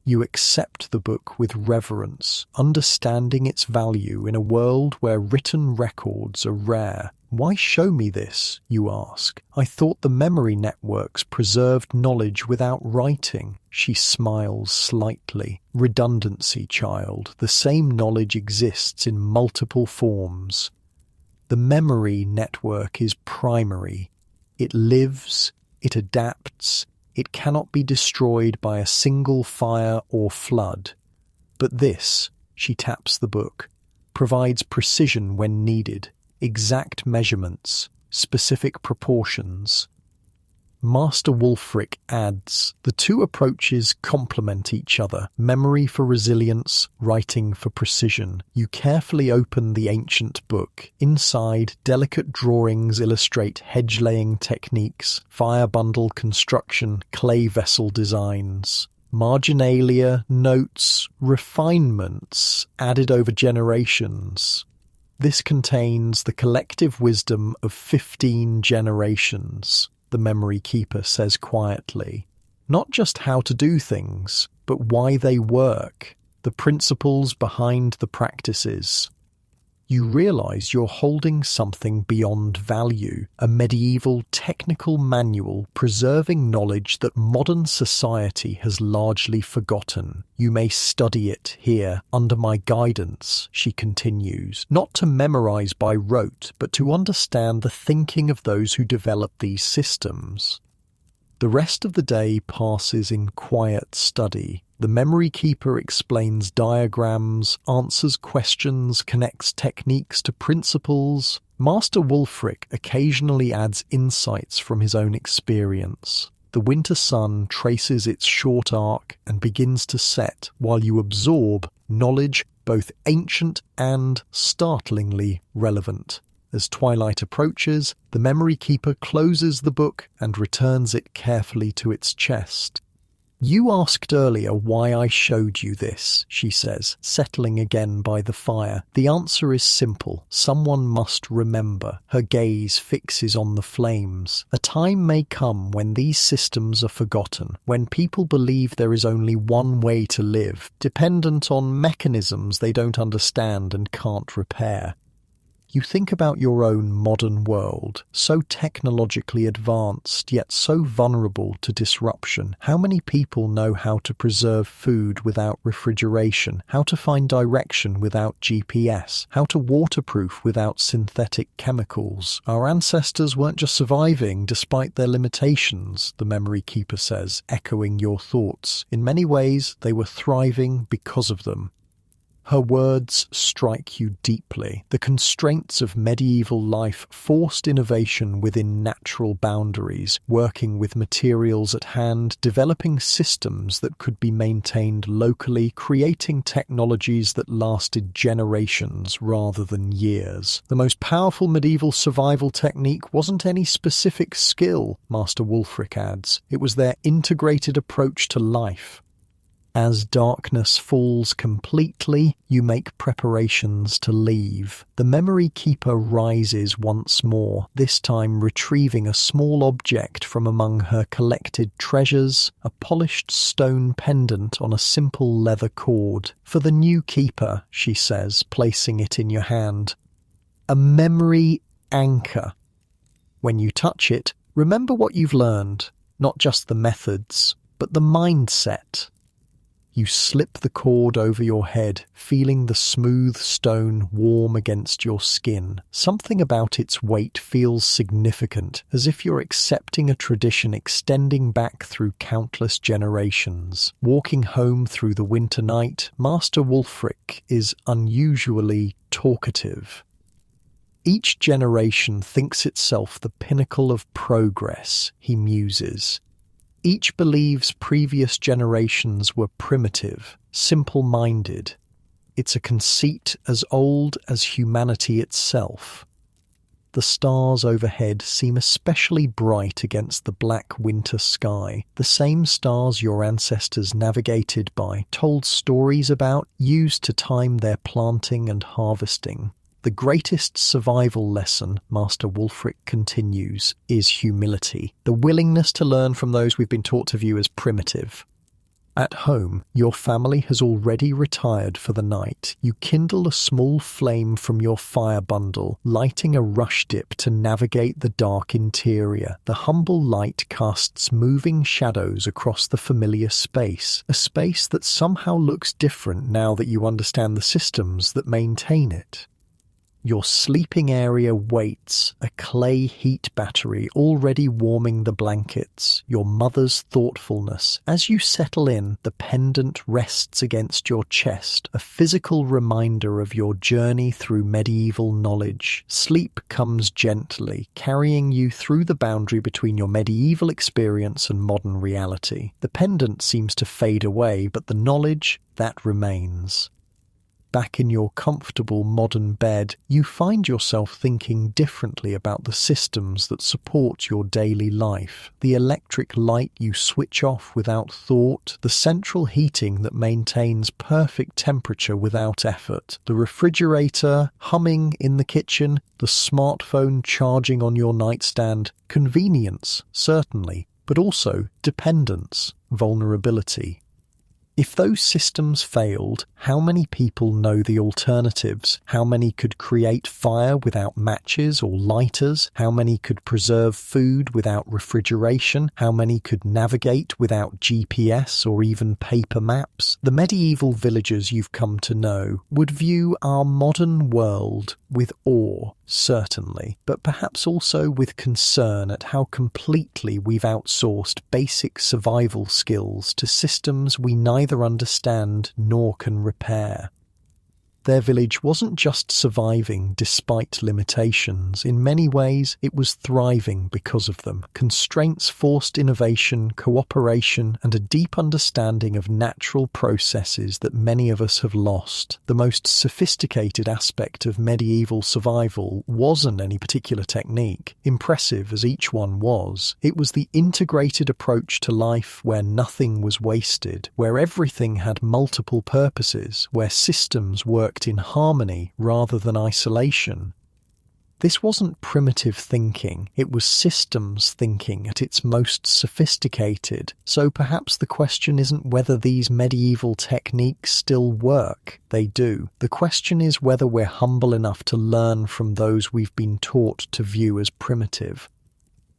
You accept the book with reverence, understanding its value in a world where written records are rare. Why show me this, you ask? I thought the memory networks preserved knowledge without writing. She smiles slightly. Redundancy, child. The same knowledge exists in multiple forms. The memory network is primary. It lives, it adapts, it cannot be destroyed by a single fire or flood. But this, she taps the book, provides precision when needed. Exact measurements, specific proportions. Master Wulfric adds, the two approaches complement each other, memory for resilience, writing for precision. You carefully open the ancient book. Inside, delicate drawings illustrate hedge-laying techniques, fire bundle construction, clay vessel designs. Marginalia, notes, refinements added over generations. This contains the collective wisdom of 15 generations, the memory keeper says quietly. Not just how to do things, but why they work, the principles behind the practices. You realize you're holding something beyond value, a medieval technical manual preserving knowledge that modern society has largely forgotten. You may study it here, under my guidance, she continues, not to memorize by rote, but to understand the thinking of those who develop these systems. The rest of the day passes in quiet study. The memory keeper explains diagrams, answers questions, connects techniques to principles. Master Wulfric occasionally adds insights from his own experience. The winter sun traces its short arc and begins to set while you absorb knowledge both ancient and startlingly relevant. As twilight approaches, the memory keeper closes the book and returns it carefully to its chest. "You asked earlier why I showed you this," she says, settling again by the fire. "The answer is simple. Someone must remember." Her gaze fixes on the flames. "A time may come when these systems are forgotten, when people believe there is only one way to live, dependent on mechanisms they don't understand and can't repair." You think about your own modern world, so technologically advanced yet so vulnerable to disruption. How many people know how to preserve food without refrigeration, how to find direction without GPS, how to waterproof without synthetic chemicals? Our ancestors weren't just surviving despite their limitations, the memory keeper says, echoing your thoughts. In many ways, they were thriving because of them. Her words strike you deeply. The constraints of medieval life forced innovation within natural boundaries, working with materials at hand, developing systems that could be maintained locally, creating technologies that lasted generations rather than years. The most powerful medieval survival technique wasn't any specific skill, Master Wulfric adds. It was their integrated approach to life. As darkness falls completely, you make preparations to leave. The memory keeper rises once more, this time retrieving a small object from among her collected treasures, a polished stone pendant on a simple leather cord. "For the new keeper," she says, placing it in your hand. "A memory anchor. When you touch it, remember what you've learned, not just the methods, but the mindset." You slip the cord over your head, feeling the smooth stone warm against your skin. Something about its weight feels significant, as if you're accepting a tradition extending back through countless generations. Walking home through the winter night, Master Wulfric is unusually talkative. Each generation thinks itself the pinnacle of progress, he muses. Each believes previous generations were primitive, simple-minded. It's a conceit as old as humanity itself. The stars overhead seem especially bright against the black winter sky. The same stars your ancestors navigated by, told stories about, used to time their planting and harvesting. The greatest survival lesson, Master Wulfric continues, is humility, the willingness to learn from those we've been taught to view as primitive. At home, your family has already retired for the night. You kindle a small flame from your fire bundle, lighting a rush dip to navigate the dark interior. The humble light casts moving shadows across the familiar space, a space that somehow looks different now that you understand the systems that maintain it. Your sleeping area waits, a clay heat battery already warming the blankets, your mother's thoughtfulness. As you settle in, the pendant rests against your chest, a physical reminder of your journey through medieval knowledge. Sleep comes gently, carrying you through the boundary between your medieval experience and modern reality. The pendant seems to fade away, but the knowledge, that remains. Back in your comfortable modern bed, you find yourself thinking differently about the systems that support your daily life. The electric light you switch off without thought, the central heating that maintains perfect temperature without effort, the refrigerator humming in the kitchen, the smartphone charging on your nightstand. Convenience, certainly, but also dependence, vulnerability. If those systems failed, how many people know the alternatives? How many could create fire without matches or lighters? How many could preserve food without refrigeration? How many could navigate without GPS or even paper maps? The medieval villagers you've come to know would view our modern world with awe, certainly, but perhaps also with concern at how completely we've outsourced basic survival skills to systems we neither understand nor can repair. Their village wasn't just surviving despite limitations. In many ways, it was thriving because of them. Constraints forced innovation, cooperation, and a deep understanding of natural processes that many of us have lost. The most sophisticated aspect of medieval survival wasn't any particular technique, impressive as each one was. It was the integrated approach to life where nothing was wasted, where everything had multiple purposes, where systems worked in harmony rather than isolation. This wasn't primitive thinking, it was systems thinking at its most sophisticated. So perhaps the question isn't whether these medieval techniques still work. They do. The question is whether we're humble enough to learn from those we've been taught to view as primitive.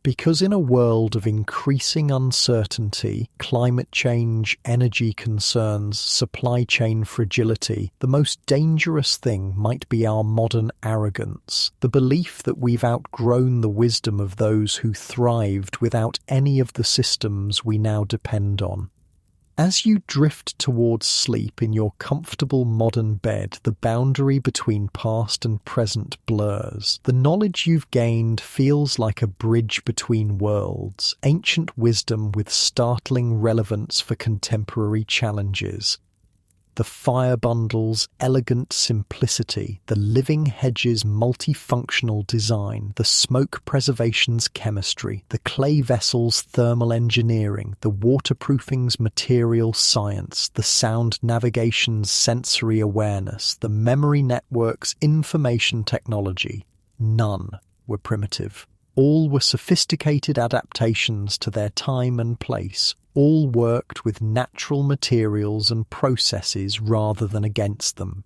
Because in a world of increasing uncertainty, climate change, energy concerns, supply chain fragility, the most dangerous thing might be our modern arrogance, the belief that we've outgrown the wisdom of those who thrived without any of the systems we now depend on. As you drift towards sleep in your comfortable modern bed, the boundary between past and present blurs. The knowledge you've gained feels like a bridge between worlds, ancient wisdom with startling relevance for contemporary challenges. The fire bundle's elegant simplicity, the living hedge's multifunctional design, the smoke preservation's chemistry, the clay vessel's thermal engineering, the waterproofing's material science, the sound navigation's sensory awareness, the memory network's information technology. None were primitive. All were sophisticated adaptations to their time and place. All worked with natural materials and processes rather than against them.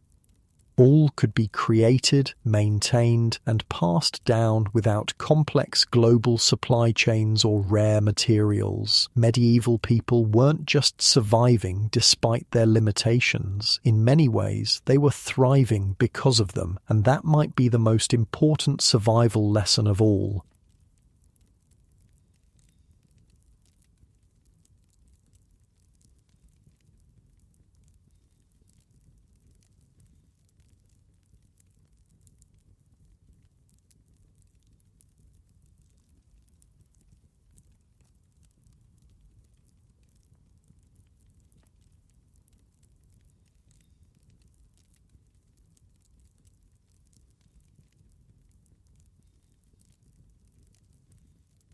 All could be created, maintained, and passed down without complex global supply chains or rare materials. Medieval people weren't just surviving despite their limitations. In many ways, they were thriving because of them, and that might be the most important survival lesson of all.